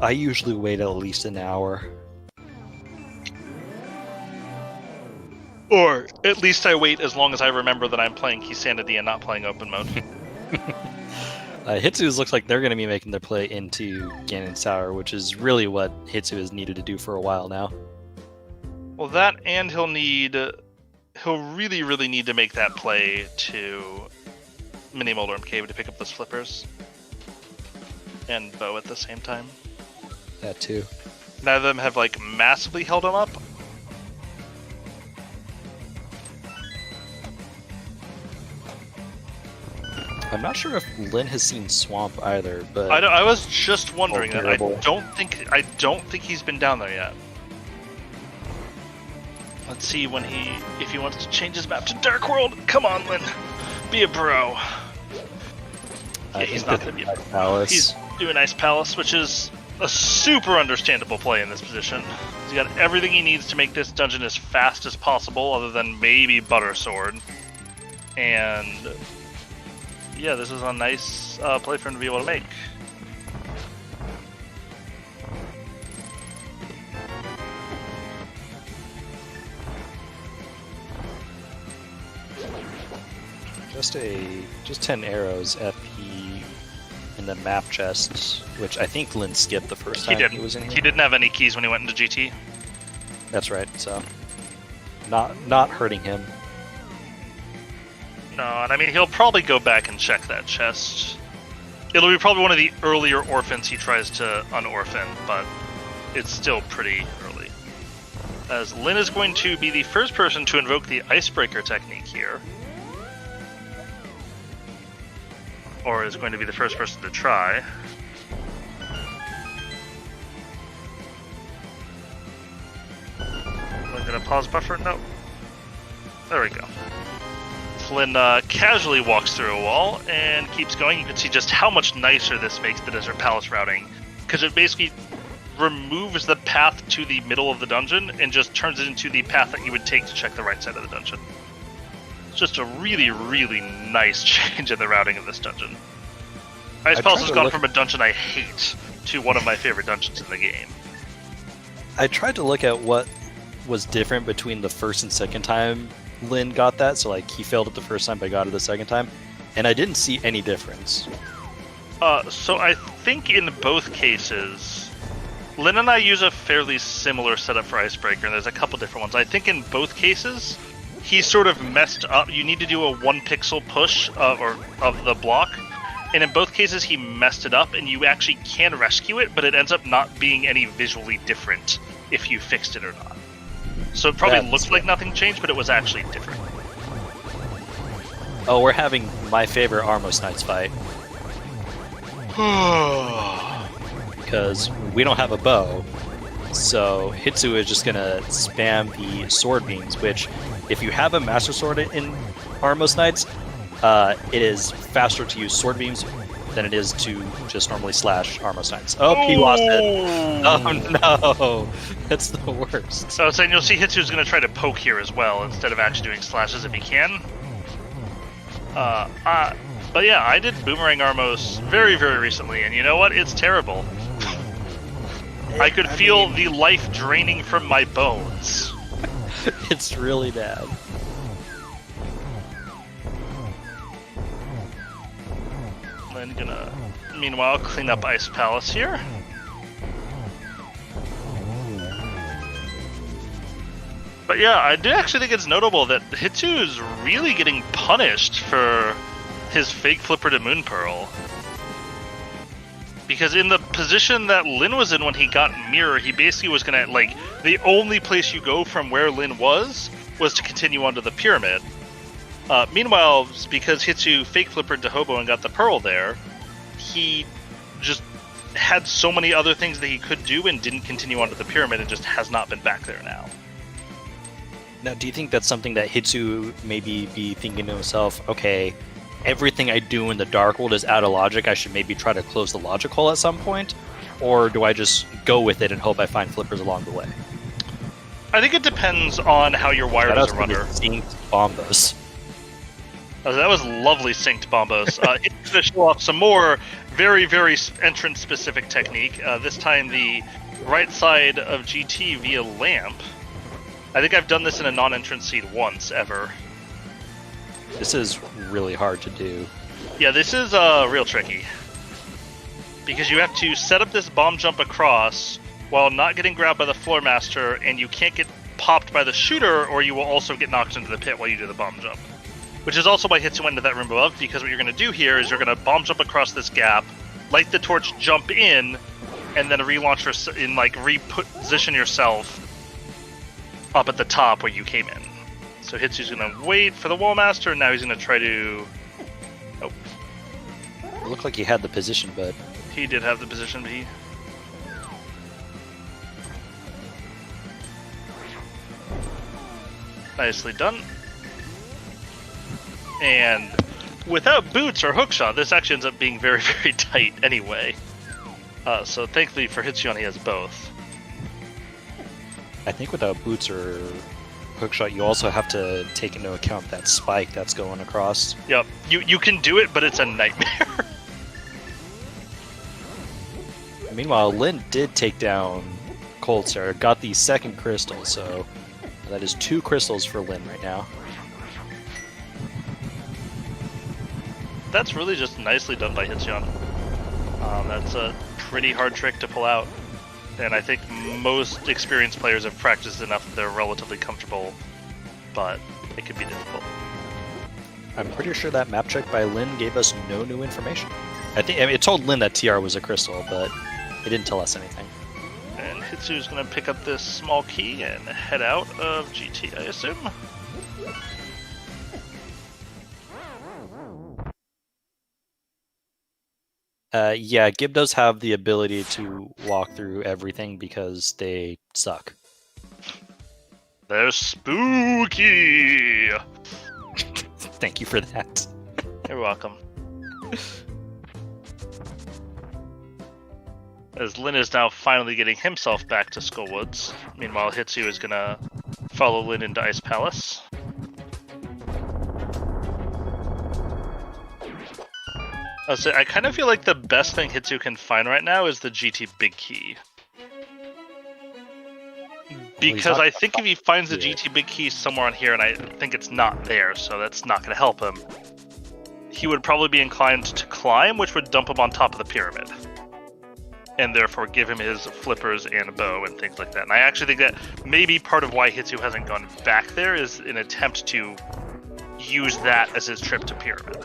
I usually wait at least an hour. Or at least I wait as long as I remember that I'm playing Key Sanity and not playing open mode. Hitsu's looks like they're going to be making their play into Ganon's Tower, which is really what Hitsu has needed to do for a while now. Well, that and he'll really, really need to make that play to Mini Moldorm Cave to pick up those flippers. And Bow at the same time. That too. Neither of them have, like, massively held him up. I'm not sure if Lynn has seen Swamp either, but I was just wondering that. terrible. I don't think he's been down there yet. Let's see if he wants to change his map to Dark World. Come on, Lynn, be a bro. Yeah, he's not gonna be a bro. He's doing Ice Palace, which is a super understandable play in this position. He's got everything he needs to make this dungeon as fast as possible, other than maybe Butter Sword. And yeah, this is a nice play for him to be able to make. Just 10 arrows in the map chest, which I think Lynn skipped the first time he was in here. He didn't have any keys when he went into GT. That's right, so not hurting him. No, and I mean, he'll probably go back and check that chest. It'll be probably one of the earlier orphans he tries to unorphan, but it's still pretty early. As Lynn is going to be the first person to invoke the Icebreaker technique here. Or is going to be the first person to try. I'm going to pause buffer. No. There we go. Lynn casually walks through a wall and keeps going. You can see just how much nicer this makes the Desert Palace routing. Because it basically, removes the path to the middle of the dungeon and just turns it into the path that you would take to check the right side of the dungeon. It's just a really, really nice change in the routing of this dungeon. Ice Palace has gone from a dungeon I hate to one of my favorite dungeons in the game. I tried to look at what was different between the first and second time Lynn got that. So like he failed it the first time, but got it the second time, and I didn't see any difference. So I think in both cases, Lynn and I use a fairly similar setup for Icebreaker, and there's a couple different ones. I think in both cases, he sort of messed up. You need to do a 1 pixel push of the block, and in both cases he messed it up, and you actually can rescue it, but it ends up not being any visually different if you fixed it or not. So it probably looked like nothing changed, but it was actually different. Oh, we're having my favorite Armos Knights fight. Because we don't have a bow, so Hitsu is just gonna spam the sword beams, which, if you have a Master Sword in Armos Knights, it is faster to use sword beams than it is to just normally slash Armos Knights. Oh, he lost it. Oh no, that's the worst. So I was saying, you'll see Hitsu's gonna try to poke here as well, instead of actually doing slashes if he can. But yeah, I did Boomerang Armos very, very recently, and you know what? It's terrible. I could feel the life draining from my bones. It's really bad. I'm gonna, meanwhile, clean up Ice Palace here. But yeah, I do actually think it's notable that Hitsu is really getting punished for his fake flipper to Moon Pearl. Because in the position that Lyn was in when he got Mirror, he basically was gonna, like, the only place you go from where Lyn was to continue onto the pyramid. Meanwhile, because Hitsu fake flippered to Hobo and got the Pearl there, he just had so many other things that he could do and didn't continue onto the pyramid and just has not been back there now. Now, do you think that's something that Hitsu maybe be thinking to himself, okay, everything I do in the Dark World is out of logic, I should maybe try to close the logic hole at some point? Or do I just go with it and hope I find flippers along the way? I think it depends on how you're wired as a runner. Synced Bombos. Oh, that was lovely synced Bombos. It's going to show off some more very, very entrance-specific technique. This time the right side of GT via lamp. I think I've done this in a non-entrance seed once, ever. This is really hard to do. Yeah, this is real tricky. Because you have to set up this bomb jump across while not getting grabbed by the Floor Master, and you can't get popped by the shooter, or you will also get knocked into the pit while you do the bomb jump. Which is also why Hitsu went into that room above, because what you're going to do here is you're going to bomb jump across this gap, light the torch, jump in, and then relaunch reposition yourself up at the top where you came in. So Hitsu's going to wait for the Wall Master, and now he's going to try to... Oh. It looked like he had the position, but... He did have the position, but he... Nicely done. And without boots or hookshot, this actually ends up being very, very tight anyway. So thankfully for Hitsu, he has both. I think without boots or hookshot, you also have to take into account that spike that's going across. Yep, you can do it, but it's a nightmare. Meanwhile, Lyn did take down Cold Star, got the second crystal, so that is 2 crystals for Lyn right now. That's really just nicely done by Hitsu. That's a pretty hard trick to pull out. And I think most experienced players have practiced enough that they're relatively comfortable, but it could be difficult. I'm pretty sure that map check by Lyn gave us no new information. I mean, it told Lyn that TR was a crystal, but it didn't tell us anything. And Hitsu's going to pick up this small key and head out of GT, I assume. Yeah, Gibdos have the ability to walk through everything because they suck. They're spooky! Thank you for that. You're welcome. As Lin is now finally getting himself back to Skullwoods. Meanwhile, Hitsu is gonna follow Lin into Ice Palace. I kind of feel like the best thing Hitsu can find right now is the GT Big Key. Because I think if he finds the GT Big Key somewhere on here, and I think it's not there, so that's not going to help him, he would probably be inclined to climb, which would dump him on top of the pyramid. And therefore give him his flippers and a bow and things like that. And I actually think that maybe part of why Hitsu hasn't gone back there is an attempt to use that as his trip to pyramid.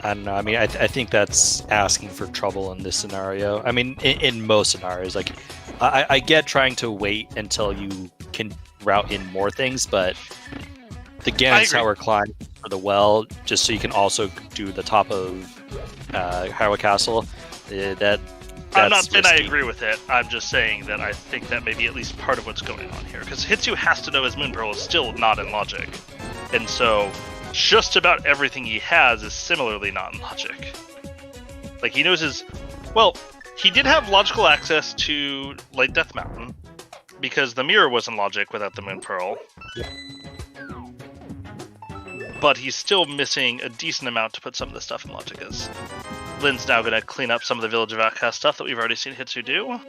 I don't know. I mean, I think that's asking for trouble in this scenario. I mean, in most scenarios, like, I get trying to wait until you can route in more things, but the Ganon Tower climb for the well, just so you can also do the top of Hyrule Castle, that's I'm not saying risky. I agree with it. I'm just saying that I think that may be at least part of what's going on here. Because Hitsu has to know his Moon Pearl is still not in logic. And so just about everything he has is similarly not in logic. Like, he knows his... Well, he did have logical access to Light Death Mountain, because the mirror was in logic without the Moon Pearl. Yeah. But he's still missing a decent amount to put some of the stuff in logic as. Lin's now going to clean up some of the Village of Outcast stuff that we've already seen Hitsu do.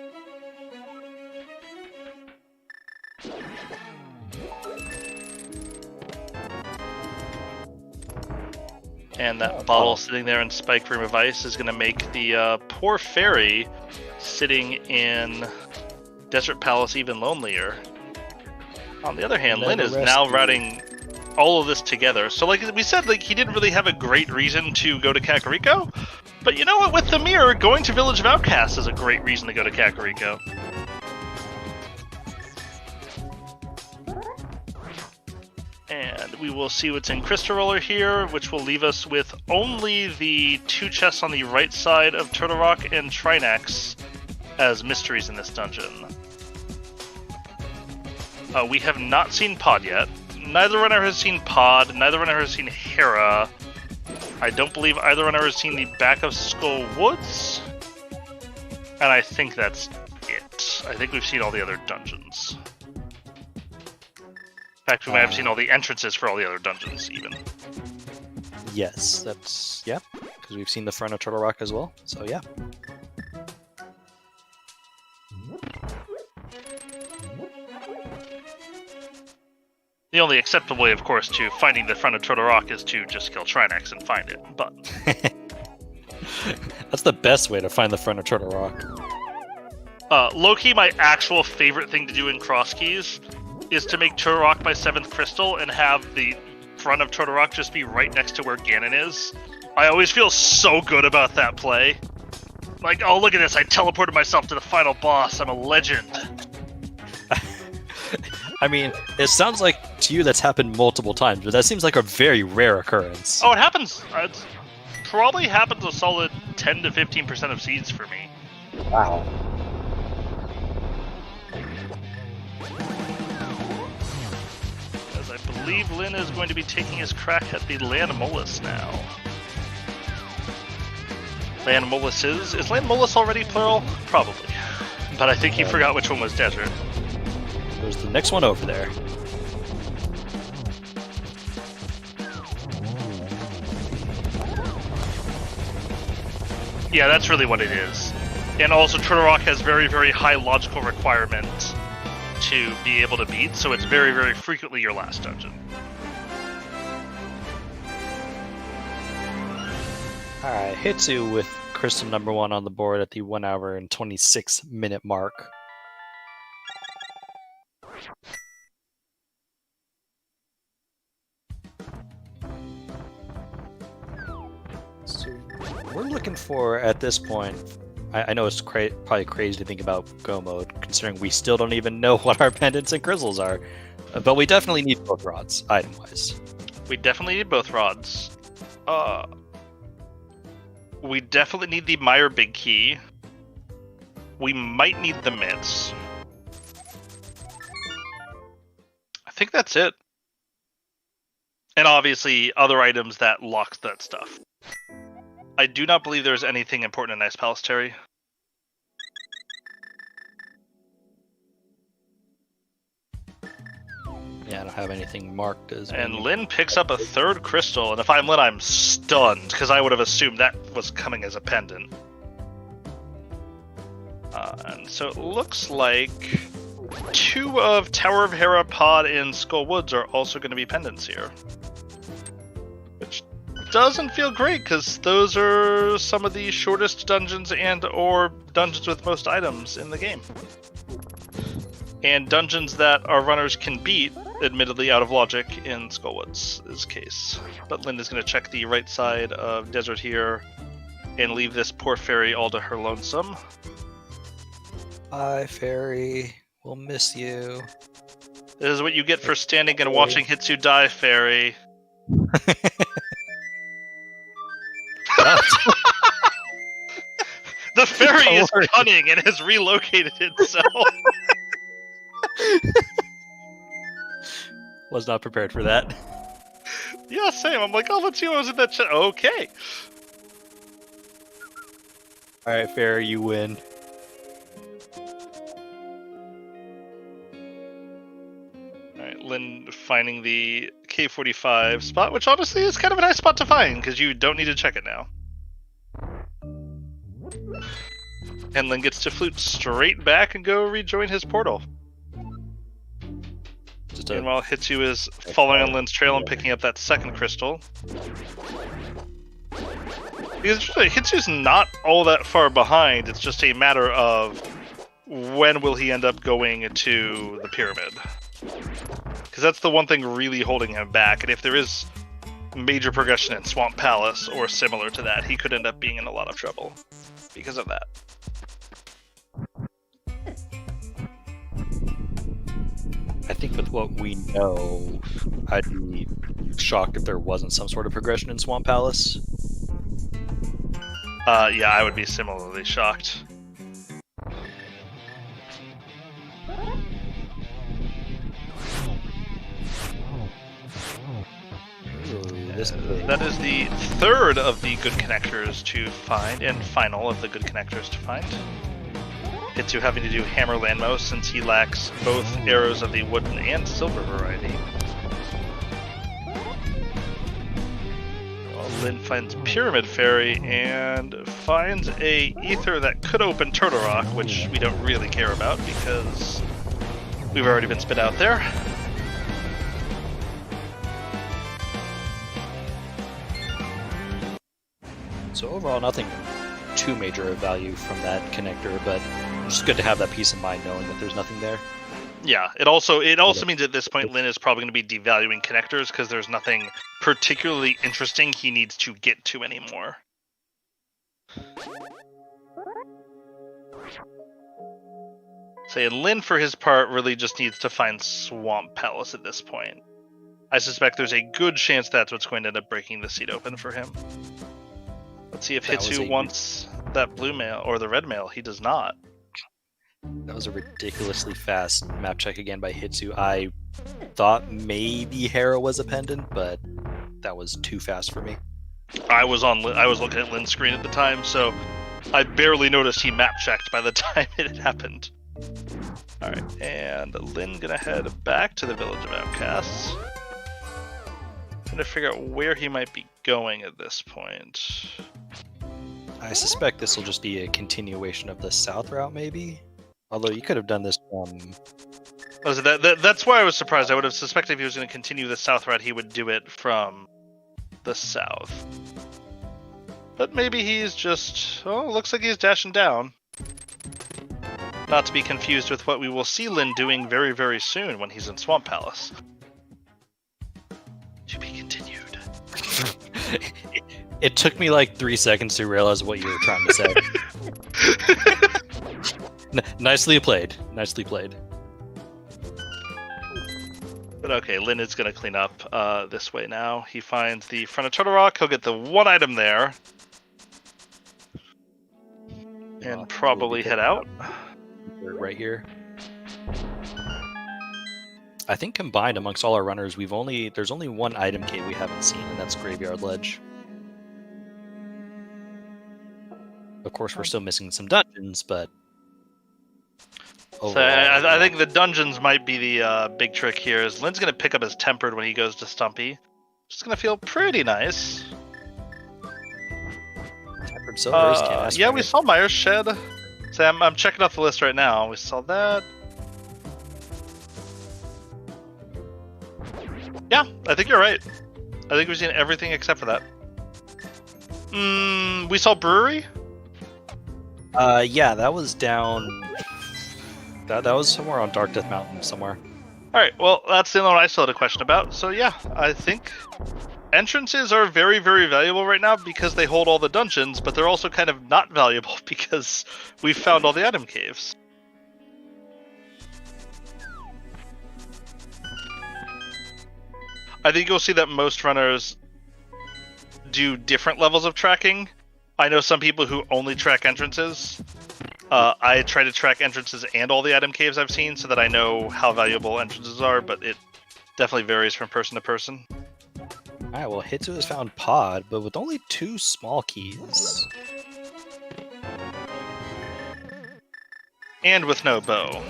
And that bottle sitting there in Spike Room of Ice is going to make the poor fairy sitting in Desert Palace even lonelier. On the other hand, Lin is now routing all of this together. So like we said, like he didn't really have a great reason to go to Kakariko. But you know what? With the mirror, going to Village of Outcasts is a great reason to go to Kakariko. And we will see what's in Crystal Roller here, which will leave us with only the two chests on the right side of Turtle Rock and Trinax as mysteries in this dungeon. We have not seen Pod yet. Neither runner has seen Pod, neither runner has seen Hera. I don't believe either runner has seen the back of Skull Woods. And I think that's it. I think we've seen all the other dungeons. In fact, we might have seen all the entrances for all the other dungeons, even. Yes, that's... yeah, because we've seen the front of Turtle Rock as well, so yeah. The only acceptable way, of course, to finding the front of Turtle Rock is to just kill Trinax and find it, but... That's the best way to find the front of Turtle Rock. Low-key, my actual favorite thing to do in Crosskeys is to make Turtle Rock my 7th crystal and have the front of Turtle Rock just be right next to where Ganon is. I always feel so good about that play. Like, oh, look at this, I teleported myself to the final boss, I'm a legend. I mean, it sounds like to you that's happened multiple times, but that seems like a very rare occurrence. Oh, it happens. It probably happens a solid 10 to 15% of seeds for me. Wow. As I believe Lin is going to be taking his crack at the Landmolus now. Landmoluses. Is Landmolus already plural? Probably. But I think he forgot which one was desert. There's the next one over there. Yeah, that's really what it is. And also, Turtle Rock has very, very high logical requirements to be able to beat, so it's very, very frequently your last dungeon. Alright, Hitsu with crystal number 1 on the board at the 1 hour and 26 minute mark. So we're looking for, at this point, I know it's probably crazy to think about Go mode, considering we still don't even know what our pendants and crystals are. But we definitely need both rods, item-wise. We definitely need both rods. We definitely need the Meyer Big Key. We might need the mitts. I think that's it. And obviously, other items that lock that stuff. I do not believe there's anything important in Ice Palace, Terry. Yeah, I don't have anything marked as. And Lynn picks up a third crystal, and if I'm Lynn, I'm stunned, because I would have assumed that was coming as a pendant. And so it looks like 2 of Tower of Hera, Pod, and Skull Woods are also going to be pendants here. Which doesn't feel great, because those are some of the shortest dungeons and or dungeons with most items in the game. And dungeons that our runners can beat, admittedly out of logic, in Skullwoods' case. But Lynn is going to check the right side of Desert here and leave this poor fairy all to her lonesome. Bye, fairy. We'll miss you. This is what you get for standing and watching Hitsu die, fairy. The fairy is cunning and has relocated itself. Was not prepared for that. Yeah, same. I'm like, oh, let's see what was in that chat. Okay. Alright, fairy, you win. Alright, Lynn finding the K45 spot, which honestly is kind of a nice spot to find, because you don't need to check it now. And Lynn gets to flute straight back and go rejoin his portal. Meanwhile, Hitsu is following on Lynn's trail and picking up that second crystal. Because Hitsu's not all that far behind, it's just a matter of when will he end up going to the pyramid. Because that's the one thing really holding him back, and if there is major progression in Swamp Palace or similar to that, he could end up being in a lot of trouble because of that. I think with what we know, I'd be shocked if there wasn't some sort of progression in Swamp Palace. Yeah, I would be similarly shocked. That is the third of the good connectors to find, and final of the good connectors to find. Hitsu having to do Hammer Landmost since he lacks both arrows of the wooden and silver variety. Well, Lynn finds Pyramid Fairy and finds a ether that could open Turtle Rock, which we don't really care about because we've already been spit out there. So overall, nothing too major of value from that connector, but it's just good to have that peace of mind knowing that there's nothing there. Yeah, it also means at this point Lynn is probably going to be devaluing connectors because there's nothing particularly interesting he needs to get to anymore. Say, Lynn for his part really just needs to find Swamp Palace at this point. I suspect there's a good chance that's what's going to end up breaking the seat open for him. Let's see if Hitsu wants that blue mail or the red mail. He does not. That was a ridiculously fast map check again by Hitsu. I thought maybe Hera was a pendant, but that was too fast for me. I was looking at Lynn's screen at the time, so I barely noticed he map checked by the time it had happened. Alright, and Lynn gonna head back to the Village of Outcasts. Trying to figure out where he might be going at this point. I suspect this will just be a continuation of the south route, maybe? Although you could have done this from... That's why I was surprised. I would have suspected if he was going to continue the south route, he would do it from the south. But maybe he's just... Oh, looks like he's dashing down. Not to be confused with what we will see Lynn doing very, very soon when he's in Swamp Palace. To be continued. It took me like 3 seconds to realize what you were trying to say. Nicely played. Nicely played. But okay, Lynn is going to clean up this way now. He finds the front of Turtle Rock. He'll get the one item there. And probably head out. Right here. I think combined amongst all our runners, there's only one item cave we haven't seen, and that's Graveyard Ledge. Of course, we're still missing some dungeons, but So I think the dungeons might be the big trick here. Is Lynn's going to pick up his tempered when he goes to Stumpy. Just going to feel pretty nice. Tempered silvers, can't ask yeah, for we it. saw Myers Shed. So I'm checking off the list right now. We saw that. Yeah, I think you're right. I think we've seen everything except for that. We saw Brewery? Yeah, that was down. That was somewhere on Dark Death Mountain somewhere. Alright, well, that's the only one I still had a question about. So yeah, I think entrances are very, very valuable right now because they hold all the dungeons, but they're also kind of not valuable because we've found all the item caves. I think you'll see that most runners do different levels of tracking. I know some people who only track entrances. I try to track entrances and all the item caves I've seen so that I know how valuable entrances are, but it definitely varies from person to person. Alright, well, Hitsu has found Pod, but with only 2 small keys. And with no bow.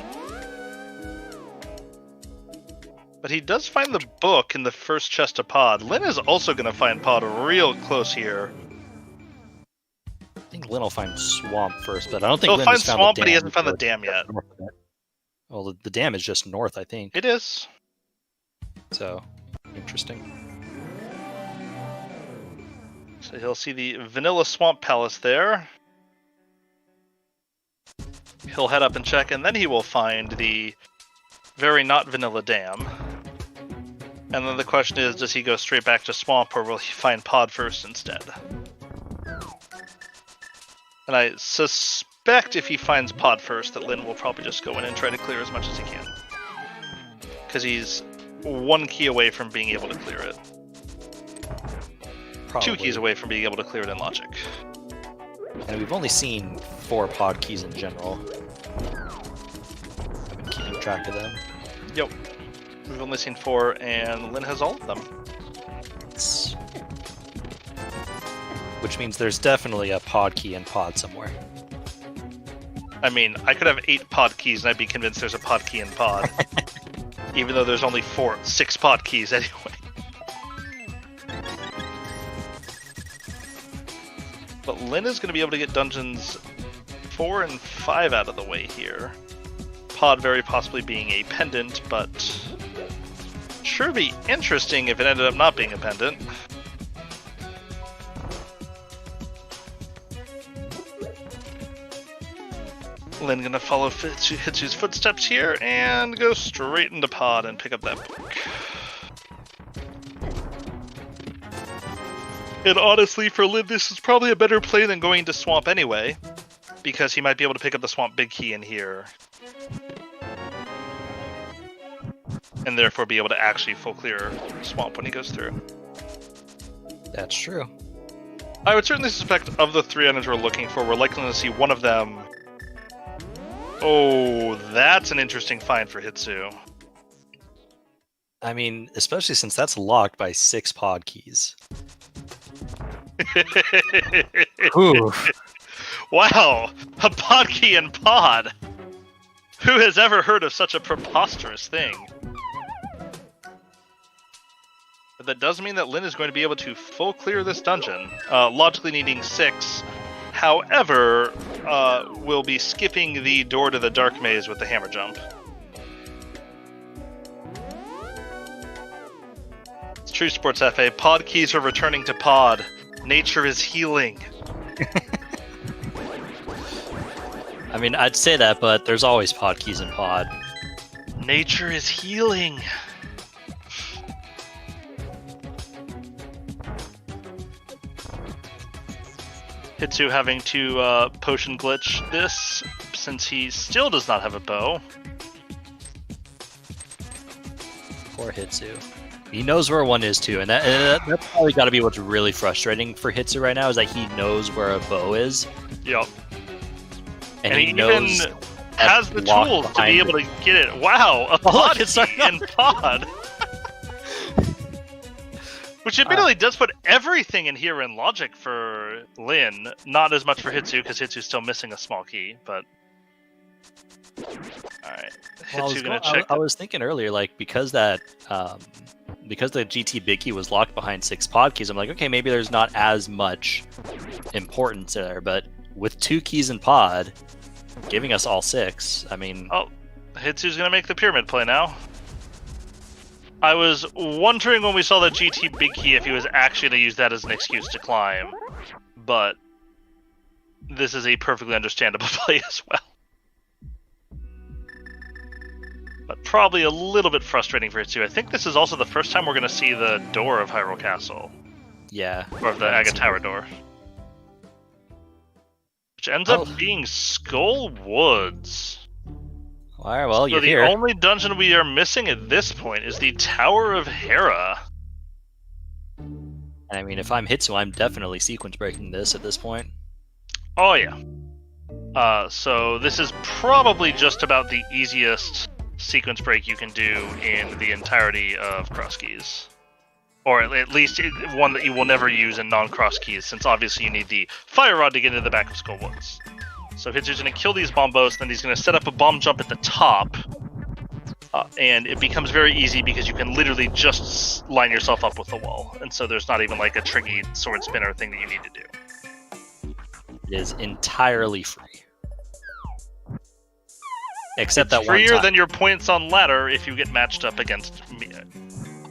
But he does find the book in the first chest of Pod. Lynn is also going to find Pod real close here. I think Lynn will find Swamp first, but I don't think He'll Lynn find has found Swamp, the but he dam hasn't found the just dam yet. north of it. Well, the dam is just north, I think. It is. So, interesting. So he'll see the Vanilla Swamp Palace there. He'll head up and check, and then he will find the very not vanilla dam. And then the question is, does he go straight back to Swamp, or will he find Pod first instead? And I suspect if he finds Pod first, that Lynn will probably just go in and try to clear as much as he can. Because he's 1 key away from being able to clear it. Probably. 2 keys away from being able to clear it in Logic. And we've only seen 4 Pod keys in general. I've been keeping track of them. Yep. We've only seen 4, and Lynn has all of them. Which means there's definitely a Pod key in Pod somewhere. I mean, I could have 8 Pod keys, and I'd be convinced there's a Pod key in Pod. Even though there's only 6 Pod keys anyway. But Lynn is going to be able to get dungeons 4 and 5 out of the way here. Pod very possibly being a pendant, but sure be interesting if it ended up not being a pendant. Lynn gonna follow Hitsu's footsteps here and go straight into Pod and pick up that book. And honestly, for Lynn, this is probably a better play than going to Swamp anyway, because he might be able to pick up the Swamp Big Key in here. And therefore be able to actually full clear Swamp when he goes through. That's true. I would certainly suspect of the 3 items we're looking for, we're likely to see one of them. Oh, that's an interesting find for Hitsu. I mean, especially since that's locked by 6 Pod keys. Ooh. Wow, a Pod key in Pod! Who has ever heard of such a preposterous thing? But that does mean that Lynn is going to be able to full clear this dungeon, logically needing 6. However, we'll be skipping the door to the Dark Maze with the hammer jump. It's true, Sports FA. Pod keys are returning to Pod. Nature is healing. I mean, I'd say that, but there's always Pod keys in Pod. Nature is healing. Hitsu having to potion glitch this, since he still does not have a bow. Poor Hitsu. He knows where one is too, and that's probably got to be what's really frustrating for Hitsu right now, is that he knows where a bow is. Yep. And he knows even has the tools to be able to get it. Wow, a pod it's key in Pod. Which admittedly does put everything in here in logic for Lin, not as much for Hitsu, because Hitsu's still missing a small key, but... Alright, Hitsu gonna check... I was thinking earlier, like, because the GT big key was locked behind 6 pod keys, I'm like, okay, maybe there's not as much importance there, but with 2 keys in pod, giving us all 6, I mean... Oh, Hitsu's gonna make the pyramid play now. I was wondering when we saw the GT big key if he was actually going to use that as an excuse to climb, but this is a perfectly understandable play as well. But probably a little bit frustrating for Hitsu. I think this is also the first time we're going to see the door of Hyrule Castle. Yeah. Or of the Agate Tower door. Which ends up being Skull Woods. All right, well, you're the here. only dungeon we are missing at this point is the Tower of Hera. I mean, if I'm Hitsu, I'm definitely sequence breaking this at this point. Oh, yeah. So this is probably just about the easiest sequence break you can do in the entirety of Crosskeys. Or at least one that you will never use in non-Crosskeys, since obviously you need the Fire Rod to get into the back of Skull Woods. So Hitsu's going to kill these bombos, then he's going to set up a bomb jump at the top, and it becomes very easy because you can literally just line yourself up with the wall, and so there's not even like a tricky sword spinner thing that you need to do. It is entirely free. Except it's that one freer time. than your points on ladder if you get matched up against me.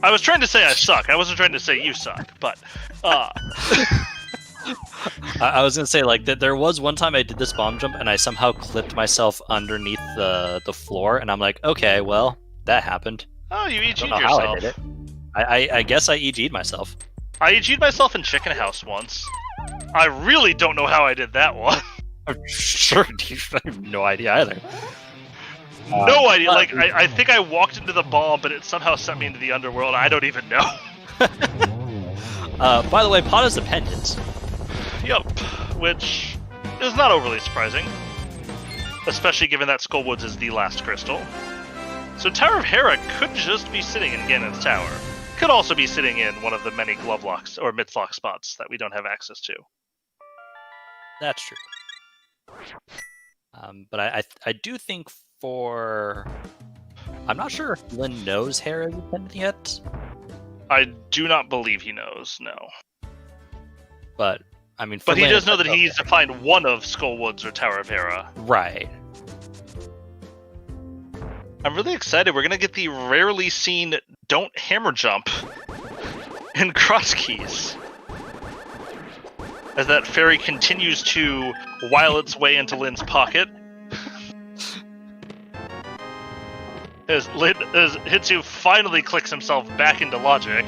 I was trying to say I suck. I wasn't trying to say you suck, but... I was gonna say, like, that there was one time I did this bomb jump and I somehow clipped myself underneath the floor, and I'm like, okay, well, that happened. Oh, you EG'd Don't know yourself. how I did it. I guess I EG'd myself. I EG'd myself in Chicken House once. I really don't know how I did that one. Sure, I have no idea either. No idea. Like, I think I walked into the bomb, but it somehow sent me into the underworld. I don't even know. By the way, pot is dependent. Yup, which is not overly surprising, especially given that Skull Woods is the last crystal. So Tower of Hera could just be sitting in Ganon's tower. Could also be sitting in one of the many glove locks or myth-lock spots that we don't have access to. That's true. But I do think I'm not sure if Lin knows Hera is dependent yet. I do not believe he knows, no. But, I mean... But he does know that he needs to find one of Skull Woods or Tower of Hera. Right. I'm really excited. We're going to get the rarely seen Don't Hammer Jump in Crosskeys. As that fairy continues to wile its way into Lin's pocket. As Hitsu finally clicks himself back into logic.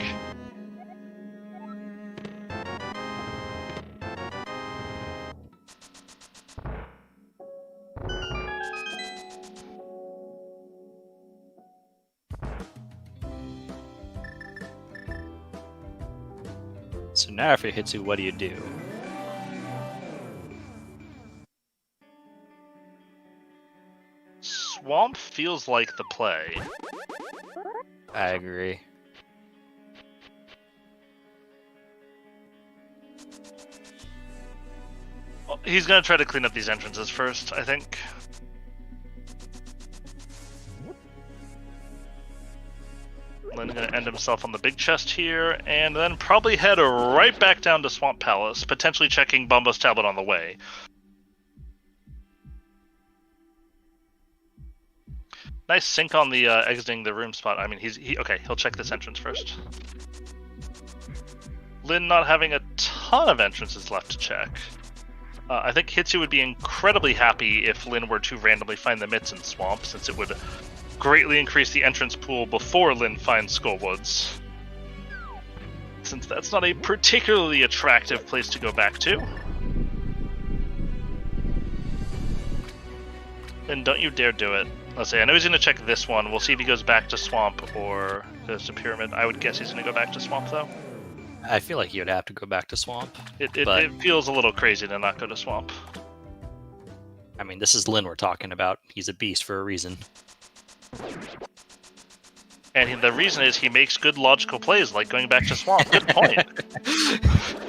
So now for Hitsu, what do you do? Swamp feels like the play. I agree. Well, he's gonna try to clean up these entrances first, I think. Lin's gonna end himself on the big chest here, and then probably head right back down to Swamp Palace, potentially checking Bumbo's tablet on the way. Nice sync on the exiting the room spot. I mean, he'll check this entrance first. Lin not having a ton of entrances left to check. I think Hitsu would be incredibly happy if Lin were to randomly find the Mitts in Swamp, since it would greatly increase the entrance pool before Lin finds Skull Woods. Since that's not a particularly attractive place to go back to. Lin, don't you dare do it. Let's see, I know he's going to check this one. We'll see if he goes back to Swamp or goes to Pyramid. I would guess he's going to go back to Swamp, though. I feel like he would have to go back to Swamp. It feels a little crazy to not go to Swamp. I mean, this is Lin we're talking about. He's a beast for a reason. And the reason is he makes good logical plays, like going back to Swamp. Good point.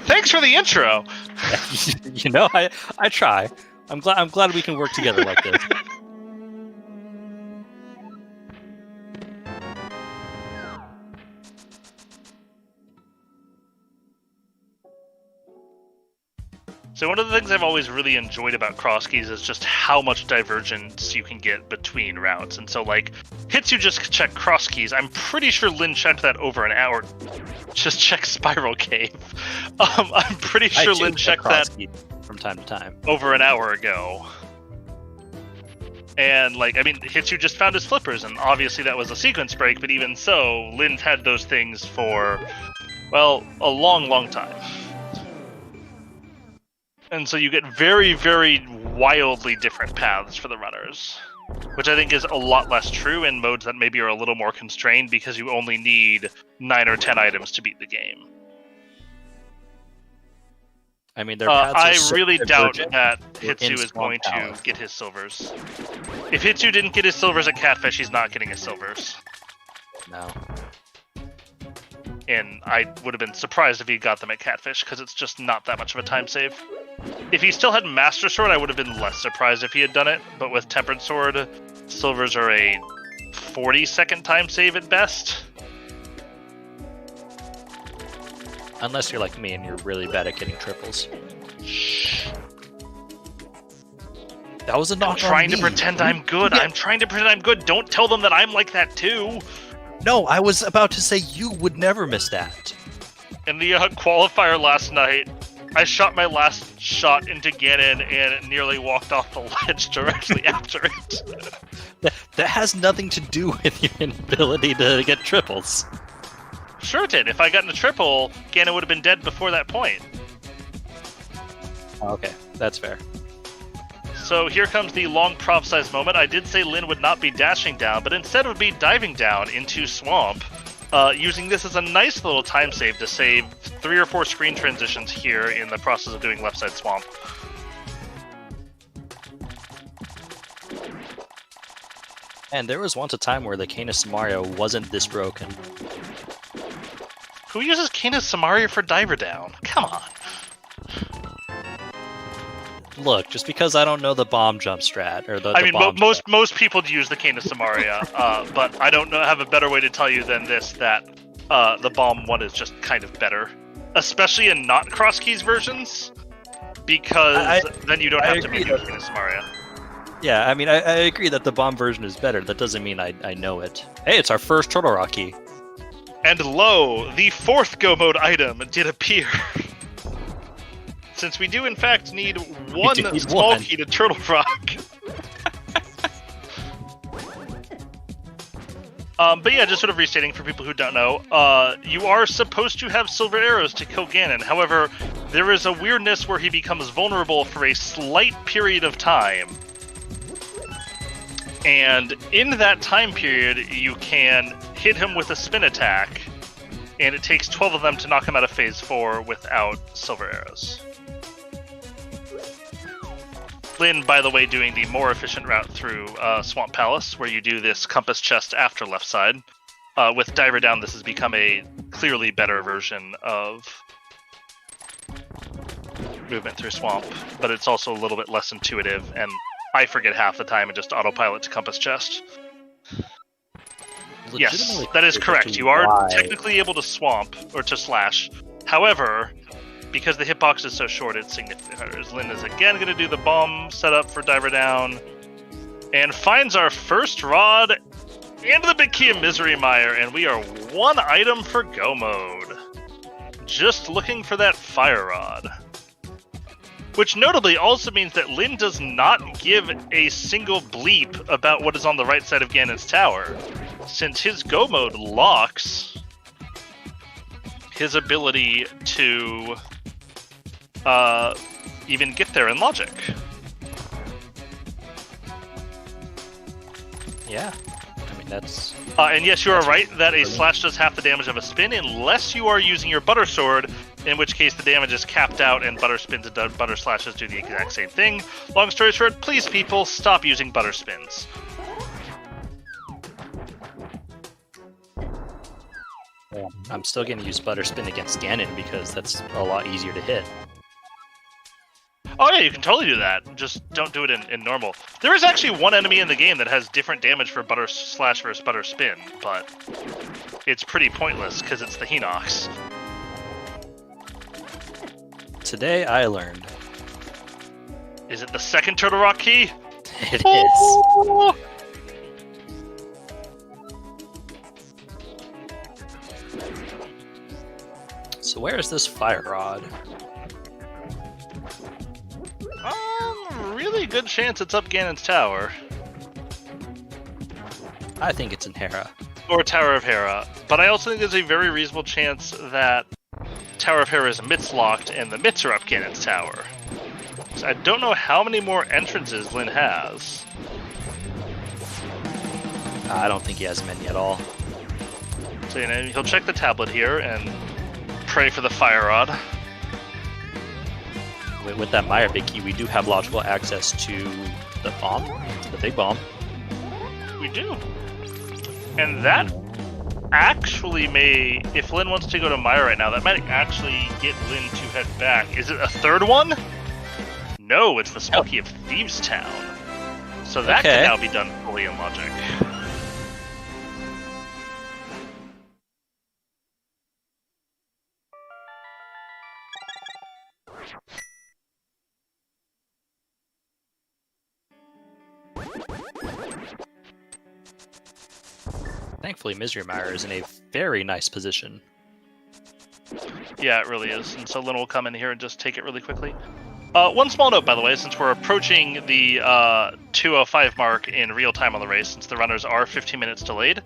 Thanks for the intro. You know, I try. I'm glad we can work together like this. So one of the things I've always really enjoyed about Crosskeys is just how much divergence you can get between routes. And so, like, hits you just check Crosskeys. I'm pretty sure Lynn checked that over an hour. Just check Spiral Cave. I'm pretty sure Lynn checked that from time to time over an hour ago. And, like, I mean, Hitsu just found his flippers, and obviously that was a sequence break, but even so, Lynn's had those things for, well, a long, long time. And so you get very, very wildly different paths for the runners, which I think is a lot less true in modes that maybe are a little more constrained because you only need 9 or 10 items to beat the game. I mean, their paths I really doubt that Hitsu is going to get his silvers. If Hitsu didn't get his silvers at Catfish, he's not getting his silvers. No. And I would have been surprised if he got them at Catfish, because it's just not that much of a time save. If he still had Master Sword, I would have been less surprised if he had done it, but with Tempered Sword, silvers are a 40-second time save at best. Unless you're like me and you're really bad at getting triples. That was a knock on me. I'm trying to pretend I'm good. I'm trying to pretend I'm good. Don't tell them that I'm like that too. No, I was about to say you would never miss that. In the qualifier last night, I shot my last shot into Ganon and it nearly walked off the ledge directly after it. That has nothing to do with your inability to get triples. Sure it did. If I got in a triple, Ganon would have been dead before that point. Okay, that's fair. So here comes the long prophesized moment. I did say Lynn would not be dashing down, but instead would be diving down into Swamp, using this as a nice little time save to save 3 or 4 screen transitions here in the process of doing left side Swamp. And there was once a time where the Canis Mario wasn't this broken. Who uses Canis Samaria for diver down? Come on. Look, just because I don't know the bomb jump strat or the I mean, bomb most people use the Canis Samaria, but I don't have a better way to tell you than this, that the bomb one is just kind of better, especially in not Crosskeys versions, because then you don't have to be doing Canis Samaria. Yeah, I mean, I agree that the bomb version is better. That doesn't mean I know it. Hey, it's our first Turtle Rock key. And lo, the 4th Go Mode item did appear. Since we do in fact need one small key to Turtle Rock. But yeah, just sort of restating for people who don't know, you are supposed to have silver arrows to kill Ganon. However, there is a weirdness where he becomes vulnerable for a slight period of time. And in that time period, you can hit him with a spin attack, and it takes 12 of them to knock him out of phase 4 without silver arrows. Lynn, by the way, doing the more efficient route through Swamp Palace, where you do this compass chest after left side. With Diver Down, this has become a clearly better version of movement through Swamp, but it's also a little bit less intuitive, and I forget half the time and just autopilot to compass chest. Yes, that is correct. You are technically able to swamp, or to slash. However, because the hitbox is so short, it's significantly harder. Lynn is again going to do the bomb setup for Diver Down, and finds our first rod and the big key of Misery Mire, and we are 1 item for Go Mode. Just looking for that Fire Rod. Which notably also means that Lynn does not give a single bleep about what is on the right side of Ganon's tower, since his Go Mode locks his ability to even get there in logic. Yeah, I mean that's... and yes, you are right that a slash does half the damage of a spin, unless you are using your Butter Sword, in which case the damage is capped out and Butter Spins and Butter Slashes do the exact same thing. Long story short, please people, stop using Butter Spins. I'm still going to use Butter Spin against Ganon because that's a lot easier to hit. Oh yeah, you can totally do that. Just don't do it in normal. There is actually one enemy in the game that has different damage for Butter Slash versus Butter Spin, but it's pretty pointless because it's the Hinox. Today I learned. Is it the second Turtle Rock key? It is. Oh! So where is this fire rod? Really good chance it's up Ganon's tower. I think it's in Hera. Or Tower of Hera. But I also think there's a very reasonable chance that Tower of Hera is mitts locked and the mitts are up Ganon's tower. So I don't know how many more entrances Lyn has. I don't think he has many at all. So you know, he'll check the tablet here and pray for the fire rod. With that Maya Big Key, we do have logical access to the bomb, the big bomb. We do. And that actually may, if Lyn wants to go to Maya right now, that might actually get Lyn to head back. Is it a third one? No, it's the Smoky of Thieves Town. So that can now be done fully in logic. Thankfully, Misery Mire is in a very nice position. Yeah, it really is. And so Lyn will come in here and just take it really quickly. One small note, by the way, since we're approaching the 2:05 mark in real time on the race, since the runners are 15 minutes delayed,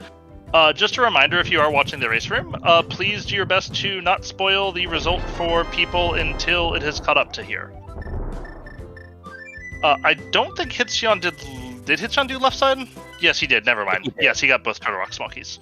just a reminder, if you are watching the race room, please do your best to not spoil the result for people until it has caught up to here. I don't think Hitsion did Hitsion do left side? Yes, he did. Never mind. Yes, he got both Turtle Rock Smokies.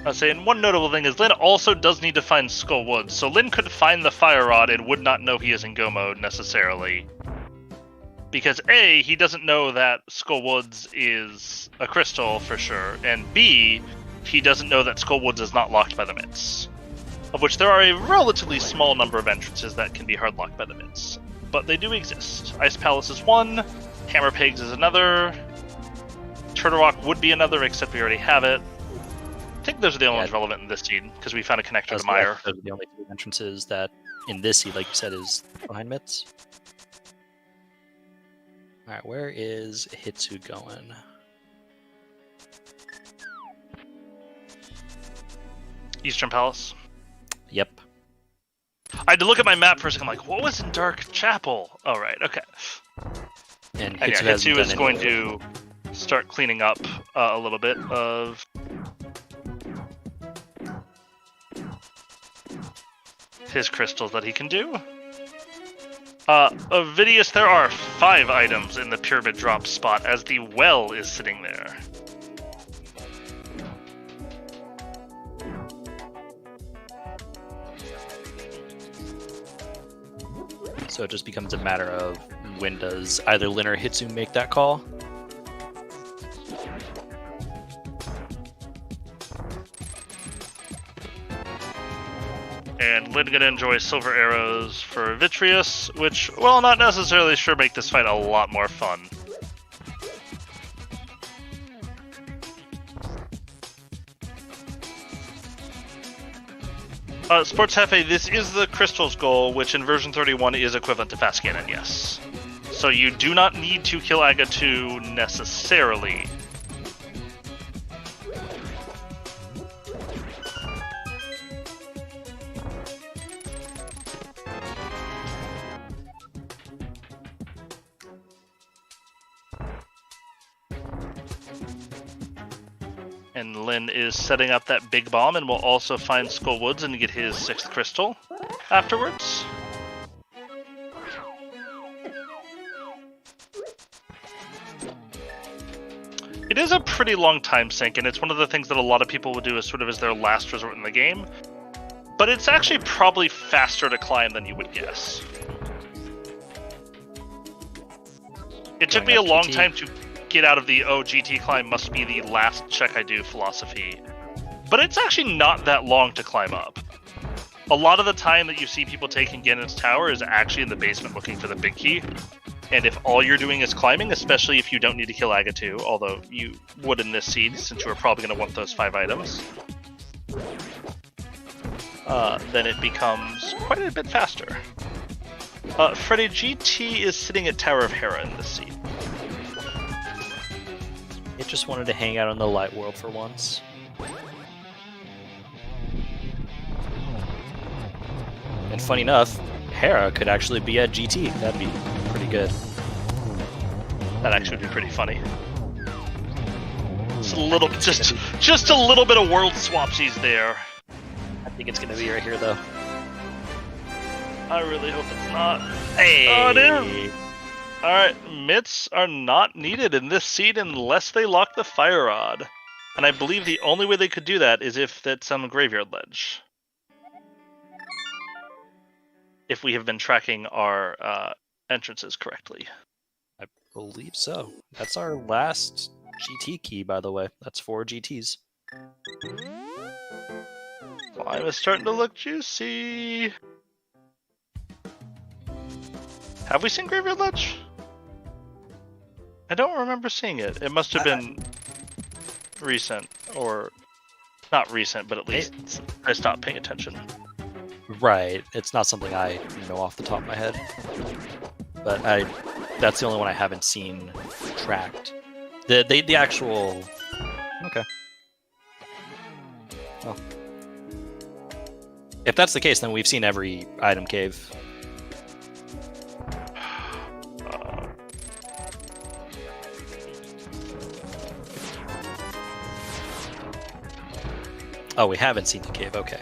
I was saying one notable thing is Lyn also does need to find Skull Woods, so Lyn could find the Fire Rod and would not know he is in Go mode necessarily. Because A, he doesn't know that Skull Woods is a crystal for sure, and B, he doesn't know that Skull Woods is not locked by the mitts. Of which there are a relatively small number of entrances that can be hard locked by the mitts. But they do exist. Ice Palace is one, Hammer Pigs is another, Turtle Rock would be another, except we already have it. I think those are the only ones relevant in this seed, because we found a connector to Mire. Those are the only two entrances that, in this seed, like you said, is behind mitts. Alright, where is Hitsu going? Eastern Palace. Yep. I had to look at my map for a second, I'm like, what was in Dark Chapel? Oh, right, okay. And yeah, Hitsu is going to start cleaning up a little bit of his crystals that he can do. Ovidius, there are 5 items in the pyramid drop spot as the well is sitting there. So it just becomes a matter of when does either Lyn or Hitsu make that call? And Lyn gonna enjoy silver arrows for Vitreous, which, well, not necessarily sure make this fight a lot more fun. Sports Hefe, this is the Crystal's goal, which in version 31 is equivalent to Fast Ganon, yes. So you do not need to kill Aga 2 necessarily. And Lyn is setting up that big bomb, and will also find Skull Woods and get his 6th crystal afterwards. It is a pretty long time sink, and it's one of the things that a lot of people would do as sort of as their last resort in the game. But it's actually probably faster to climb than you would guess. It took me a long time to get out of the, oh, GT climb must be the last check I do philosophy. But it's actually not that long to climb up. A lot of the time that you see people taking Ganon's Tower is actually in the basement looking for the big key. And if all you're doing is climbing, especially if you don't need to kill Agatu, although you would in this seed since you are probably going to want those 5 items, then it becomes quite a bit faster. Freddy, GT is sitting at Tower of Hera in this seed. It just wanted to hang out in the light world for once. And funny enough, Hera could actually be at GT. That'd be pretty good. That actually would be pretty funny. Just a little, just a little bit of world swapsies there. I think it's gonna be right here, though. I really hope it's not. Hey! Oh, it is! Alright, mitts are not needed in this seed unless they lock the fire rod. And I believe the only way they could do that is if that's some graveyard ledge. If we have been tracking our entrances correctly. I believe so. That's our last GT key, by the way. That's 4 GTs. Slime is starting to look juicy. Have we seen Graveyard Ledge? I don't remember seeing it. It must have been recent, or not recent, but at least I stopped paying attention. Right. It's not something I know off the top of my head. But that's the only one I haven't seen tracked. The actual... Okay. Well. If that's the case, then we've seen every item cave. Oh, we haven't seen the cave. Okay.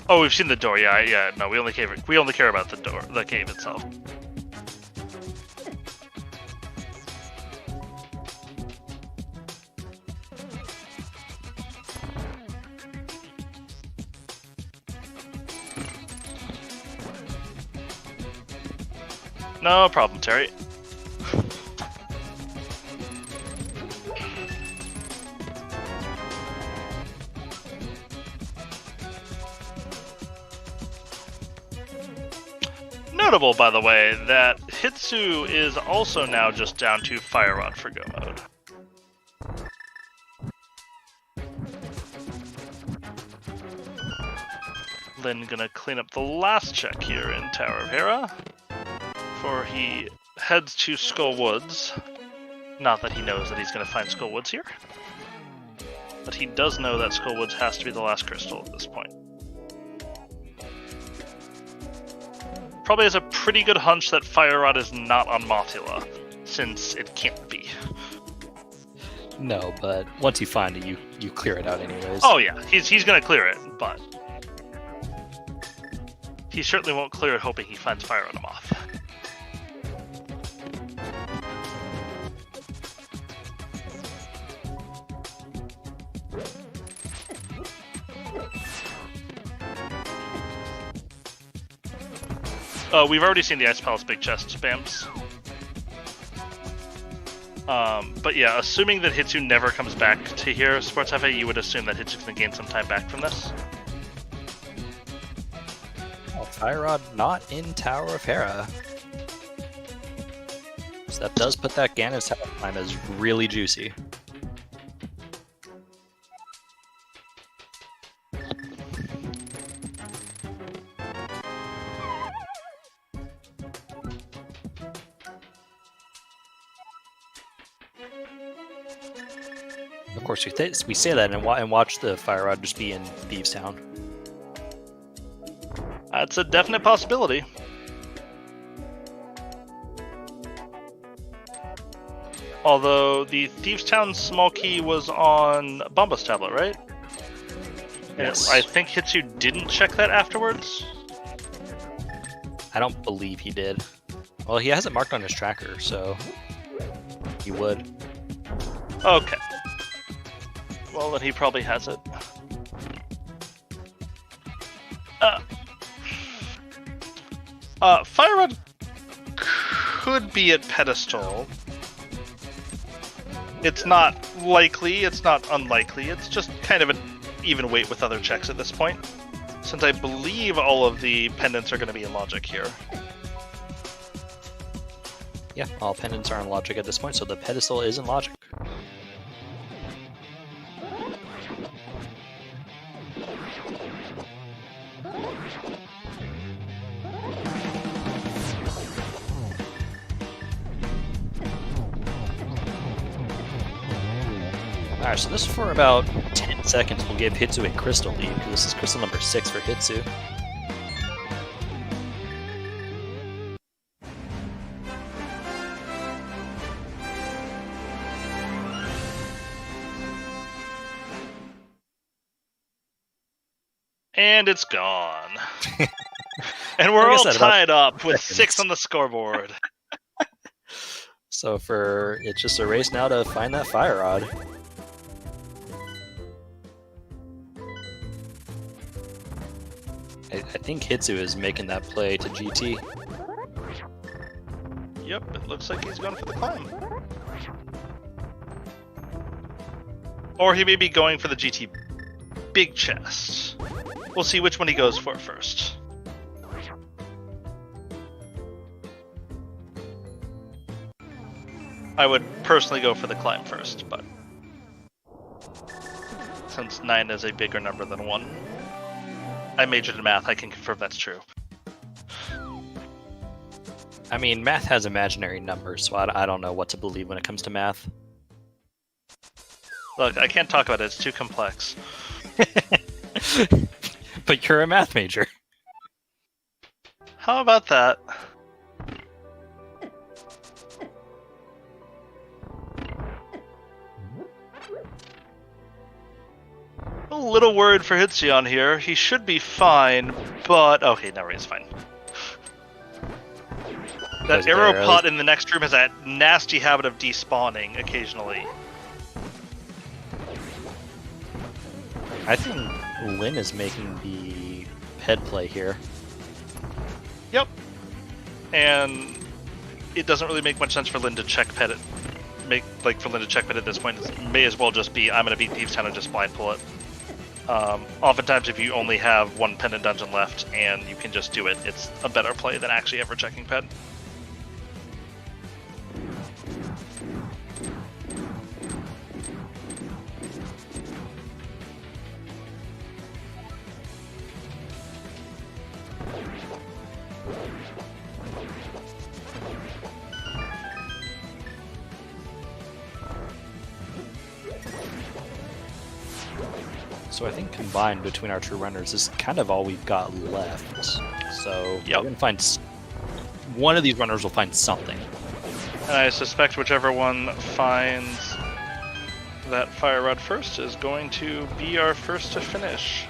Oh, we've seen the door. Yeah. No, we only care about the door, the cave itself. No problem, Terry. Notable, by the way, that Hitsu is also now just down to Fire Rod for go mode. Then gonna clean up the last check here in Tower of Hera before he heads to Skull Woods. Not that he knows that he's gonna find Skull Woods here, but he does know that Skull Woods has to be the last crystal at this point. Probably has a pretty good hunch that Fire Rod is not on Mothula, since it can't be. No, but once you find it, you clear it out anyways. Oh yeah, he's gonna clear it, but he certainly won't clear it hoping he finds Fire on a Moth. We've already seen the Ice Palace Big Chest spams. But yeah, assuming that Hitsu never comes back to here, Sports Cafe, you would assume that Hitsu's gonna gain some time back from this. Oh, Fire Rod not in Tower of Hera. So that does put that Ganon's Tower climb as really juicy. Of course, we say that and watch the Fire Rod just be in Thieves Town. That's a definite possibility. Although the Thieves Town small key was on Bomba's tablet, right? Yes. I think Hitsu didn't check that afterwards. I don't believe he did. Well, he has it marked on his tracker, so he would. Okay. Well, then he probably has it. Fire Rod could be at pedestal. It's not likely, it's not unlikely, it's just kind of an even weight with other checks at this point, since I believe all of the pendants are going to be in logic here. Yeah, all pendants are in logic at this point, so the pedestal is in logic. Alright, so this for about 10 seconds will give Hitsu a crystal lead, because this is crystal number 6 for Hitsu. And it's gone. And we're all tied up with 6 on the scoreboard. So it's just a race now to find that fire rod. I think Hitsu is making that play to GT. Yep, it looks like he's going for the climb. Or he may be going for the GT big chest. We'll see which one he goes for first. I would personally go for the climb first, but since 9 is a bigger number than 1. I majored in math, I can confirm that's true. I mean, math has imaginary numbers, so I don't know what to believe when it comes to math. Look, I can't talk about it, it's too complex. But you're a math major. How about that? A little worried for Hitsu here. He should be fine, but... Okay, no, he's fine. That arrow pot in the next room has a nasty habit of despawning occasionally. I think Lynn is making the head play here. Yep. And it doesn't really make much sense for Lynn to check pet it. For Lynn to check pet at this point, it may as well just be, I'm going to beat Thieves Town and just blind pull it. Oftentimes, if you only have one pendant dungeon left and you can just do it, it's a better play than actually ever checking pet. So I think combined between our two runners is kind of all we've got left. So we're going to find... One of these runners will find something. And I suspect whichever one finds that fire rod first is going to be our first to finish.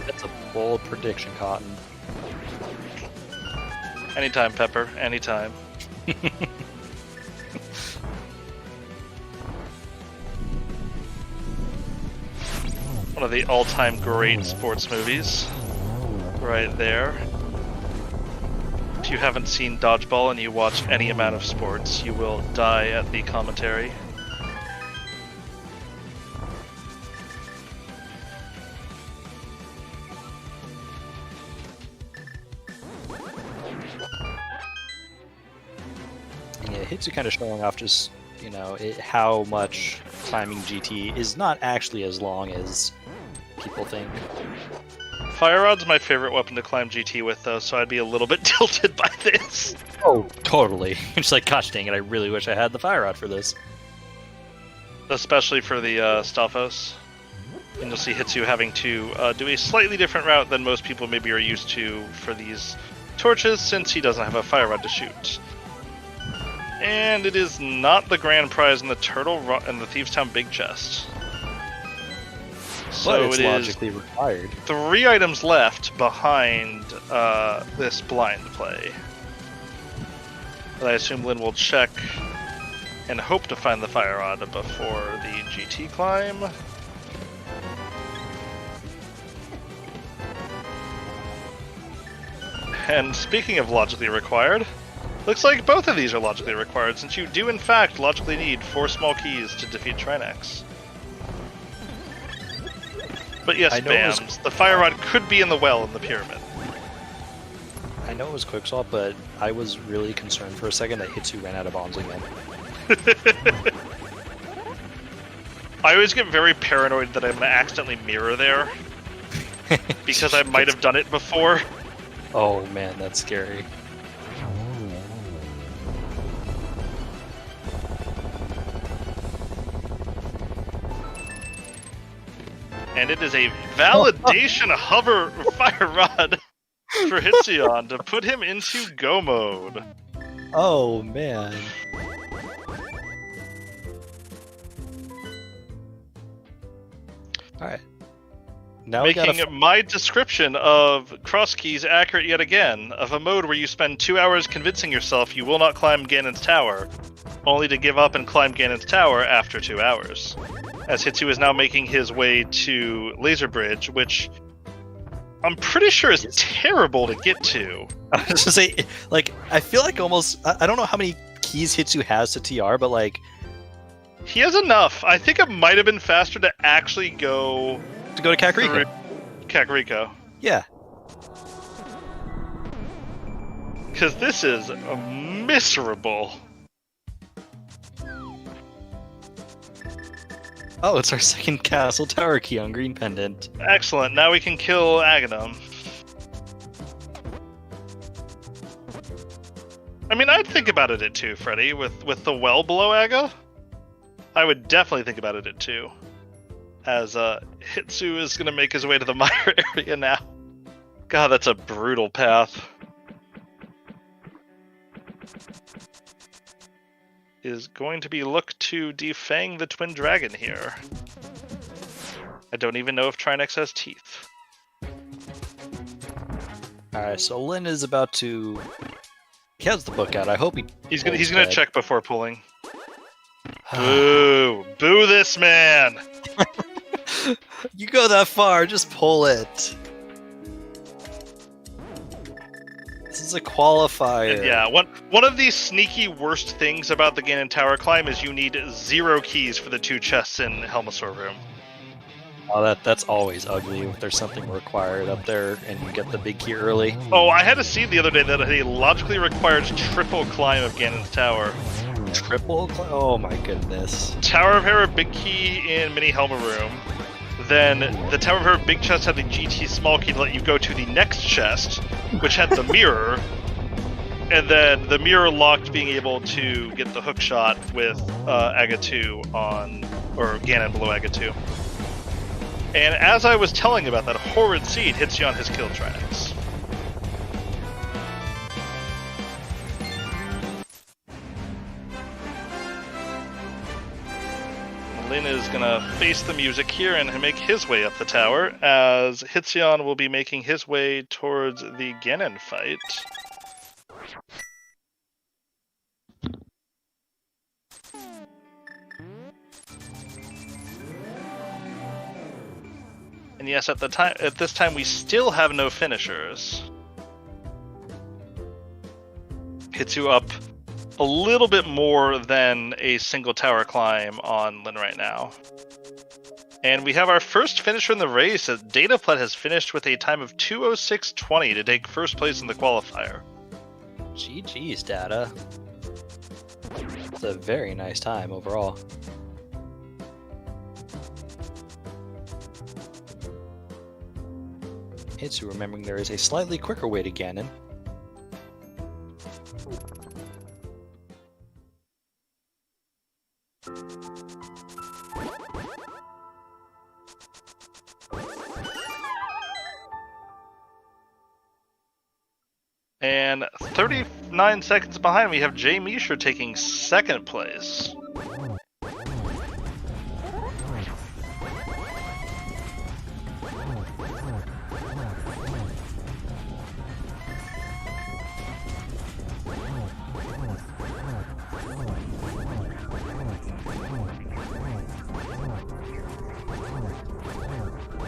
That's a bold prediction, Cotton. Anytime, Pepper. Anytime. One of the all-time great sports movies. Right there. If you haven't seen Dodgeball and you watch any amount of sports, you will die at the commentary. Yeah, Hitsu kind of showing off just, you know, how much climbing GT is not actually as long as people think. Fire Rod's my favorite weapon to climb GT with, though, so I'd be a little bit tilted by this. Oh, totally. It's like, gosh dang it, I really wish I had the Fire Rod for this. Especially for the Stalfos. And you'll see Hitsu having to do a slightly different route than most people maybe are used to for these torches, since he doesn't have a Fire Rod to shoot. And it is not the grand prize in the Thieves Town Big Chest. So it's it is logically required. 3 items left behind this blind play. But I assume Lynn will check and hope to find the fire rod before the GT climb. And speaking of logically required, looks like both of these are logically required, since you do in fact logically need 4 small keys to defeat Trinex. But yes, Bams, the fire rod could be in the well in the pyramid. I know it was Quicksalt, but I was really concerned for a second that Hitsu ran out of bombs again. I always get very paranoid that I'm gonna accidentally mirror there, because I might have done it before. Oh man, that's scary. And it is a validation hover fire rod for Hitsion to put him into go mode. Oh man. Alright. Now Making my description of Crosskeys accurate yet again, of a mode where you spend 2 hours convincing yourself you will not climb Ganon's tower, only to give up and climb Ganon's tower after 2 hours. As Hitsu is now making his way to Laser Bridge, which I'm pretty sure is terrible to get to. I was gonna say, like, I feel like almost, I don't know how many keys Hitsu has to TR, but like... He has enough. I think it might have been faster to actually go... To go to Kakariko. Kakariko. Yeah. Because this is miserable. Oh, it's our second castle tower key on Green Pendant. Excellent. Now we can kill Ganon. I mean, I'd think about it at 2, Freddy, with the well below Aga. I would definitely think about it at 2. As Hitsu is going to make his way to the mire area now. God, that's a brutal path. Is going to be look to defang the Twin Dragon here. I don't even know if Trinex has teeth. Alright, so Lynn is about to... He has the book out. I hope he's gonna check before pulling. Boo! Boo this man! You go that far, just pull it. This is a qualifier. And yeah, one of the sneaky worst things about the Ganon Tower climb is you need 0 keys for the 2 chests in Helmasaur Room. Oh, that's always ugly if there's something required up there and you get the big key early. Oh, I had to see the other day that a logically required triple climb of Ganon's Tower. Triple? Oh my goodness. Tower of Hera big key in Mini Helma Room. Then the Tower of Hera big chest had the GT small key to let you go to the next chest, which had the mirror. And then the mirror locked being able to get the hook shot with Aga 2 on, or Ganon below Aga 2. And as I was telling about that horrid seed, Hitsion has killed Trinex. Lynn is gonna face the music here and make his way up the tower, as Hitsion will be making his way towards the Ganon fight. And yes, at this time we still have no finishers. Hitsu up a little bit more than a single tower climb on Lynn right now. And we have our first finisher in the race, as Dataplet has finished with a time of 2:06:20 to take first place in the qualifier. GG's, Data. It's a very nice time overall. Hitsu remembering there is a slightly quicker way to Ganon. And 39 seconds behind, we have Jay Misher taking second place.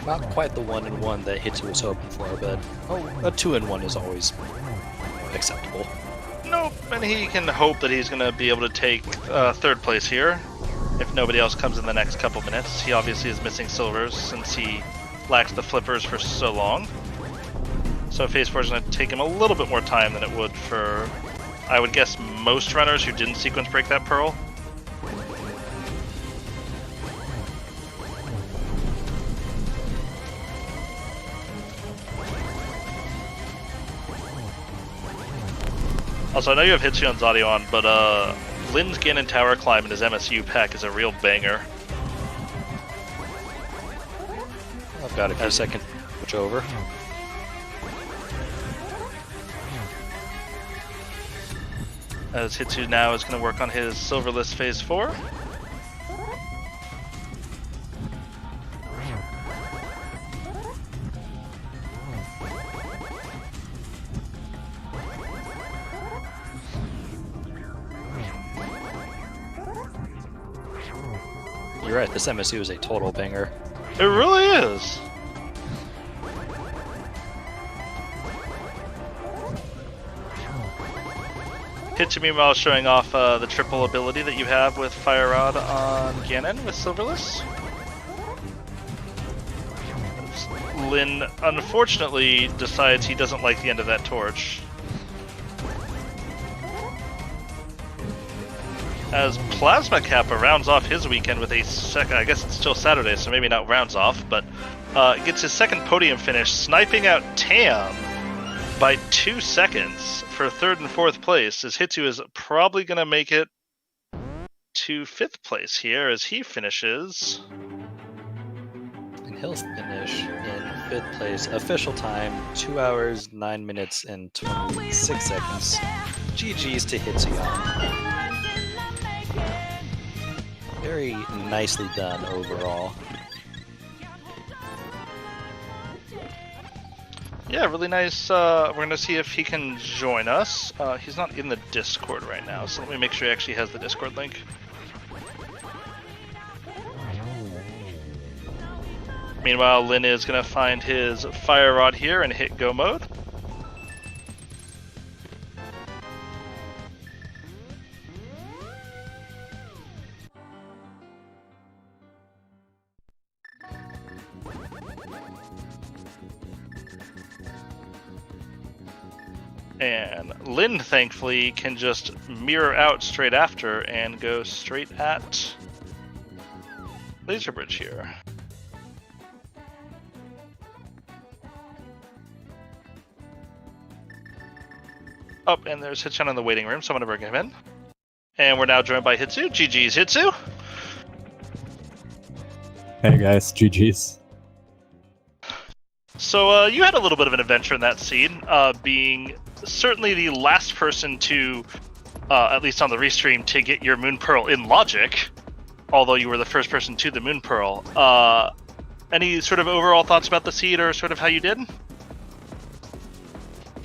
Not quite the 1-in-1 that Hitsu was hoping for, but a 2-in-1 is always acceptable. Nope, and he can hope that he's going to be able to take third place here if nobody else comes in the next couple minutes. He obviously is missing silvers since he lacks the flippers for so long. So phase 4 is going to take him a little bit more time than it would for, I would guess, most runners who didn't sequence break that pearl. Also, I know you have Hitsu and Zadio on, but Lin's Ganon Tower Climb in his MSU pack is a real banger. I've got a few seconds to switch over. As Hitsu now is going to work on his Silverless Phase 4. You're right, this MSU is a total banger. It really is! Hitsu meanwhile showing off the triple ability that you have with Fire Rod on Ganon with Silverless. Lin unfortunately decides he doesn't like the end of that torch. As Plasma Kappa rounds off his weekend with a second, I guess it's still Saturday, so maybe not rounds off, but gets his second podium finish, sniping out Tam by 2 seconds for third and fourth place, as Hitsu is probably going to make it to fifth place here as he finishes. And he'll finish in fifth place. Official time, 2 hours, 9 minutes, and 26 seconds. GG's to Hitsu. Very nicely done overall. Yeah, really nice. We're going to see if he can join us. He's not in the Discord right now, so let me make sure he actually has the Discord link. Meanwhile, Lin is going to find his Fire Rod here and hit go mode. And Lin, thankfully, can just mirror out straight after and go straight at Laser Bridge here. Oh, and there's Hitchan in the waiting room, so I'm going to bring him in. And we're now joined by Hitsu. GG's, Hitsu! Hey guys, GG's. So you had a little bit of an adventure in that scene, being certainly the last person to, at least on the restream, to get your Moon Pearl in Logic, although you were the first person to the Moon Pearl. Any sort of overall thoughts about the seed or sort of how you did?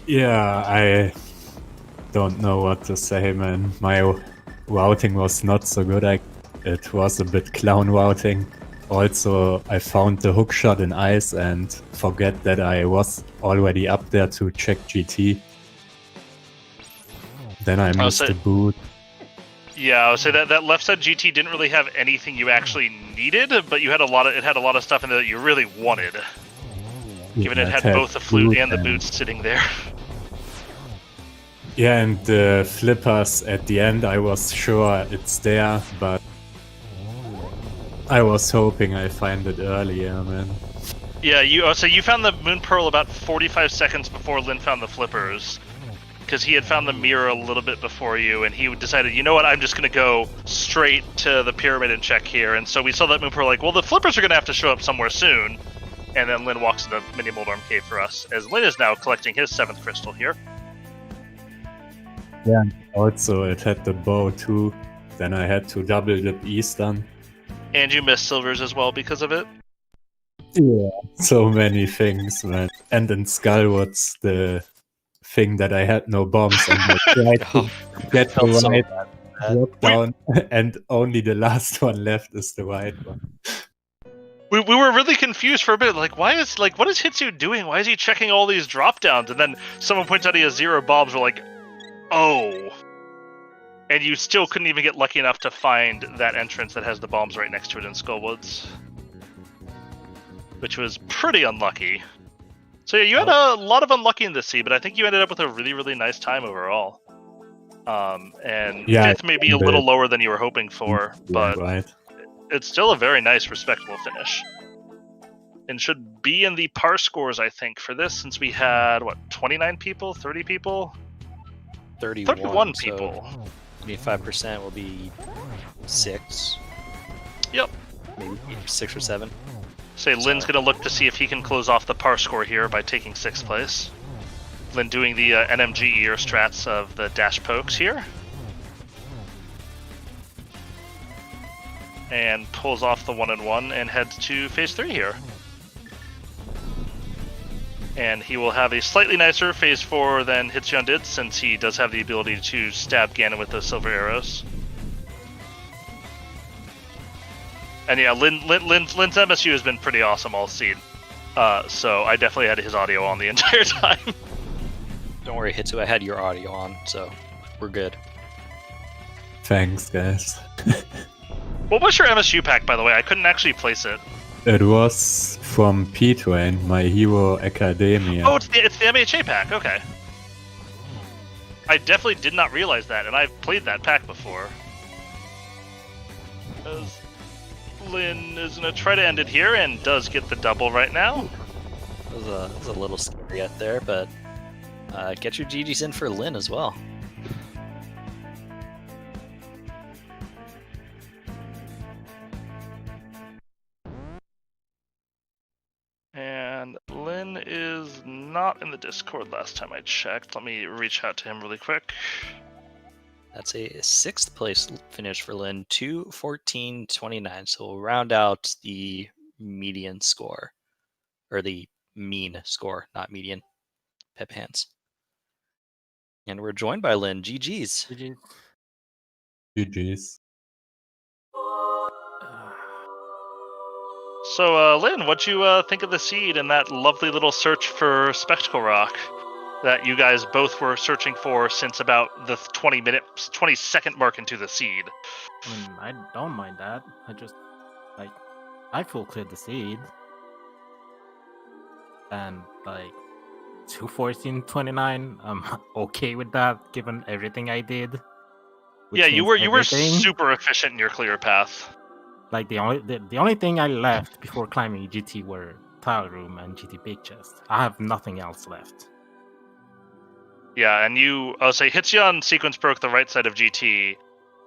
Yeah, I don't know what to say, man. My routing was not so good. It was a bit clown routing. Also, I found the hookshot in ice and forget that I was already up there to check GT. Then I missed the boot. Yeah, I would say that left side GT didn't really have anything you actually needed, but you had it had a lot of stuff in there that you really wanted. Given it had both the flute and the boots sitting there. Yeah, and the flippers at the end, I was sure it's there, but I was hoping I find it earlier, man. Yeah, you found the Moon Pearl about 45 seconds before Lin found the flippers. Because he had found the mirror a little bit before you, and he decided, you know what, I'm just going to go straight to the pyramid and check here. And so we saw that Moon Pearl like, well, the flippers are going to have to show up somewhere soon. And then Lin walks into Mini Moldorm Cave for us, as Lin is now collecting his 7th crystal here. Yeah, also it had the bow too. Then I had to double dip Eastern. And you missed silvers as well because of it? Yeah, so many things, man. And in Skullwoods, the thing that I had no bombs and I tried to get the right drop down, and only the last one left is the right one. we were really confused for a bit. Like, what is Hitsu doing? Why is he checking all these drop downs? And then someone points out he has 0 bombs. We're like, oh. And you still couldn't even get lucky enough to find that entrance that has the bombs right next to it in Skullwoods, which was pretty unlucky. So yeah, you had a lot of unlucky in this seed, but I think you ended up with a really, really nice time overall. And Yeah, 5th may be a little lower than you were hoping for, but right. it's still a very nice, respectable finish. And should be in the par scores, I think, for this, since we had, 29 people? 30 people? 31 people. 25% will be 6. Yep. Maybe 6 or 7. Say Lynn's going to look to see if he can close off the par score here by taking 6th place. Lynn doing the NMG ear strats of the dash pokes here. And pulls off the 1-1 and heads to phase 3 here. And he will have a slightly nicer phase 4 than Hitsun did, since he does have the ability to stab Ganon with those silver arrows. And yeah, Lynn's MSU has been pretty awesome all seed. So I definitely had his audio on the entire time. Don't worry, Hitsu, I had your audio on, so we're good. Thanks, guys. What was your MSU pack, by the way? I couldn't actually place it. It was from P-Train, My Hero Academia. Oh, it's the MHA pack, okay. I definitely did not realize that, and I've played that pack before. As Lynn is going to try to end it here, and does get the double right now. It was a little scary out there, but get your GGs in for Lynn as well. And Lynn is not in the Discord last time I checked. Let me reach out to him really quick. That's a 6th place finish for Lynn, 2:14.29. So we'll round out the median score, or the mean score, not median. Pep hands. And we're joined by Lynn. GG's. GG's. So, Lynn, what'd you think of the seed and that lovely little search for Spectacle Rock that you guys both were searching for since about the 20-second mark into the seed? I don't mind that. I full cleared the seed. And, 2:14.29, I'm okay with that, given everything I did. Yeah, you were super efficient in your clear path. Like, the only thing I left before climbing GT were Tile Room and GT Big Chest. I have nothing else left. Yeah, and I'll say Hitsun sequence broke the right side of GT,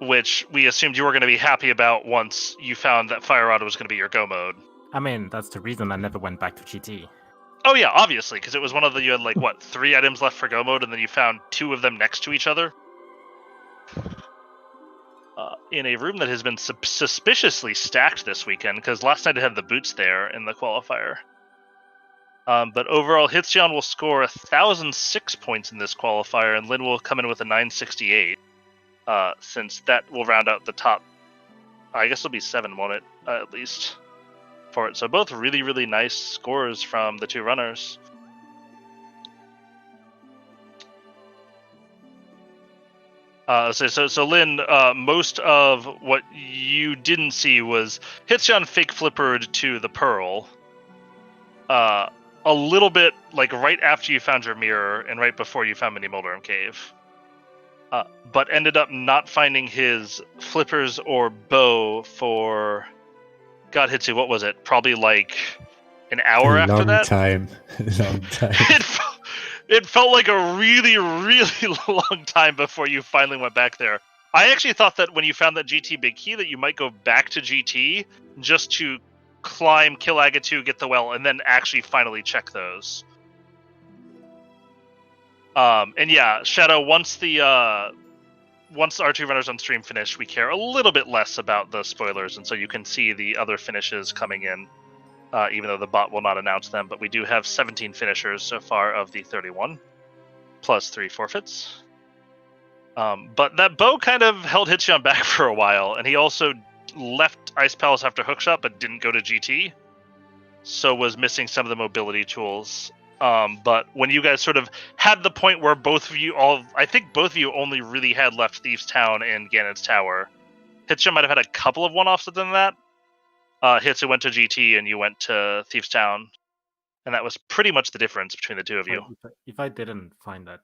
which we assumed you were going to be happy about once you found that Fire Rod was going to be your go mode. I mean, that's the reason I never went back to GT. Oh yeah, obviously, because it was one of you had 3 items left for go mode, and then you found 2 of them next to each other. In a room that has been suspiciously stacked this weekend, because last night it had the boots there in the qualifier. But overall, Hitsun will score 1,006 points in this qualifier, and Lynn will come in with a 968, since that will round out the top. I guess it'll be 7, won't it? At least for it. So both really, really nice scores from the 2 runners. So Lynn, most of what you didn't see was Hitsun fake flippered to the Pearl. A little bit, right after you found your mirror and right before you found Mini Moldorm Cave. But ended up not finding his flippers or bow for... God, Hitsu, what was it? Probably an hour after that? Long time. It felt like a really, really long time before you finally went back there. I actually thought that when you found that GT Big Key that you might go back to GT just to climb, kill Agatu, get the well, and then actually finally check those. And yeah, Shadow, once our 2 runners on stream finish, we care a little bit less about the spoilers, and so you can see the other finishes coming in. Even though the bot will not announce them, but we do have 17 finishers so far of the 31, plus 3 forfeits. But that bow kind of held Hitsun back for a while, and he also left Ice Palace after Hookshot, but didn't go to GT. so was missing some of the mobility tools. But when you guys sort of had the point where I think both of you only really had left Thieves Town and Ganon's Tower. Hitsu might have had a couple of one-offs within that. Hitsu went to GT and you went to Thieves Town. And that was pretty much the difference between the two of you. If I didn't find that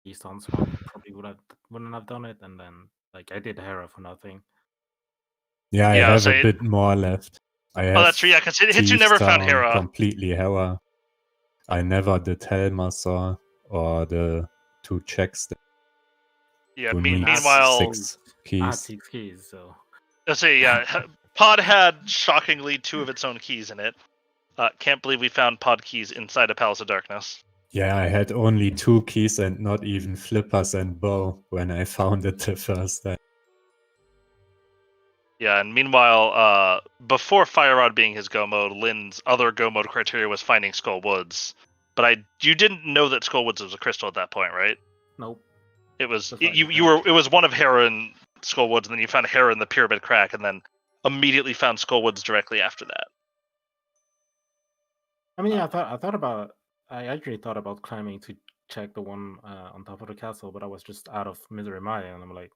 Eastern spot, probably wouldn't have done it. And then like I did Hera for nothing. Yeah, I Yeah, have so a bit more left. I have that's true, yeah, because Hitsu never found Thieves Town, Hera. Completely Hera. I never did Helmasaur or the 2 checks. Yeah, who needs meanwhile, 6 I had keys. 6 keys, so let's see, yeah, Pod had shockingly 2 of its own keys in it. Can't believe we found Pod keys inside a Palace of Darkness. Yeah, I had only 2 keys and not even flippers and bow when I found it the first time. Yeah, and meanwhile, before Fire Rod being his go mode, Lynn's other go mode criteria was finding Skull Woods. But you didn't know that Skull Woods was a crystal at that point, right? nope. It was That's right. it was one of Hera and Skull Woods, and then you found Hera in the Pyramid Crack, and then immediately found Skull Woods directly after that. I mean, yeah, I actually thought about climbing to check the one on top of the castle, but I was just out of Misery Maya, and I'm like,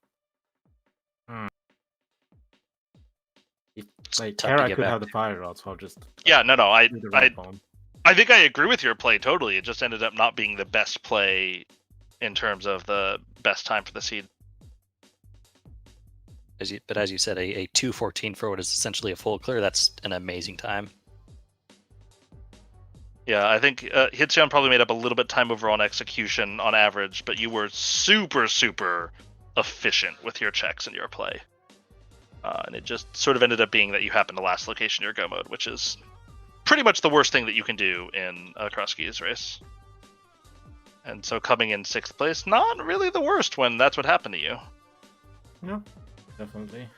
if like tough to Hera get could back have the fire rod, so I'll just Yeah, no, do the right bone. I think I agree with your play totally. It just ended up not being the best play in terms of the best time for the seed. But as you said, a 2:14 for what is essentially a full clear. That's an amazing time. Yeah, I think Hitsun probably made up a little bit time overall on execution on average, but you were super, super efficient with your checks and your play. And it just sort of ended up being that you happened to last location your go mode, which is pretty much the worst thing that you can do in a Crosskeys race. And so coming in 6th place, not really the worst when that's what happened to you. Yeah, definitely.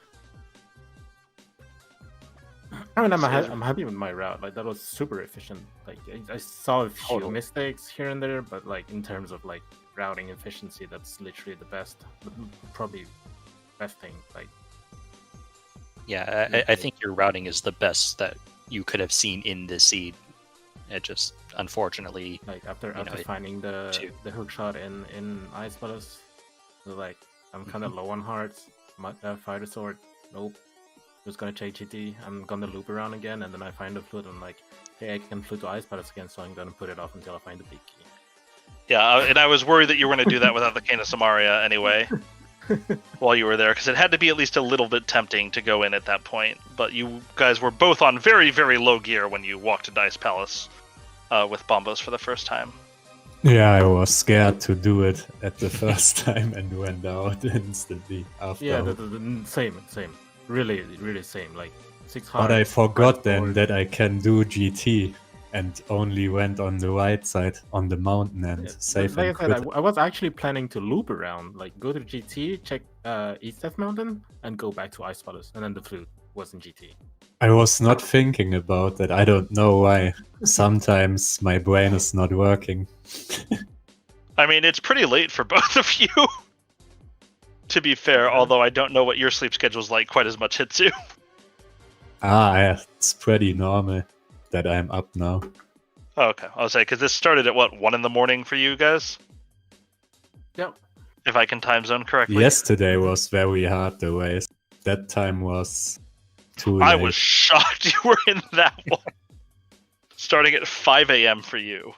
I mean, I'm happy with my route. Like that was super efficient. Like I saw a few Totally. mistakes here and there, but like in terms of like routing efficiency, that's literally the best, probably best thing. Like Yeah, I think your routing is the best that you could have seen in this seed. It just unfortunately, after know, finding the hook shot in Ice Palace, so like I'm kind of low on hearts. Fighter sword, nope. Just gonna check GT. I'm gonna loop around again, and then I find the flute. And like, hey, I can flute to Ice Palace again, so I'm gonna put it off until I find the big key. Yeah, and I was worried that you were going to do that without the Cane of Samaria anyway, while you were there, because it had to be at least a little bit tempting to go in at that point. But you guys were both on very, very low gear when you walked into Ice Palace with Bombos for the first time. Yeah, I was scared to do it at the first time and went out instantly after. Yeah, the same. Really, really same. Like 6 hearts. But I forgot then forward. that I can do GT and only went on the right side on the mountain and save Like and I said, quit. I was actually planning to loop around, like go to GT, check East Death Mountain, and go back to Ice Palace, and then the flute was in GT. I was not thinking about that. I don't know why. Sometimes my brain is not working. I mean, it's pretty late for both of you, to be fair, although I don't know what your sleep schedule's like quite as much, Hitsu. Yeah, it's pretty normal that I'm up now. Oh, okay, I'll say, because this started at, what, 1 in the morning for you guys? Yep. If I can time zone correctly? Yesterday was very hard, the race. That time was too late. I was shocked you were in that one. Starting at 5 a.m. for you.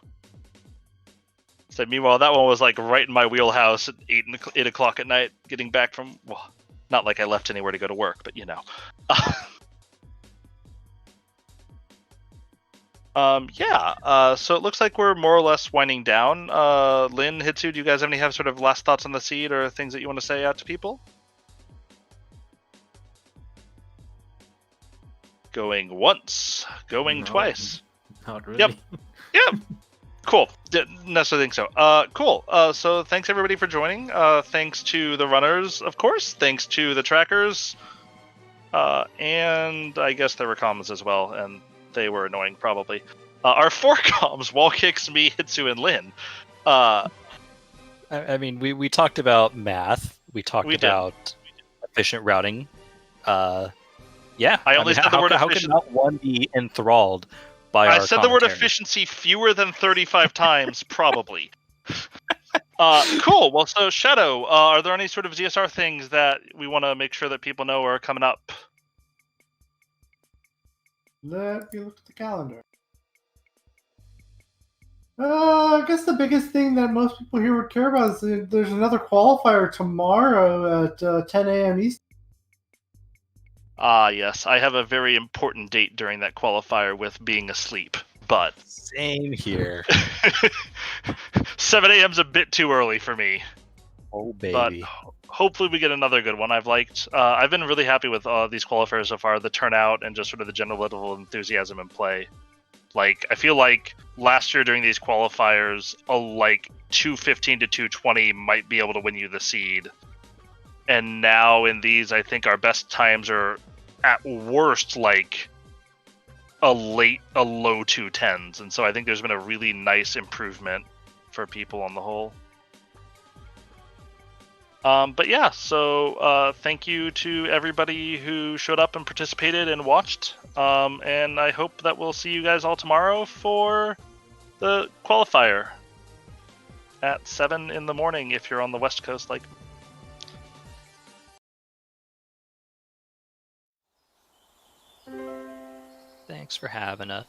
So meanwhile, that one was like right in my wheelhouse at 8 o'clock at night, getting back from, well, not like I left anywhere to go to work, but you know. So it looks like we're more or less winding down. Lynn, Hitsu, do you guys have sort of last thoughts on the seed or things that you want to say out to people? Going once, going twice. Not really. Yep. Yep. Cool. Didn't necessarily think so. Cool. So thanks everybody for joining. Thanks to the runners, of course. Thanks to the trackers. And I guess there were comms as well, and they were annoying probably. Our 4 comms, Wall Kicks, me, Hitsu, and Lynn. I mean, we talked about math. We talked about efficient routing. Yeah. I only said the word how efficient. could not one be enthralled by I our said the word commentary. efficiency fewer than 35 times, probably. Cool. Well, so Shadow, are there any sort of ZSR things that we want to make sure that people know are coming up? Let me look at the calendar. I guess the biggest thing that most people here would care about is there's another qualifier tomorrow at 10 a.m. Eastern. Yes. I have a very important date during that qualifier with being asleep, but Same here. 7 a.m. is a bit too early for me. Oh, But baby. hopefully we get another good one. I've been really happy with these qualifiers so far, the turnout and just sort of the general level of enthusiasm in play. Like, I feel like last year during these qualifiers, like 215 to 220 might be able to win you the seed. And now in these, I think our best times are at worst like a low 210s. And so I think there's been a really nice improvement for people on the whole. But yeah, so thank you to everybody who showed up and participated and watched. And I hope that we'll see you guys all tomorrow for the qualifier at 7 in the morning if you're on the West Coast like me. Thanks for having us.